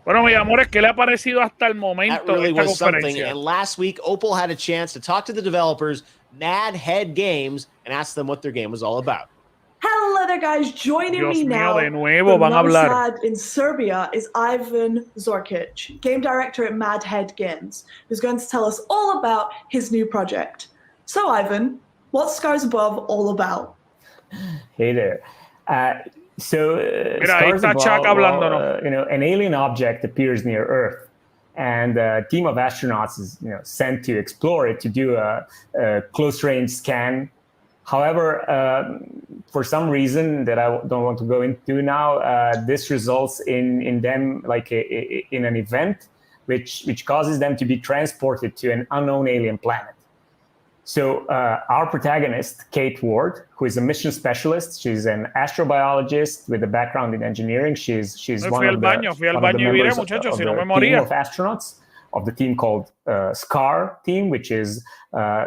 Bueno, mis amores, ¿qué le ha parecido hasta el momento really esta was conferencia? And last week, Opal had a chance to talk to the developers, Mad Head Games, and ask them what their game was all about. Hello there, guys. Joining me now de nuevo van a hablar. in Serbia is Ivan Zorkic, game director at Mad Head Games, who's going to tell us all about his new project. So, Ivan, what's Scars Above all about? Hey there. Mira, ahí está Chuck hablándonos. An alien object appears near Earth, and a team of astronauts is sent to explore it to do a close-range scan. However, for some reason that I don't want to go into now, this results in them in an event which causes them to be transported to an unknown alien planet. So our protagonist, Kate Ward, who is a mission specialist, she's an astrobiologist with a background in engineering. She's one of the members of the team of astronauts of the team called SCAR team, which is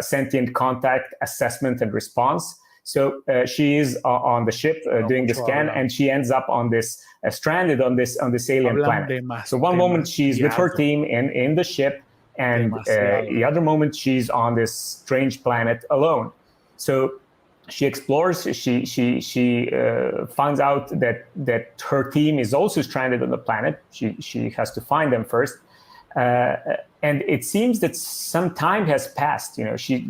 Sentient Contact Assessment and Response. So she is on the ship doing the scan, and she ends up on this stranded on this alien planet. So one moment she's with her team in the ship, and the other moment she's on this strange planet alone. So she explores. She finds out that her team is also stranded on the planet. She has to find them first. And it seems that some time has passed. She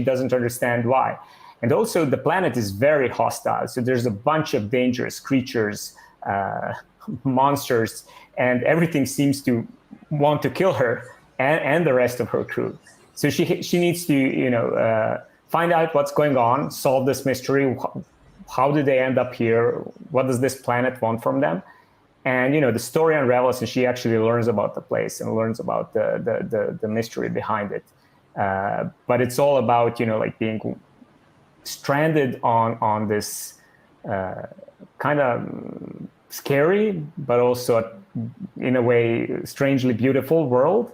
doesn't understand why. And also the planet is very hostile. So there's a bunch of dangerous creatures, monsters, and everything seems to want to kill her and the rest of her crew. So she needs to, find out what's going on, solve this mystery. How did they end up here? What does this planet want from them? And the story unravels, and she actually learns about the place and learns about the mystery behind it. But it's all about like being stranded on this kind of scary, but also in a way strangely beautiful world,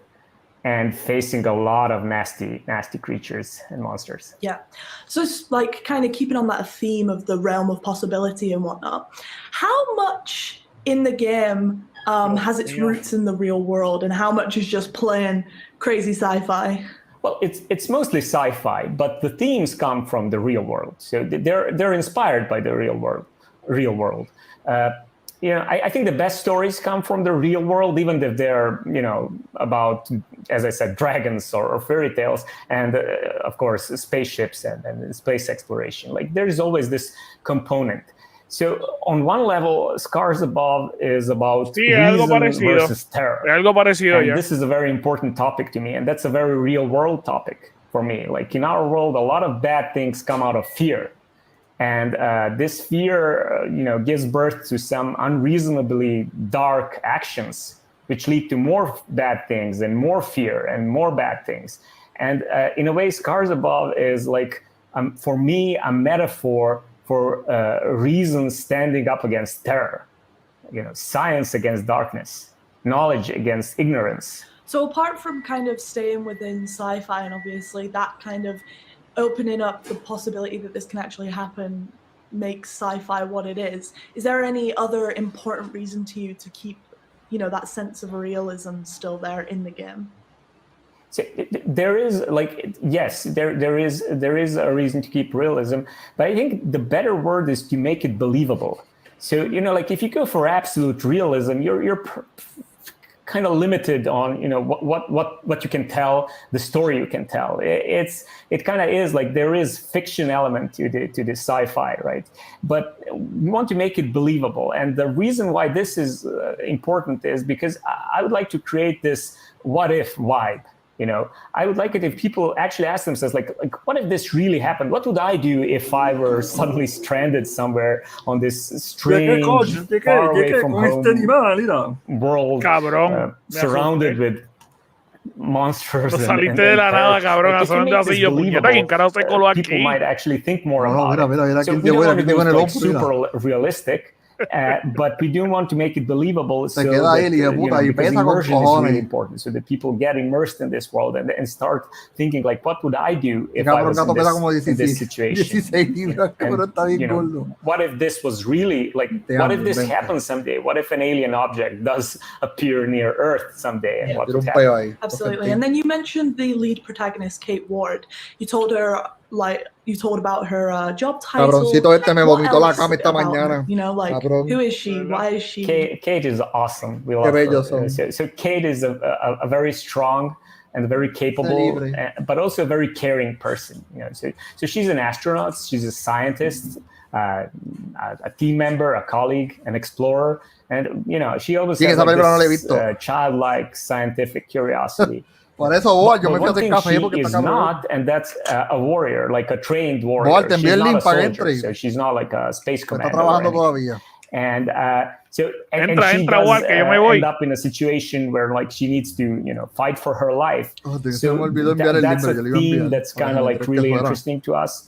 and facing a lot of nasty creatures and monsters. Yeah. So it's like kind of keeping on that theme of the realm of possibility and whatnot. How much in the game has its roots in the real world, and how much is just plain crazy sci-fi? Well, it's mostly sci-fi, but the themes come from the real world. So they're inspired by the real world. I think the best stories come from the real world, even if they're about, as I said, dragons or fairy tales, and of course spaceships and space exploration. Like there's always this component. So on one level, Scars Above is about reason versus terror. And this is a very important topic to me, and that's a very real world topic for me. Like in our world, a lot of bad things come out of fear. And this fear, gives birth to some unreasonably dark actions, which lead to more bad things and more fear and more bad things. And in a way, Scars Above is like, for me, a metaphor for reason standing up against terror, science against darkness, knowledge against ignorance. So apart from kind of staying within sci-fi and obviously that kind of opening up the possibility that this can actually happen makes sci-fi what it is there any other important reason to you to keep, that sense of realism still there in the game? So there is there is a reason to keep realism, but I think the better word is to make it believable. So if you go for absolute realism, you're kind of limited on what you can tell, the story you can tell. It kind of is like there is fiction element to the sci-fi, right? But we want to make it believable, and the reason why this is important is because I would like to create this what if vibe. I would like it if people actually ask themselves, like, what if this really happened? What would I do if I were suddenly stranded somewhere on this strange, far away from home world, surrounded with monsters? People might actually think more about it. So we don't want to go super realistic. But we do want to make it believable, so that, because immersion is really important, so that people get immersed in this world and start thinking like, what would I do if I was in this situation? And, what if this was really like, what if this happens someday? What if an alien object does appear near Earth someday? And what would happen? Absolutely. And then you mentioned the lead protagonist, Kate Ward. You told about her job title. Cabroncito este me vomitó la cama esta mañana. Who is she? Why is she? Kate is awesome. We love her. So Kate is a very strong and very capable, but also a very caring person. So she's an astronaut. She's a scientist, a team member, a colleague, an explorer, and she always has this childlike scientific curiosity. Por eso voy, yo me fui a hacer café porque está cabrón. Not, and that's a warrior, like a trained warrior. She's not a soldier, so she's not like a space commander. Está trabajando todavía. And so and she does end up in a situation where like she needs to fight for her life. So that's a theme that's kind of like really interesting to us.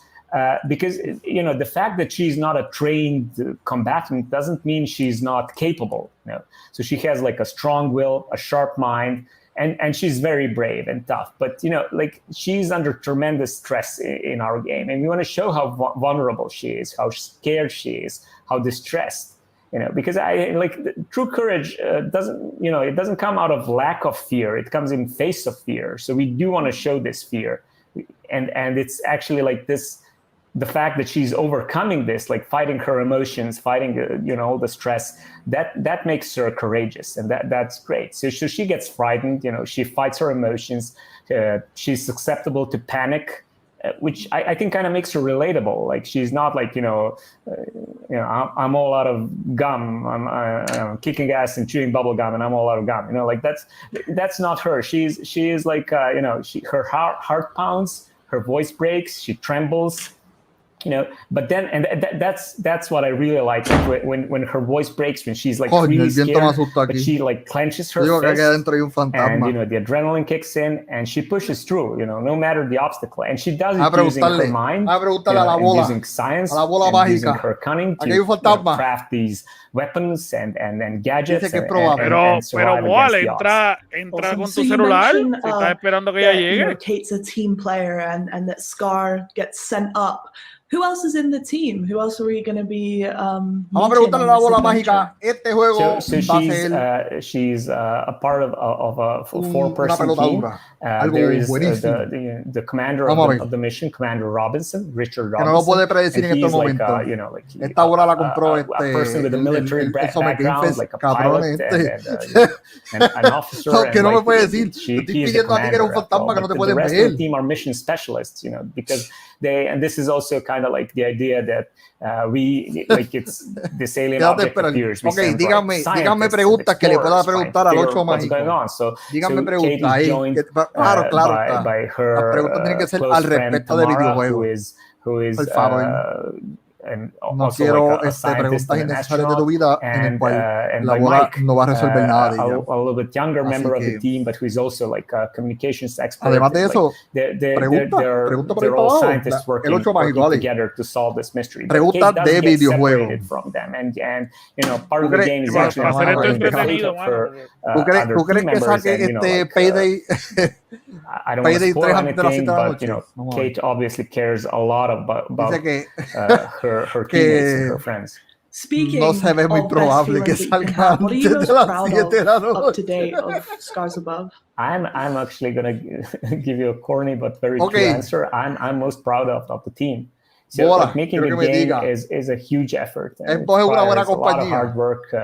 Because the fact that she's not a trained combatant doesn't mean she's not capable. So she has like a strong will, a sharp mind, and she's very brave and tough. But like she's under tremendous stress in our game, and we want to show how vulnerable she is, how scared she is, how distressed. Because true courage doesn't, it doesn't come out of lack of fear. It comes in face of fear. So we do want to show this fear, and it's actually like this. The fact that she's overcoming this, like fighting her emotions, fighting, all the stress, that makes her courageous, and that's great. So she gets frightened, she fights her emotions. She's susceptible to panic, which I think kind of makes her relatable. Like she's not like, I'm all out of gum. I'm kicking ass and chewing bubble gum, and I'm all out of gum. Like that's not her. She is like, her heart pounds, her voice breaks, she trembles. But then, and that's what I really like when her voice breaks, when she's like really scared, but she like clenches her fist, and the adrenaline kicks in, and she pushes through, no matter the obstacle, and she does it using her mind, and using science, and using her cunning to craft these weapons and gadgets. Pero Wall, entra con tu celular, si estás esperando que ella llegue. Kate's a team player, and that Scar gets sent up. Who else is in the team? Who else are we going to be? Vamos a preguntarle a la bola mágica. Este juego so she's a part of a four-person team. There is the commander of the mission, Commander Robinson, Richard Robinson. Que no lo puede predecir en estos momentos. Esta bola la compró a person with a military background, like a pilot and an officer. No, que no me puede decir. Te estoy pidiendo a ti que eres un fantasma que no te pueden ver. The rest of the team are mission specialists, because and this is also kind of like the idea that it's this alien object appears. Okay, díganme preguntas que le pueda preguntar al 8 mágico. Díganme preguntas ahí. Claro. Las preguntas tienen que ser al respecto de videojuegos. Por favor. No quiero preguntas innecesarias de tu vida en el cual la bola no va a resolver nada de ella. A little bit younger member of the team, but who is also like a communications expert. Además de eso, they're all scientists working together to solve this mystery. Preguntas de videojuegos. From them, and part of the game is actually ¿Tú crees que saque Payday? I don't want to spoil anything, but Kate obviously cares a lot about her teammates and her friends. Speaking no se ve muy probable que salga antes de las 7 de la noche. Up to date of Scars Above? I'm actually gonna give you a corny but very true answer. I'm most proud of the team. So making a game is a huge effort. It requires a lot of hard work,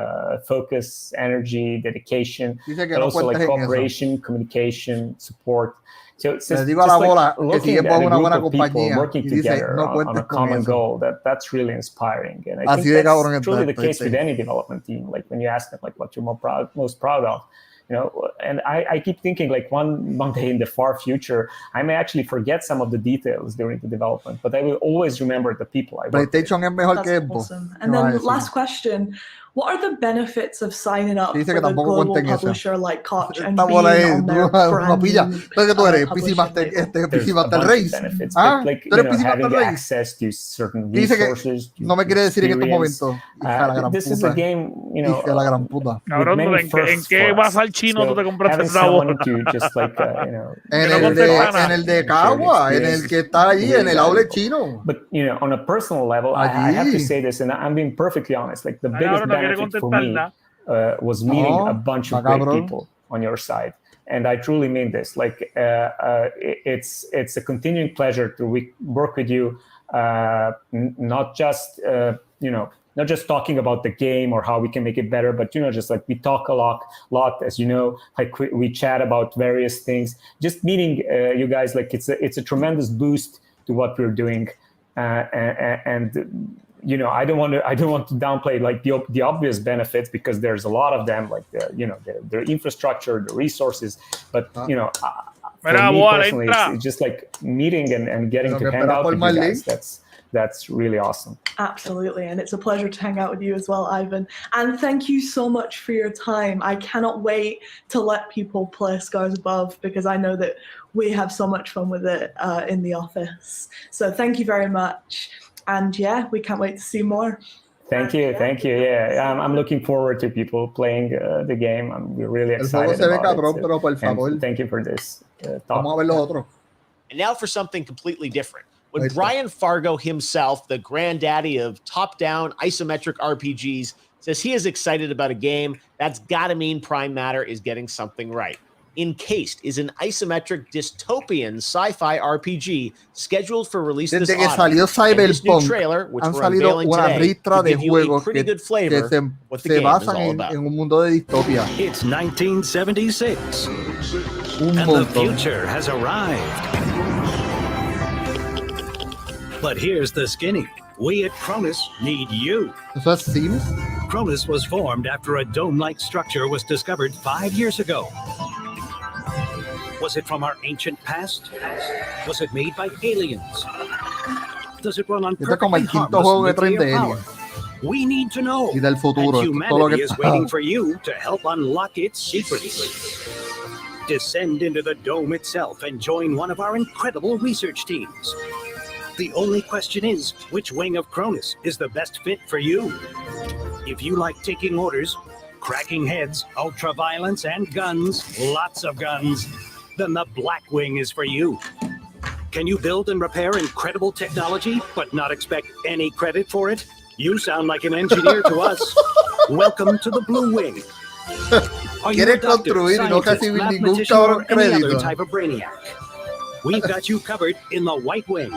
focus, energy, dedication, but also like cooperation, communication, support. So it's just like looking at a group of people working together on a common goal, that's really inspiring. And I think that's truly the case with any development team. Like when you ask them like what you're most proud of, and I keep thinking like one day in the far future, I may actually forget some of the details during the development, but I will always remember the people I worked with. That's awesome. And then last question. What are the benefits of signing up for a global publisher like Koch and being on their brand new... benefits, like, having access to certain resources. No me quiere decir en estos momentos. This is a game, Cabrón, ¿en qué vas al chino tú te compraste esa bola? En el de Cagua, en el que está allí, en el outlet chino. But, on a personal level, I have to say this, and I'm being perfectly honest, like the biggest benefit for me was meeting a bunch of great people on your side. And I truly mean this. Like, it's a continuing pleasure to work with you, not just, not just talking about the game or how we can make it better, but, just like we talk a lot, as you know, like we chat about various things. Just meeting you guys, like it's a tremendous boost to what we're doing. And I don't want to downplay like the obvious benefits, because there's a lot of them, like their infrastructure, the resources. But for me personally, it's just like meeting and getting to hang out with you guys. That's really awesome. Absolutely. And it's a pleasure to hang out with you as well, Ivan. And thank you so much for your time. I cannot wait to let people play Scars Above, because I know that we have so much fun with it in the office. So thank you very much. And yeah, we can't wait to see more. Thank you. Yeah, I'm looking forward to people playing the game. I'm really excited about it. Pero por favor. Thank you for this Vamos a ver los otros. And now for something completely different. When Brian Fargo himself, the granddaddy of top-down isometric RPGs, says he is excited about a game, that's got to mean Prime Matter is getting something right. Encased is an isometric dystopian sci-fi RPG scheduled for release this autumn. Salió Cyberpunk, trailer, which han we're salido unveiling una today, ristra de give you a juegos pretty good que flavor se basan en un mundo de distopia. It's 1976, and the future has arrived. But here's the skinny. We at Cronus need you. ¿Eso es Sims? Cronus was formed after a dome-like structure was discovered 5 years ago. Was it from our ancient past? Was it made by aliens? Does it run on perfectly harmless nuclear power? We need to know. Y del futuro, and humanity is waiting for you to help unlock its secrets. Descend into the dome itself and join one of our incredible research teams. The only question is, which wing of Cronus is the best fit for you? If you like taking orders, cracking heads, ultraviolence, and guns, lots of guns, then the Black Wing is for you. Can you build and repair incredible technology, but not expect any credit for it? You sound like an engineer to us. Welcome to the Blue Wing. Are you a doctor, scientist, mathematician, or any other type of brainiac? We've got you covered in the White Wing.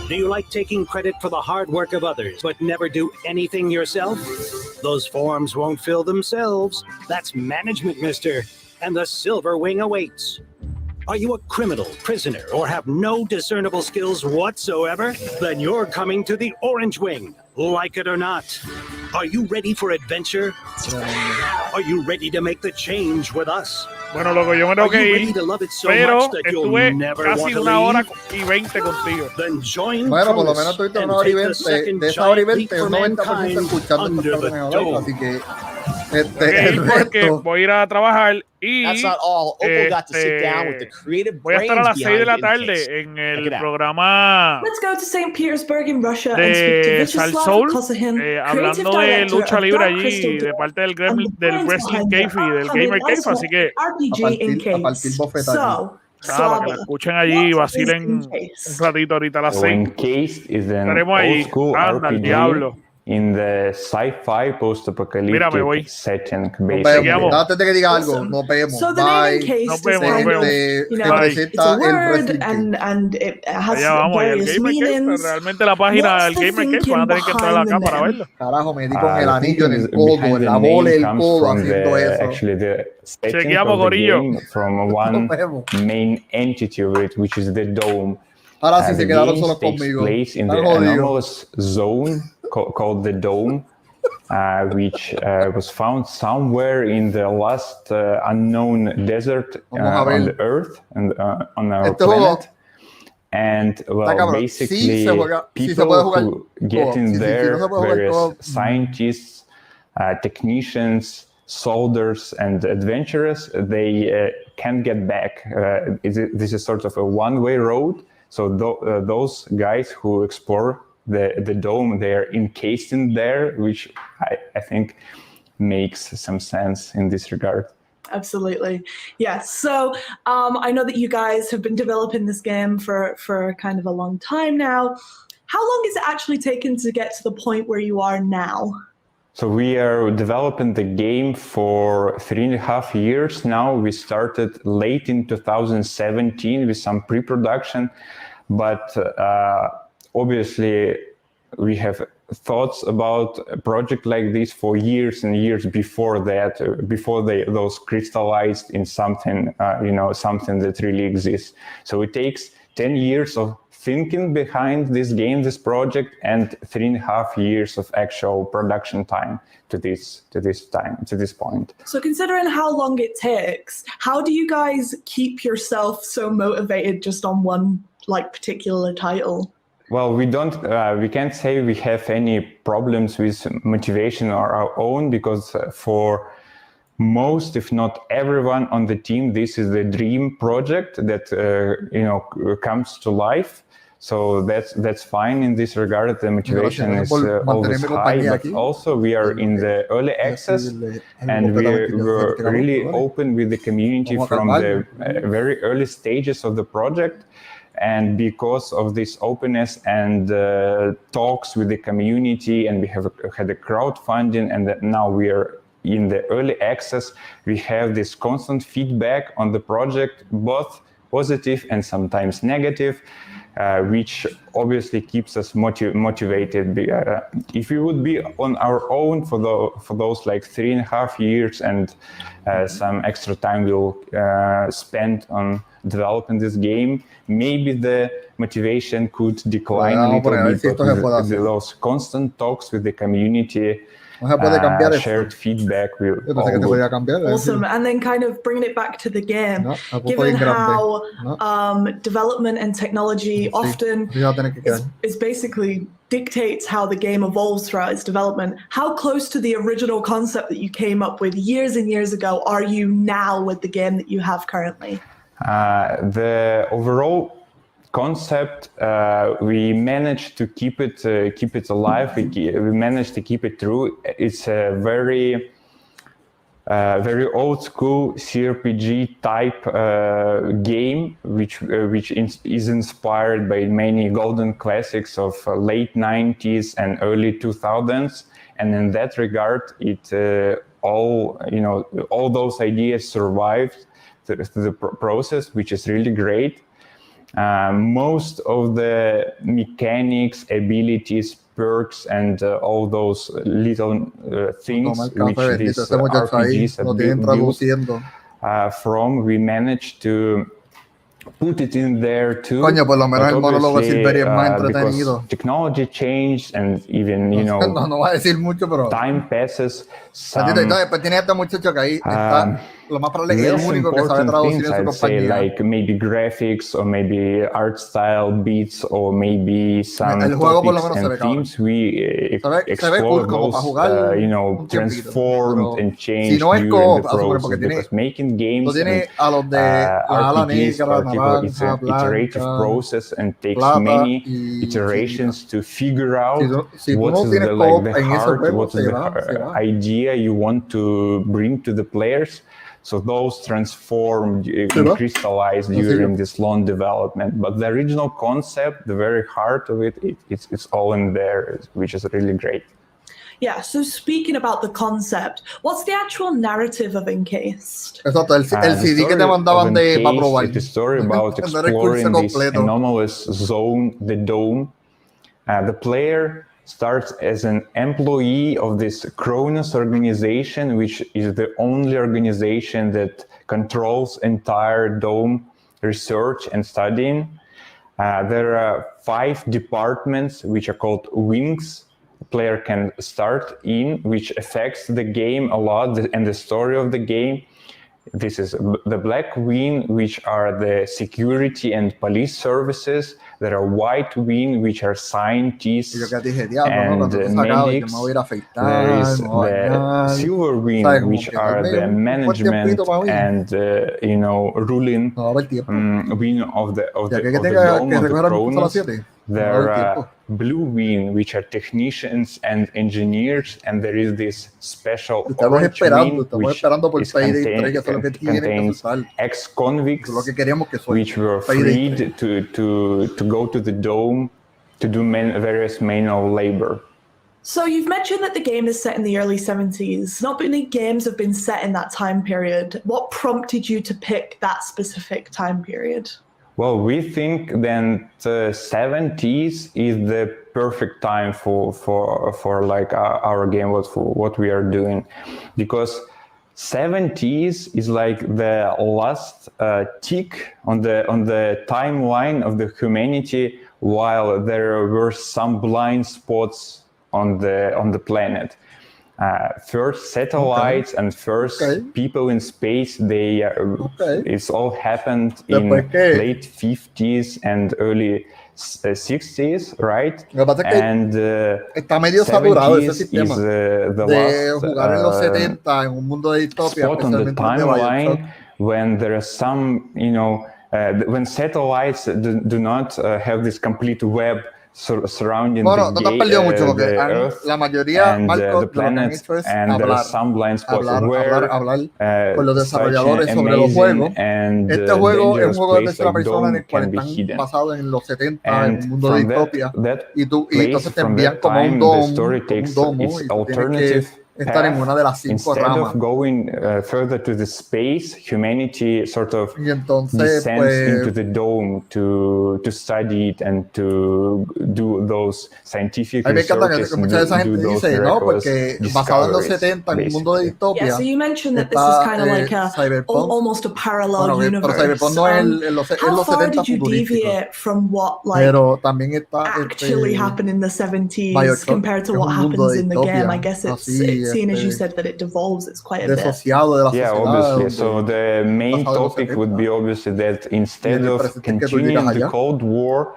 Do you like taking credit for the hard work of others, but never do anything yourself? Those forms won't fill themselves. That's management, mister. And the Silver Wing awaits. Are you a criminal, prisoner, or have no discernible skills whatsoever? Then you're coming to the Orange Wing, like it or not. Are you ready for adventure? Are you ready to make the change with us? Bueno, loco, yo me tengo que ir, pero estuve casi 1 hora y 20 contigo. Bueno, por lo menos tuviste 1 hora y 20. De esa hora y 20, un 90% escuchando estos cabrones hablando. Así que el resto... voy a ir a trabajar y That's not all. Opal got to sit down with the creative voy a estar a las 6 de la tarde en el programa Let's go to St. Petersburg in Russia and speak to Vyacheslav Kosahin, hablando de lucha libre allí de parte del Wrestling Cave y del Gamer Cave, así que RPG a partir bofeta para que la escuchen allí y vacilen un ratito ahorita a las 6. Encased is an Estaremos old ahí. school Anda, el RPG diablo. in the sci-fi post-apocalyptic setting. Antes de que diga algo, nos vemos. So the name Encased is kind of, you know, it's a word and it has various meanings. Realmente la página del Gamer Cave van a tener que entrar acá para verlo. Carajo, me di con el anillo en el codo, en la bola, el codo haciendo eso. Actually, the setting Chequeamos, of the Corillo. game from one main entity of it, which is the dome. Ahora sí se the quedaron game solos takes conmigo. place in the Están jodidos. anomalous zone called the Dome, which was found somewhere in the last unknown desert on the Earth and on our planet. And well, basically, people who get in there, various scientists, technicians, soldiers, and adventurers, they can't get back. This is sort of a one-way road. So those guys who explore the dome, they are encased in there, which I think makes some sense in this regard. Absolutely. Yes. So I know that you guys have been developing this game for kind of a long time now. How long has it actually taken to get to the point where you are now? So we are developing the game for 3.5 years now. We started late in 2017 with some pre-production, but obviously we have thoughts about a project like this for years and years before that, before those crystallized in something, something that really exists. So it takes 10 years of thinking behind this game, this project, and 3.5 years of actual production time to this point. So considering how long it takes, how do you guys keep yourself so motivated just on one particular title? Well, we can't say we have any problems with motivation on our own, because for most, if not everyone on the team, this is the dream project that comes to life. So that's fine in this regard. The motivation is always high, but also we are in the early access, and we're really open with the community from the very early stages of the project. And because of this openness and talks with the community, and we have had a crowdfunding, and that now we are in the early access, we have this constant feedback on the project, both positive and sometimes negative, which obviously keeps us motivated. If we would be on our own for those like 3.5 years and some extra time we'll spend on developing this game, maybe the motivation could decline a little bit, but with those constant talks with the community, shared feedback will awesome. And then kind of bringing it back to the game, given how development and technology often is basically dictates how the game evolves throughout its development, how close to the original concept that you came up with years and years ago are you now with the game that you have currently? The overall concept, we managed to keep it alive. We managed to keep it true. It's a very old school CRPG type game, which is inspired by many golden classics of late 90s and early 2000s. And in that regard, all those ideas survived the process, which is really great. Most of the mechanics, abilities, perks, and all those little things which these RPGs have been built from, we managed to put it in there too. Coño, por lo menos el monólogo de Silveria es más entretenido. Technology changed, and even no va a decir mucho, pero time passes. Después tiene este muchacho que ahí está. Lo más probable es que es el único que sabe traducir en su compañía. Like maybe graphics, or maybe art style, beats, or maybe some topics and themes we explore those, transformed and changed during the process. Because making games and RPGs particularly, it's an iterative process and takes many iterations to figure out what's the heart, what's the idea you want to bring to the players. So those transformed and crystallized during this long development. But the original concept, the very heart of it's all in there, which is really great. Yeah, so speaking about the concept, what's the actual narrative of Encased? Exacto, el CD que te mandaban para probar. It's a story about exploring this anomalous zone, the dome. The player starts as an employee of this Cronus organization, which is the only organization that controls entire dome research and studying. There are 5 departments which are called wings. The player can start in, which affects the game a lot and the story of the game. This is the Black Wing, which are the security and police services. There are White Wing, which are scientists and medics. There is the Silver Wing, which are the management and ruling wing of the dome of the Cronus. There are Blue Wing, which are technicians and engineers, and there is this special Orange Wing, which contains ex-convicts, which were freed to go to the dome to do various manual labor. So you've mentioned that the game is set in the early 70s. Not many games have been set in that time period. What prompted you to pick that specific time period? Well, we think that the 70s is the perfect time for like our game, what we are doing, because 70s is like the last tick on the timeline of the humanity, while there were some blind spots on the planet. First satellites and first people in space, it's all happened in late 50s and early 60s, right? And está medio saturado ese sistema the de jugar en los 70 en un mundo de distopia, spot on the timeline when there are some, when satellites do not have this complete web surrounding bueno, no te has perdido mucho porque the Earth la mayoría, and Marco, the planets, and there are some blind spots where con los desarrolladores sobre los juegos. Este juego es un juego de tercera persona en el cual están basados en los 70 en un mundo de distopia y entonces te envían como un domo y tú tienes que estar en una de las 5 ramas. Instead of going further to the space, humanity sort of entonces, descends into the dome to study it and to do those scientific researches. Que mucha de esa gente dice, ¿no? Porque basado en los 70 en un mundo de distopia. Yeah, so you mentioned that this is kind of like almost a parallel universe. Pero Cyberpunk no es en los 70 how far did you deviate from what actually happened in the 70s compared to what happens in the game? I guess it's seeing as you said that it devolves, it's quite a bit. Yeah, obviously. So the main topic would be obviously that instead of continuing the Cold War,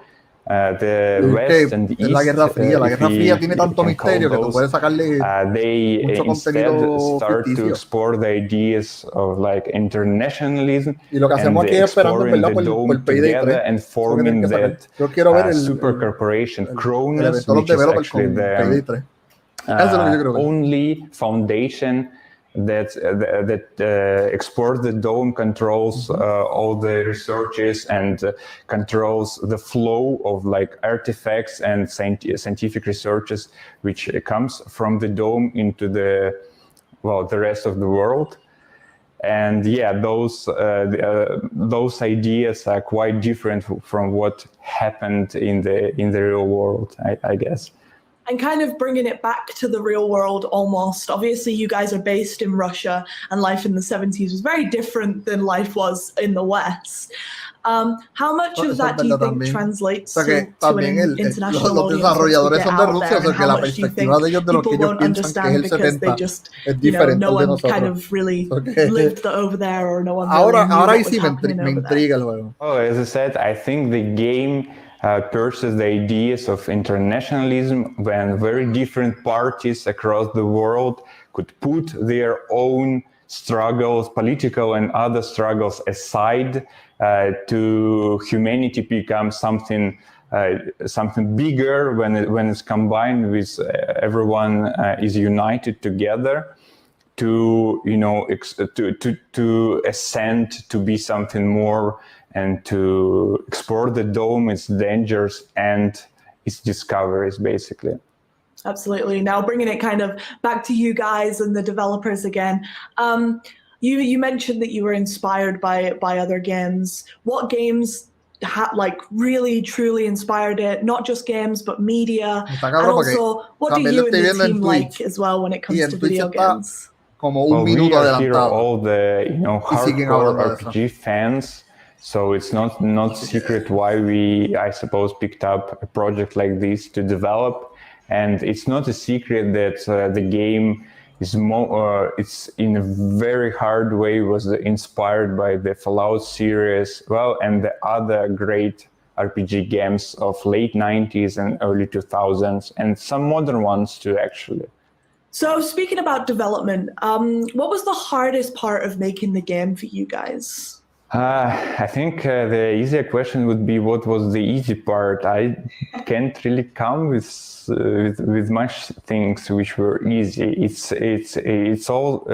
the West and the East, la Guerra Fría tiene tanto misterio que tú puedes sacarle mucho contenido start to explore the ideas of like internationalism y lo que hacemos aquí es esperando, ¿verdad? Por Payday 3 and forming that super corporation. Kronos, which is actually the only foundation that explores the dome, controls all the researches and controls the flow of like artifacts and scientific researches which comes from the dome into the rest of the world. And yeah, those ideas are quite different from what happened in the real world, I guess. And kind of bringing it back to the real world almost. Obviously, you guys are based in Russia, and life in the 70s was very different than life was in the West. How much of that do you think translates to an international audience? Los desarrolladores son de Rusia, o sea que la perspectiva de ellos de lo que ellos piensan que es el 70 es diferente no de one nosotros. Kind of really lived over there, or no one ahora really sí me intriga el juego. Oh, as I said, I think the game pursues the ideas of internationalism when very different parties across the world could put their own struggles, political and other struggles aside to humanity become something bigger when it's combined with everyone is united together to ascend to be something more and to explore the dome, its dangers and its discoveries, basically. Absolutely. Now bringing it kind of back to you guys and the developers again. You mentioned that you were inspired by other games. What games really truly inspired it? Not just games, but media. And also, what do you and the team like as well when it comes to video games? We are here all the hardcore RPG fans. So it's not secret why we, I suppose, picked up a project like this to develop. And it's not a secret that the game is it's in a very hard way was inspired by the Fallout series, and the other great RPG games of late 90s and early 2000s, and some modern ones too, actually. So speaking about development, what was the hardest part of making the game for you guys? I think the easier question would be what was the easy part. I can't really come with much things which were easy. It's all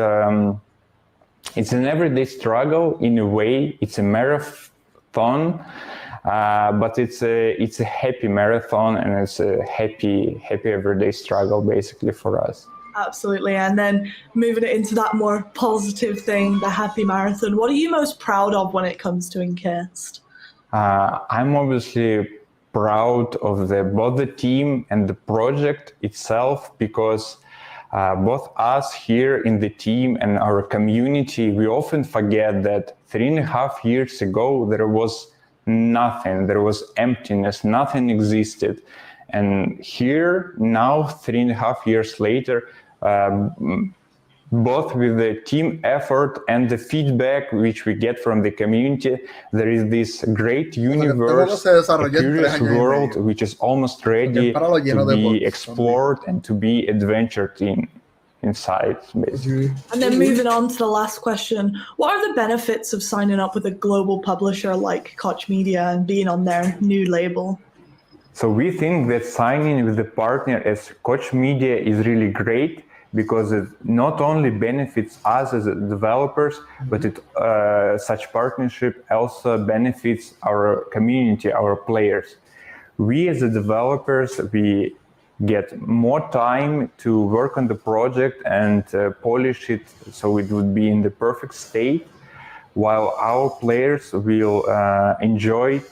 it's an everyday struggle in a way. It's a marathon, but it's a happy marathon, and it's a happy everyday struggle basically for us. Absolutely. And then moving it into that more positive thing, the happy marathon, what are you most proud of when it comes to Encased? I'm obviously proud of both the team and the project itself, because both us here in the team and our community, we often forget that 3.5 years ago, there was nothing, there was emptiness, nothing existed. And here now, 3.5 years later, both with the team effort and the feedback which we get from the community, there is this great universe, a curious world which is almost ready to be explored and to be adventured in. inside, basically. And then moving on to the last question, what are the benefits of signing up with a global publisher like Koch Media and being on their new label? So we think that signing with a partner as Koch Media is really great because it not only benefits us as developers, but such partnership also benefits our community, our players. We as the developers, we get more time to work on the project and polish it so it would be in the perfect state, while our players will enjoy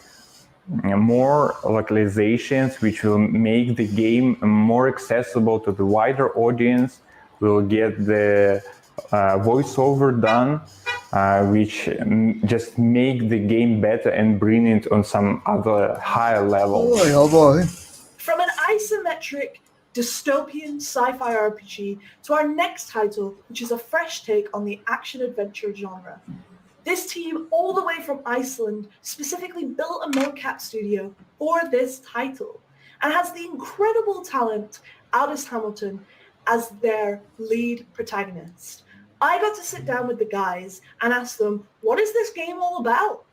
more localizations, which will make the game more accessible to the wider audience. We'll get the voiceover done, which just make the game better and bring it on some other higher level. Oh boy. From an isometric dystopian sci-fi RPG to our next title, which is a fresh take on the action-adventure genre. This team, all the way from Iceland, specifically built a mocap studio for this title and has the incredible talent Aldous Hamilton as their lead protagonist. I got to sit down with the guys and ask them, what is this game all about?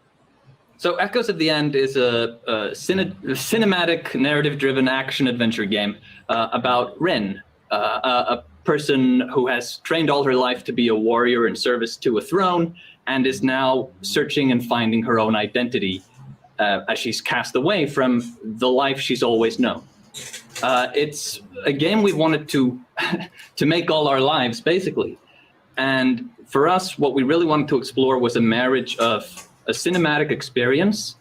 So Echoes of the End is a cinematic, narrative-driven action-adventure game about Rin, a person who has trained all her life to be a warrior in service to a throne and is now searching and finding her own identity as she's cast away from the life she's always known. It's a game we wanted to make all our lives, basically. And for us, what we really wanted to explore was a marriage of a cinematic experience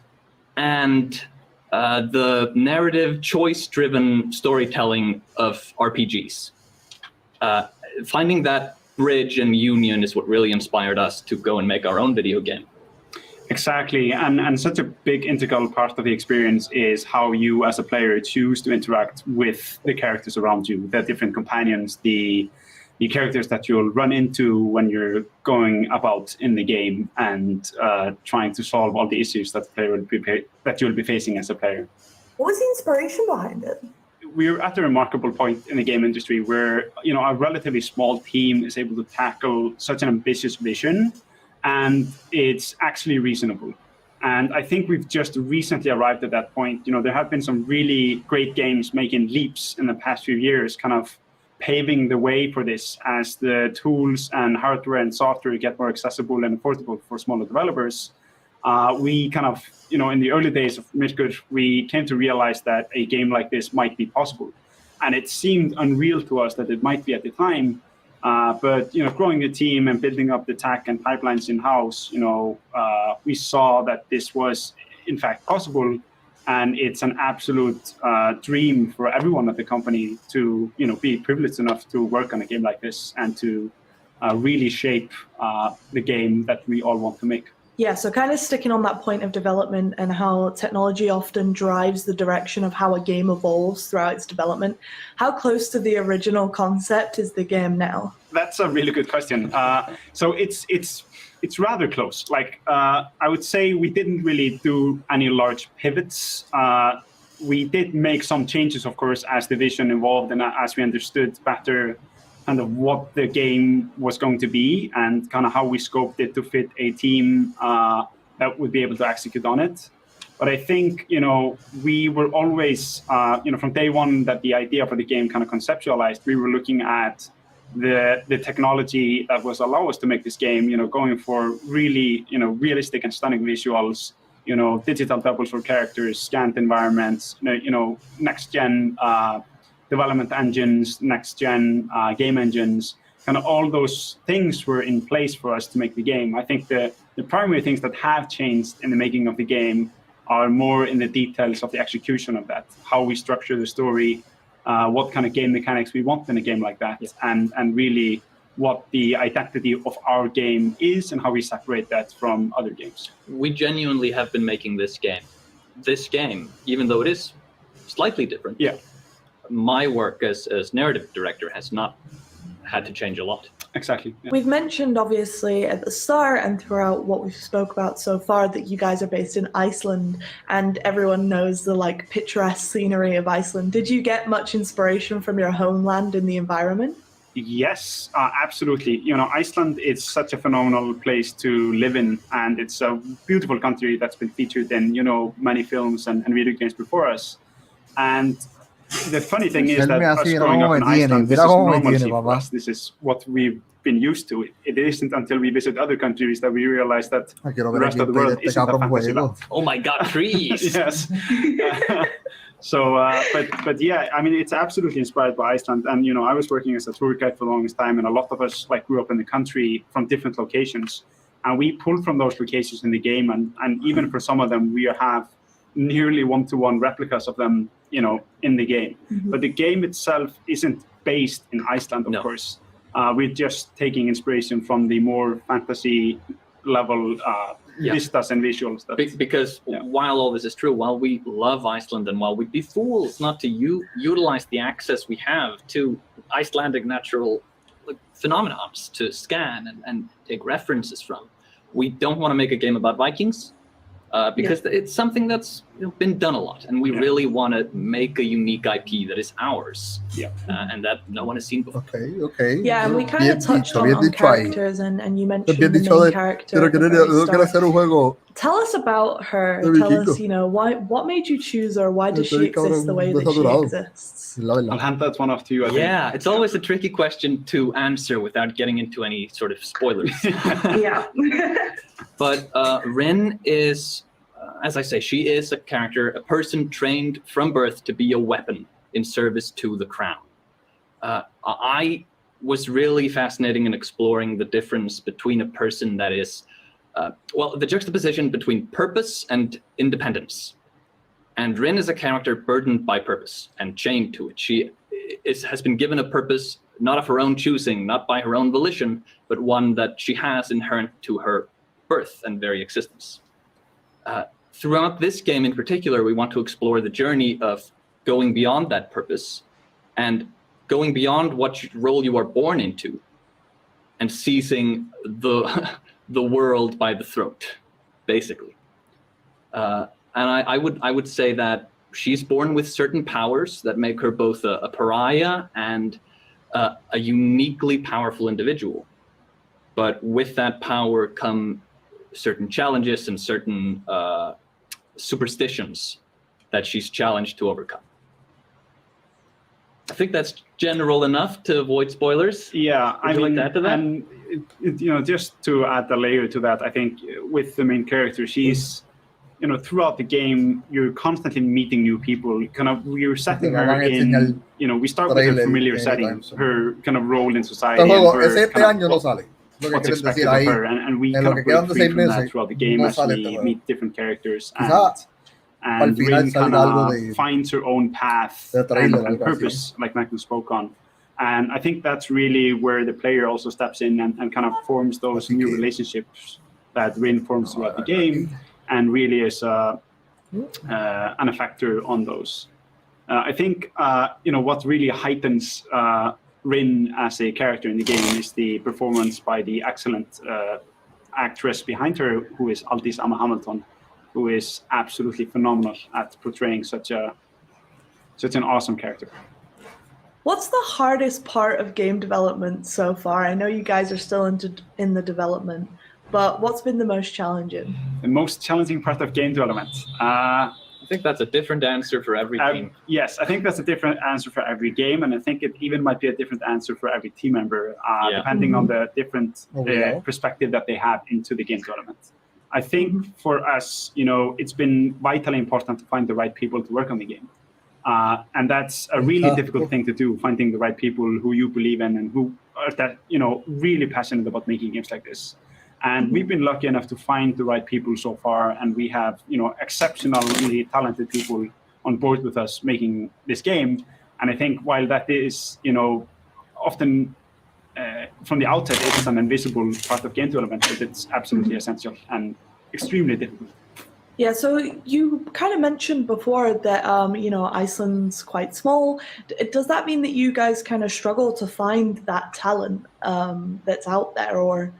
and the narrative, choice-driven storytelling of RPGs. Finding that bridge and union is what really inspired us to go and make our own video game. Exactly, and such a big integral part of the experience is how you as a player choose to interact with the characters around you, the different companions, the characters that you'll run into when you're going about in the game and trying to solve all the issues that you'll be facing as a player. What was the inspiration behind it? We're at a remarkable point in the game industry where, a relatively small team is able to tackle such an ambitious vision, and it's actually reasonable. And I think we've just recently arrived at that point. There have been some really great games making leaps in the past few years, kind of paving the way for this as the tools and hardware and software get more accessible and affordable for smaller developers. We kind of, in the early days of Midgard, we came to realize that a game like this might be possible. And it seemed unreal to us that it might be at the time. But growing the team and building up the tech and pipelines in-house, we saw that this was, in fact, possible. And it's an absolute dream for everyone at the company to, be privileged enough to work on a game like this and to really shape the game that we all want to make. Yeah, so kind of sticking on that point of development and how technology often drives the direction of how a game evolves throughout its development. How close to the original concept is the game now? That's a really good question. So it's rather close. I would say we didn't really do any large pivots. We did make some changes, of course, as the vision evolved and as we understood better kind of what the game was going to be and kind of how we scoped it to fit a team that would be able to execute on it. But I think, we were always, from day one that the idea for the game kind of conceptualized, we were looking at the technology that was allow us to make this game, going for really, realistic and stunning visuals, digital doubles for characters, scanned environments, next-gen development engines, next-gen game engines, kind of all those things were in place for us to make the game. I think the primary things that have changed in the making of the game are more in the details of the execution of that, how we structure the story, what kind of game mechanics we want in a game like that, and really what the identity of our game is and how we separate that from other games. We genuinely have been making this game. This game, even though it is slightly different, my work as narrative director has not had to change a lot. Exactly. Yeah. We've mentioned, obviously, at the start and throughout what we've spoke about so far that you guys are based in Iceland and everyone knows the picturesque scenery of Iceland. Did you get much inspiration from your homeland in the environment? Yes, absolutely. Iceland is such a phenomenal place to live in, and it's a beautiful country that's been featured in, many films and video games before us. And the funny thing is that us growing up in Iceland, this is normalcy for us. This is what we've been used to. It isn't until we visit other countries that we realize that the rest of the world isn't a fantasy land. Oh my God, trees! Yes. So, but yeah, I mean, it's absolutely inspired by Iceland. And, I was working as a tour guide for the longest time, and a lot of us grew up in the country from different locations. And we pulled from those locations in the game. And even for some of them, we have nearly one-to-one replicas of them, in the game. Mm-hmm. But the game itself isn't based in Iceland, of course. We're just taking inspiration from the more fantasy level vistas and visuals. Because while all this is true, while we love Iceland and while we'd be fools not to utilize the access we have to Icelandic natural phenomena to scan and take references from, we don't want to make a game about Vikings because it's something that's been done a lot, and we really want to make a unique IP that is ours, and that no one has seen before. Okay. Yeah, and we kind of touched on characters, and you mentioned the main character. Tell us about her. Tell us, what made you choose her? Why does she exist the way that she exists? I'll hand that one off to you. Yeah, it's always a tricky question to answer without getting into any sort of spoilers. Yeah. But Rin is, as I say, she is a character, a person trained from birth to be a weapon in service to the crown. I was really fascinating in exploring the difference between a person that is, the juxtaposition between purpose and independence. And Rin is a character burdened by purpose and chained to it. She has been given a purpose, not of her own choosing, not by her own volition, but one that she has inherent to her birth and very existence. Throughout this game in particular, we want to explore the journey of going beyond that purpose and going beyond what role you are born into and seizing the world by the throat, basically. And I would say that she's born with certain powers that make her both a pariah and a uniquely powerful individual. But with that power come certain challenges and certain superstitions that she's challenged to overcome. I think that's general enough to avoid spoilers. Yeah, Would you like to add to that? And just to add a layer to that, I think with the main character, she's, throughout the game, you're constantly meeting new people. You're setting her in, we start with a familiar setting, her kind of role in society, and her, what's expected of her, and we kind of break free from that throughout the game as we meet different characters, and Rin kind of finds her own path and purpose, like Magnus spoke on. And I think that's really where the player also steps in and kind of forms those new relationships that Rin forms throughout the game, and really is an effector on those. I think what really heightens Rin as a character in the game is the performance by the excellent actress behind her, who is Aldís Amma Hamilton, who is absolutely phenomenal at portraying such an awesome character. What's the hardest part of game development so far? I know you guys are still in the development, but what's been the most challenging? The most challenging part of game development? I think that's a different answer for every game. Yes, I think that's a different answer for every game, and I think it even might be a different answer for every team member, depending on the different perspective that they have into the game development. I think for us, it's been vitally important to find the right people to work on the game. And that's a really difficult thing to do, finding the right people who you believe in and who are really passionate about making games like this. And we've been lucky enough to find the right people so far, and we have, exceptionally talented people on board with us making this game. And I think while that is, often from the outset, it's an invisible part of game development, but it's absolutely essential and extremely difficult. Yeah, so you kind of mentioned before that, Iceland's quite small. Does that mean that you guys kind of struggle to find that talent that's out there, or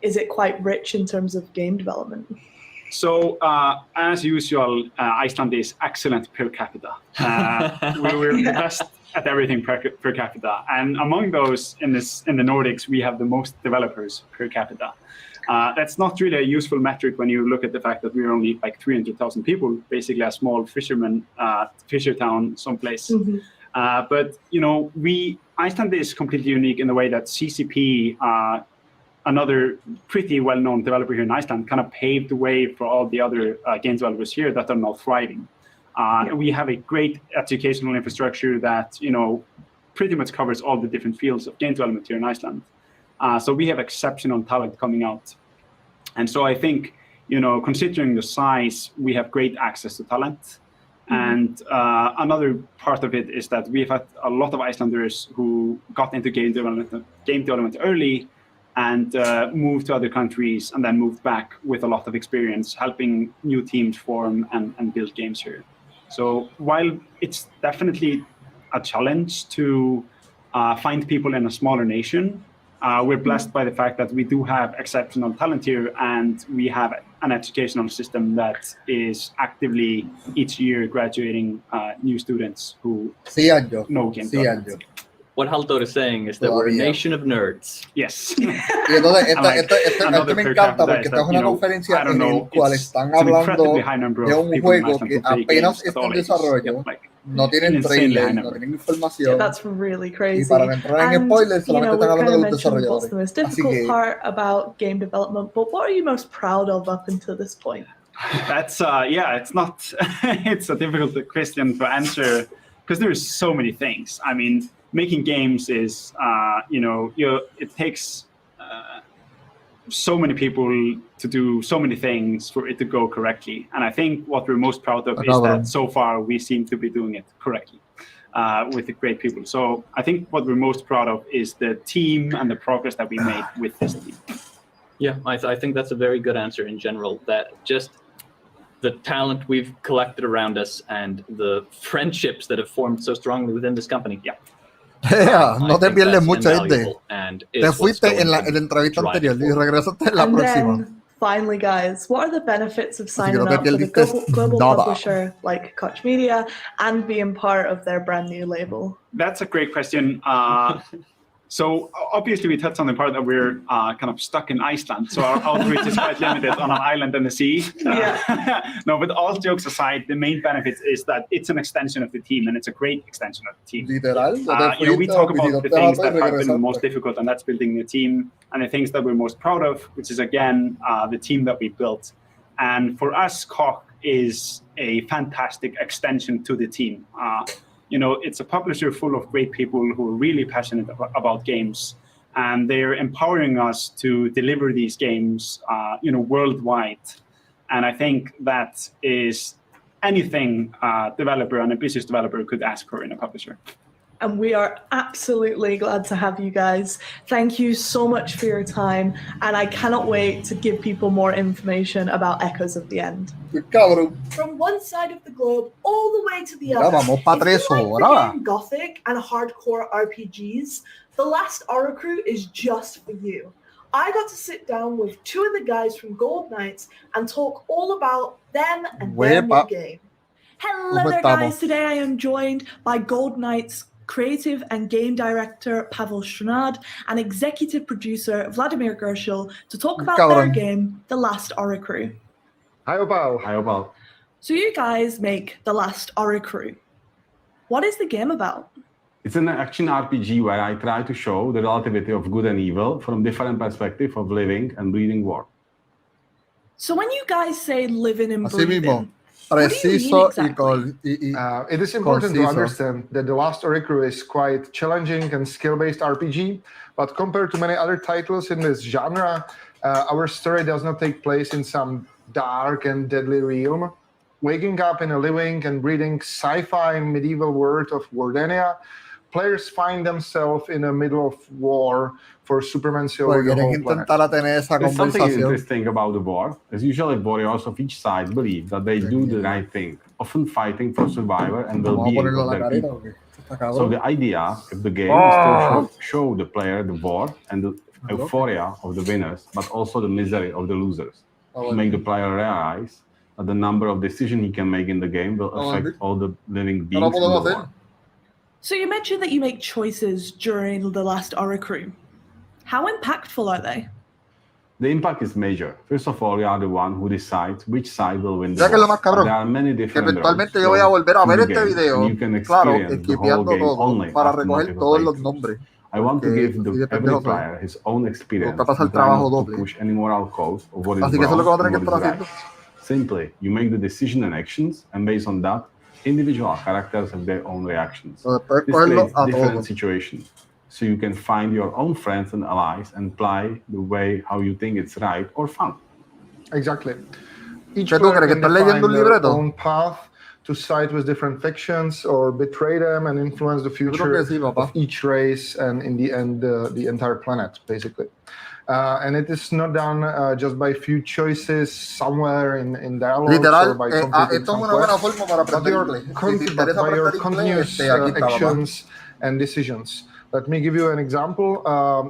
is it quite rich in terms of game development? So, as usual, Iceland is excellent per capita. We're the best at everything per capita. And among those in the Nordics, we have the most developers per capita. That's not really a useful metric when you look at the fact that we're only like 300,000 people, basically a small fisher town someplace. Mm-hmm. But Iceland is completely unique in the way that CCP, another pretty well-known developer here in Iceland, kind of paved the way for all the other game developers here that are now thriving. We have a great educational infrastructure that pretty much covers all the different fields of game development here in Iceland. So we have exceptional talent coming out. And so I think, considering the size, we have great access to talent. And another part of it is that we've had a lot of Icelanders who got into game development early and moved to other countries and then moved back with a lot of experience helping new teams form and build games here. So while it's definitely a challenge to find people in a smaller nation, we're blessed by the fact that we do have exceptional talent here, and we have an educational system that is actively each year graduating new students who know game development. What Haldor is saying is that we're a nation of nerds. Yes. Y entonces, esto me encanta porque esta es una conferencia en la cual están hablando de un juego que apenas está en desarrollo, no tienen trailer, no tienen información. That's really crazy. Y para entrar en spoilers, solamente están hablando de los desarrolladores. What's the most difficult part about game development, but what are you most proud of up until this point? That's it's not it's a difficult question to answer because there's so many things. I mean, making games is it takes so many people to do so many things for it to go correctly. And I think what we're most proud of is that so far we seem to be doing it correctly with the great people. So I think what we're most proud of is the team and the progress that we made with this team. Yeah, I think that's a very good answer in general, that just the talent we've collected around us and the friendships that have formed so strongly within this company. No te pierdes mucho, te fuiste en la entrevista anterior y regresaste en la próxima. Finally, guys, what are the benefits of signing up for the global publisher like Koch Media and being part of their brand new label? That's a great question. So obviously we touched on the part that we're kind of stuck in Iceland, so our outreach is quite limited on an island in the sea. No, but all jokes aside, the main benefit is that it's an extension of the team, and it's a great extension of the team. We talk about the things that have been the most difficult, and that's building the team, and the things that we're most proud of, which is again the team that we built. And for us, Koch is a fantastic extension to the team. It's a publisher full of great people who are really passionate about games, and they're empowering us to deliver these games, worldwide. And I think that is anything a developer, an ambitious developer, could ask for in a publisher. And we are absolutely glad to have you guys. Thank you so much for your time, and I cannot wait to give people more information about Echoes of the End. From one side of the globe all the way to the other. If you like the Gothic and hardcore RPGs, The Last Oricru is just for you. I got to sit down with two of the guys from Gold Knights and talk all about them and their new game. Hello there, guys. Today I am joined by Gold Knights creative and game director Pavel Strnad and executive producer Vladimir Gershel to talk about their game, The Last Oricru. Hi, Pavel. So you guys make The Last Oricru. What is the game about? It's an action RPG where I try to show the relativity of good and evil from different perspectives of living and breathing war. So when you guys say living and breathing, Preciso exactly? It is important to understand that The Last Oricru is quite challenging and skill-based RPG, but compared to many other titles in this genre, our story does not take place in some dark and deadly realm. Waking up in a living and breathing sci-fi medieval world of Wardenia, players find themselves in the middle of war for supremacy over the whole planet. There's something interesting about the war, as usually warriors of each side believe that they do the right thing, often fighting for survival and well-being of their people. So the idea of the game is to show the player the war and the euphoria of the winners, but also the misery of the losers. To make the player realize that the number of decisions he can make in the game will affect all the living beings in the war. So you mentioned that you make choices during the last Oricru. How impactful are they? The impact is major. First of all, you are the one who decides which side will win the war. There are many different roads yo voy a volver a ver este game, video, and you can claro, experience the whole game only para after recoger multiple todos los playthroughs. nombres. I want to give every player his own experience and try not to push any moral code of what is wrong and what is right. Simply, you make the decision and actions, and based on that, individual characters have their own reactions. This creates different situations. So you can find your own friends and allies and play the way how you think it's right or fun. Exactly. Each player can define their own path to side with different factions or betray them and influence the future of each race and in the end the entire planet, basically. And it is not done just by few choices somewhere in dialogues or by completing some quests, but by your continuous actions and decisions. Let me give you an example.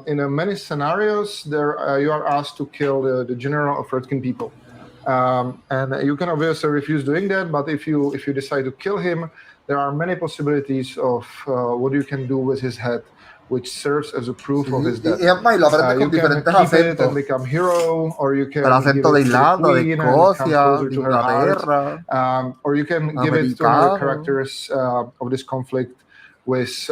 In many scenarios, you are asked to kill the general of Redkin people. And you can obviously refuse doing that, but if you decide to kill him, there are many possibilities of what you can do with his head, which serves as a proof of his death. You can keep it and become hero, or you can give it to the queen and come closer to her heart, or you can give it to other characters of this conflict with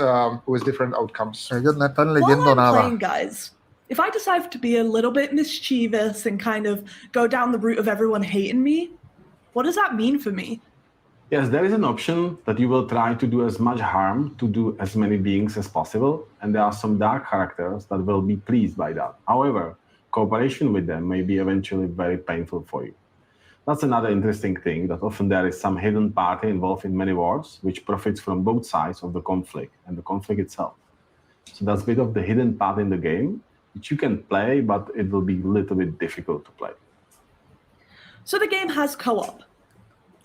different outcomes. While I'm playing, guys, if I decide to be a little bit mischievous and kind of go down the route of everyone hating me, what does that mean for me? Yes, there is an option that you will try to do as much harm to do as many beings as possible, and there are some dark characters that will be pleased by that. However, cooperation with them may be eventually very painful for you. That's another interesting thing, that often there is some hidden party involved in many wars, which profits from both sides of the conflict and the conflict itself. So that's a bit of the hidden part in the game, which you can play, but it will be a little bit difficult to play. So the game has co-op.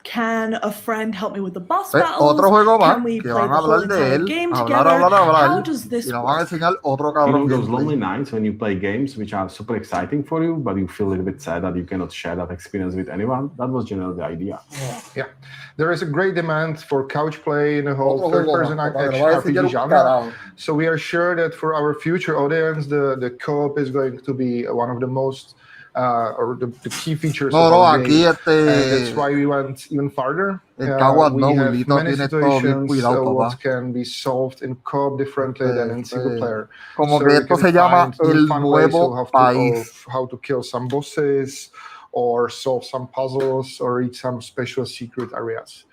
Can a friend help me with the boss battles? Can we play the whole entire game together? How does this work? Those lonely nights when you play games which are super exciting for you, but you feel a little bit sad that you cannot share that experience with anyone, that was generally the idea. Yeah. There is a great demand for couch play in the whole third-person action RPG genre. So we are sure that for our future audience, the co-op is going to be one of the most or the key features of the game. And that's why we went even farther. We have many situations what can be solved in co-op differently than in single player. Como que esto se llama el nuevo país. How to kill some bosses or solve some puzzles or reach some special secret areas.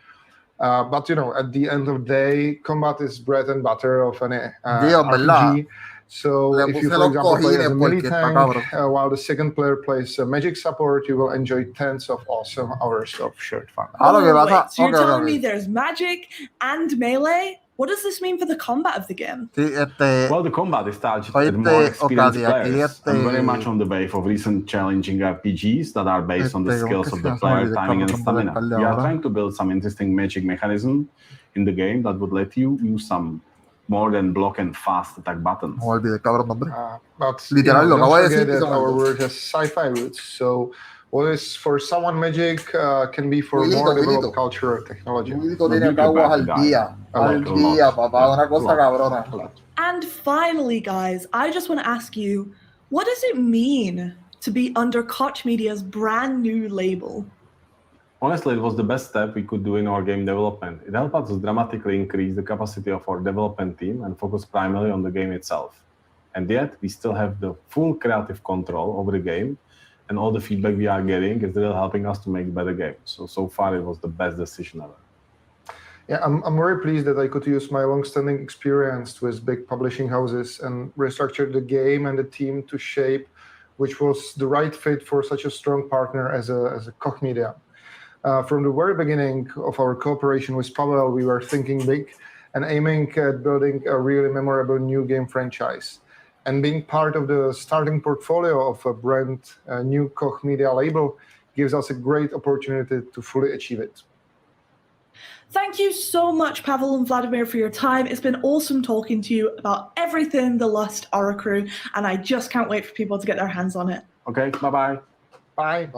But at the end of the day, combat is bread and butter of an RPG. So if you, for example, play as a melee tank, while the second player plays a magic support, you will enjoy tens of awesome hours of shared fun. Wait, so you're telling me there's magic and melee? What does this mean for the combat of the game? Well, the combat is targeted at more experienced players and very much on the wave of recent challenging RPGs that are based on the skills of the player, timing and stamina. We are trying to build some interesting magic mechanism in the game that would let you use some more than block and fast attack buttons. But literal, don't forget that our world has sci-fi roots. So what is for someone magic can be for more developed culture or technology. And finally, guys, I just want to ask you, what does it mean to be under Koch Media's brand new label? Honestly, it was the best step we could do in our game development. It helped us dramatically increase the capacity of our development team and focus primarily on the game itself. And yet, we still have the full creative control over the game, and all the feedback we are getting is really helping us to make a better game. So far, it was the best decision ever. Yeah, I'm very pleased that I could use my long-standing experience with big publishing houses and restructure the game and the team to shape which was the right fit for such a strong partner as a Koch Media. From the very beginning of our cooperation with Pavel, we were thinking big and aiming at building a really memorable new game franchise. And being part of the starting portfolio of a brand new Koch Media label gives us a great opportunity to fully achieve it. Thank you so much, Pavel and Vladimir, for your time. It's been awesome talking to you about everything The Last Oricru, and I just can't wait for people to get their hands on it. Okay, bye-bye. Bye.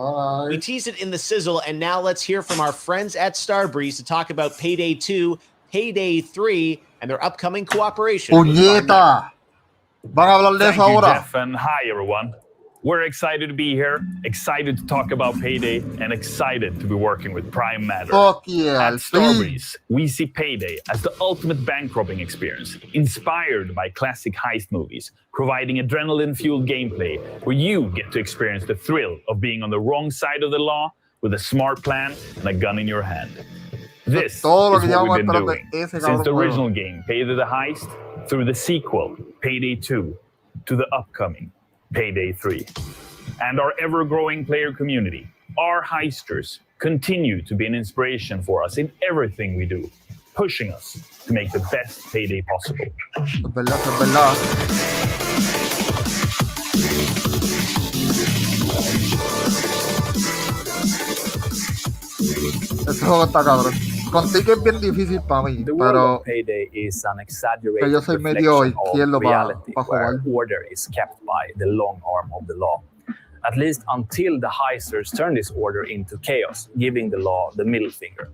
We teased it in the sizzle, and now let's hear from our friends at Starbreeze to talk about Payday 2, Payday 3 and their upcoming cooperation. ¡Puñeta! ¿Van a hablar de eso ahora? Jeff, and hi, everyone. We're excited to be here, excited to talk about Payday, and excited to be working with Prime Matter. Fuck yeah, At Starbreeze, we see Payday as the ultimate bank robbing experience, inspired by classic heist movies, providing adrenaline-fueled gameplay where you get to experience the thrill of being on the wrong side of the law with a smart plan and a gun in your hand. This is what we've been doing since the original game, Payday the Heist, through the sequel, Payday 2, to the upcoming Payday 3. And our ever-growing player community, our heisters, continue to be an inspiration for us in everything we do, pushing us to make the best Payday possible. Este juego está cabrón. Contigo es bien difícil para mí, pero Payday is an exaggerated yo soy medio izquierdo para where jugar. order is kept by the long arm of the law. At least until the heisters turn this order into chaos, giving the law the middle finger.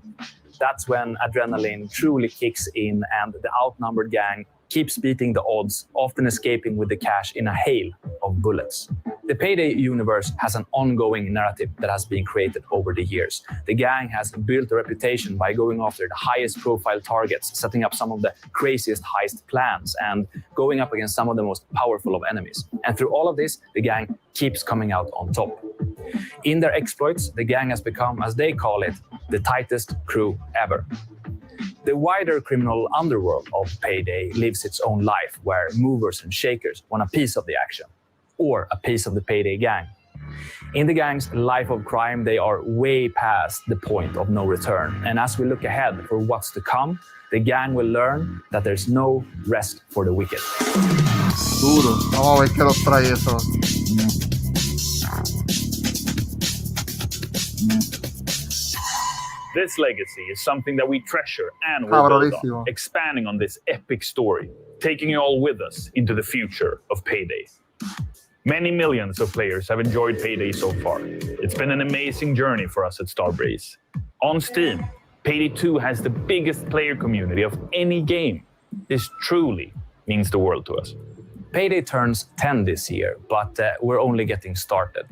That's when adrenaline truly kicks in and the outnumbered gang keeps beating the odds, often escaping with the cash in a hail of bullets. The Payday universe has an ongoing narrative that has been created over the years. The gang has built a reputation by going after the highest profile targets, setting up some of the craziest heist plans, and going up against some of the most powerful of enemies. And through all of this, the gang keeps coming out on top. In their exploits, the gang has become, as they call it, the tightest crew ever. The wider criminal underworld of Payday lives its own life, where movers and shakers want a piece of the action, or a piece of the Payday gang. In the gang's life of crime, they are way past the point of no return. And as we look ahead for what's to come, the gang will learn that there's no rest for the wicked. Duro. Vamos a ver qué los trae eso. This legacy is something that we treasure and will build on, expanding on this epic story, taking you all with us into the future of Payday. Many millions of players have enjoyed Payday so far. It's been an amazing journey for us at Starbreeze. On Steam, Payday 2 has the biggest player community of any game. This truly means the world to us. Payday turns 10 this year, but we're only getting started.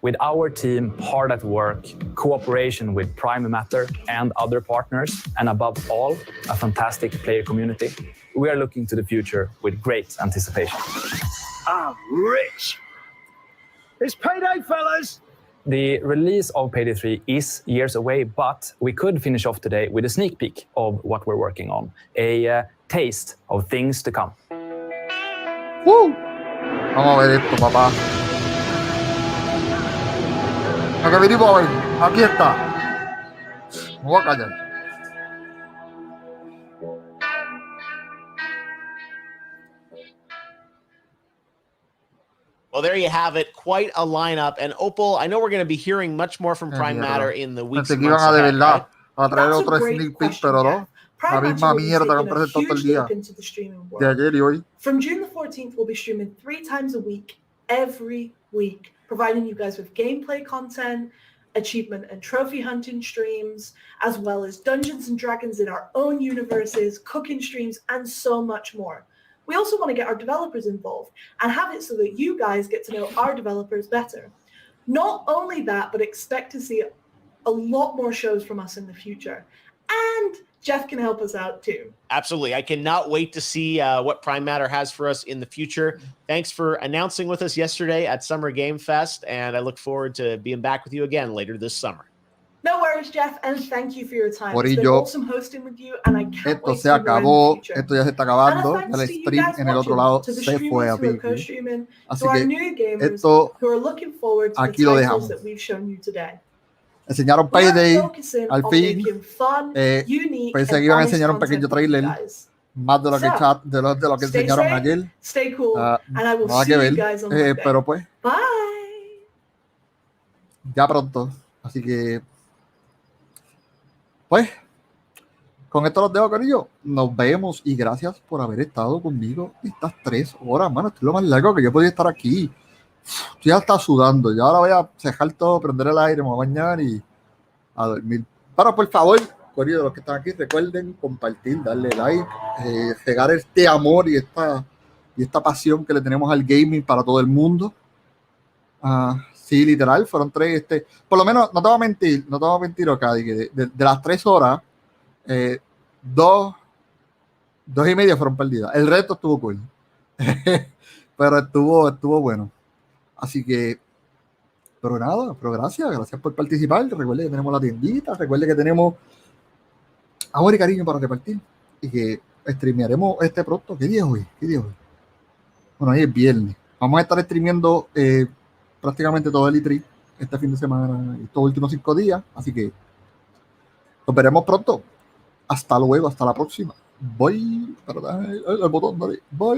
With our team hard at work, cooperation with Prime Matter and other partners, and above all, a fantastic player community, we are looking to the future with great anticipation. I'm rich. It's Payday, fellas! The release of Payday 3 is years away, but we could finish off today with a sneak peek of what we're working on, a taste of things to come. Woo! Vamos a ver esto, papá. Acá venimos a ver. Aquí está. Me voy a callar. Well, there you have it. Quite a lineup. And Opal, I know we're going to be hearing much more from Prime Matter in the weeks and months ahead. Right? A traer otro sneak peek, pero no. La misma mierda que han presentado todo el día. De ayer y hoy. From June the 14th, we'll be streaming 3 times a week, every week, providing you guys with gameplay content, achievement and trophy hunting streams, as well as Dungeons and Dragons in our own universes, cooking streams, and so much more. We also want to get our developers involved and have it so that you guys get to know our developers better. Not only that, but expect to see a lot more shows from us in the future. And Jeff can help us out too. Absolutely. I cannot wait to see what Prime Matter has for us in the future. Thanks for announcing with us yesterday at Summer Game Fest, and I look forward to being back with you again later this summer. No worries, Jeff, and thank you for your time. Por It's been ello, awesome hosting with you, and I can't esto wait se to be there in the acabó, future. esto ya se está acabando, And el thanks to you stream guys en el otro watching, lado to the se fue streamers a who are pique. co-streaming, Así to our que new gamers esto who are looking forward to the aquí lo titles dejamos. that we've shown you today. Enseñaron We are Payday, focusing al on fin. making fun, unique, Pensé and que iban a honest enseñar un content pequeño for you trailer, guys. más de lo que, So, de lo que stay enseñaron safe, ayer. stay cool, and I will Nada see que you ver, guys on Monday. pero pues, Bye. ya pronto. Así que, pues, con esto los dejo, cariño. Nos vemos y gracias por haber estado conmigo estas 3 horas, mano. Esto es lo más largo que yo podía estar aquí. Estoy hasta sudando. Ya ahora voy a cejar todo, prender el aire, me voy a bañar y a dormir. Pero por favor, corillo, de los que están aquí, recuerden compartir, darle like, regar este amor y esta pasión que le tenemos al gaming para todo el mundo. Sí, literal, fueron 3, por lo menos, no te voy a mentir, Ocadi, que de las 3 horas, 2 y media fueron perdidas. El resto estuvo cool. Pero estuvo bueno. Así que, pero nada, pero gracias por participar. Recuerde que tenemos la tiendita, recuerde que tenemos amor y cariño para repartir y que streamearemos pronto. ¿Qué día es hoy? Bueno, hoy es viernes. Vamos a estar streameando prácticamente todo el E3 este fin de semana y estos últimos 5 días. Así que nos veremos pronto. Hasta luego, hasta la próxima. Voy, el botón, dale. Voy.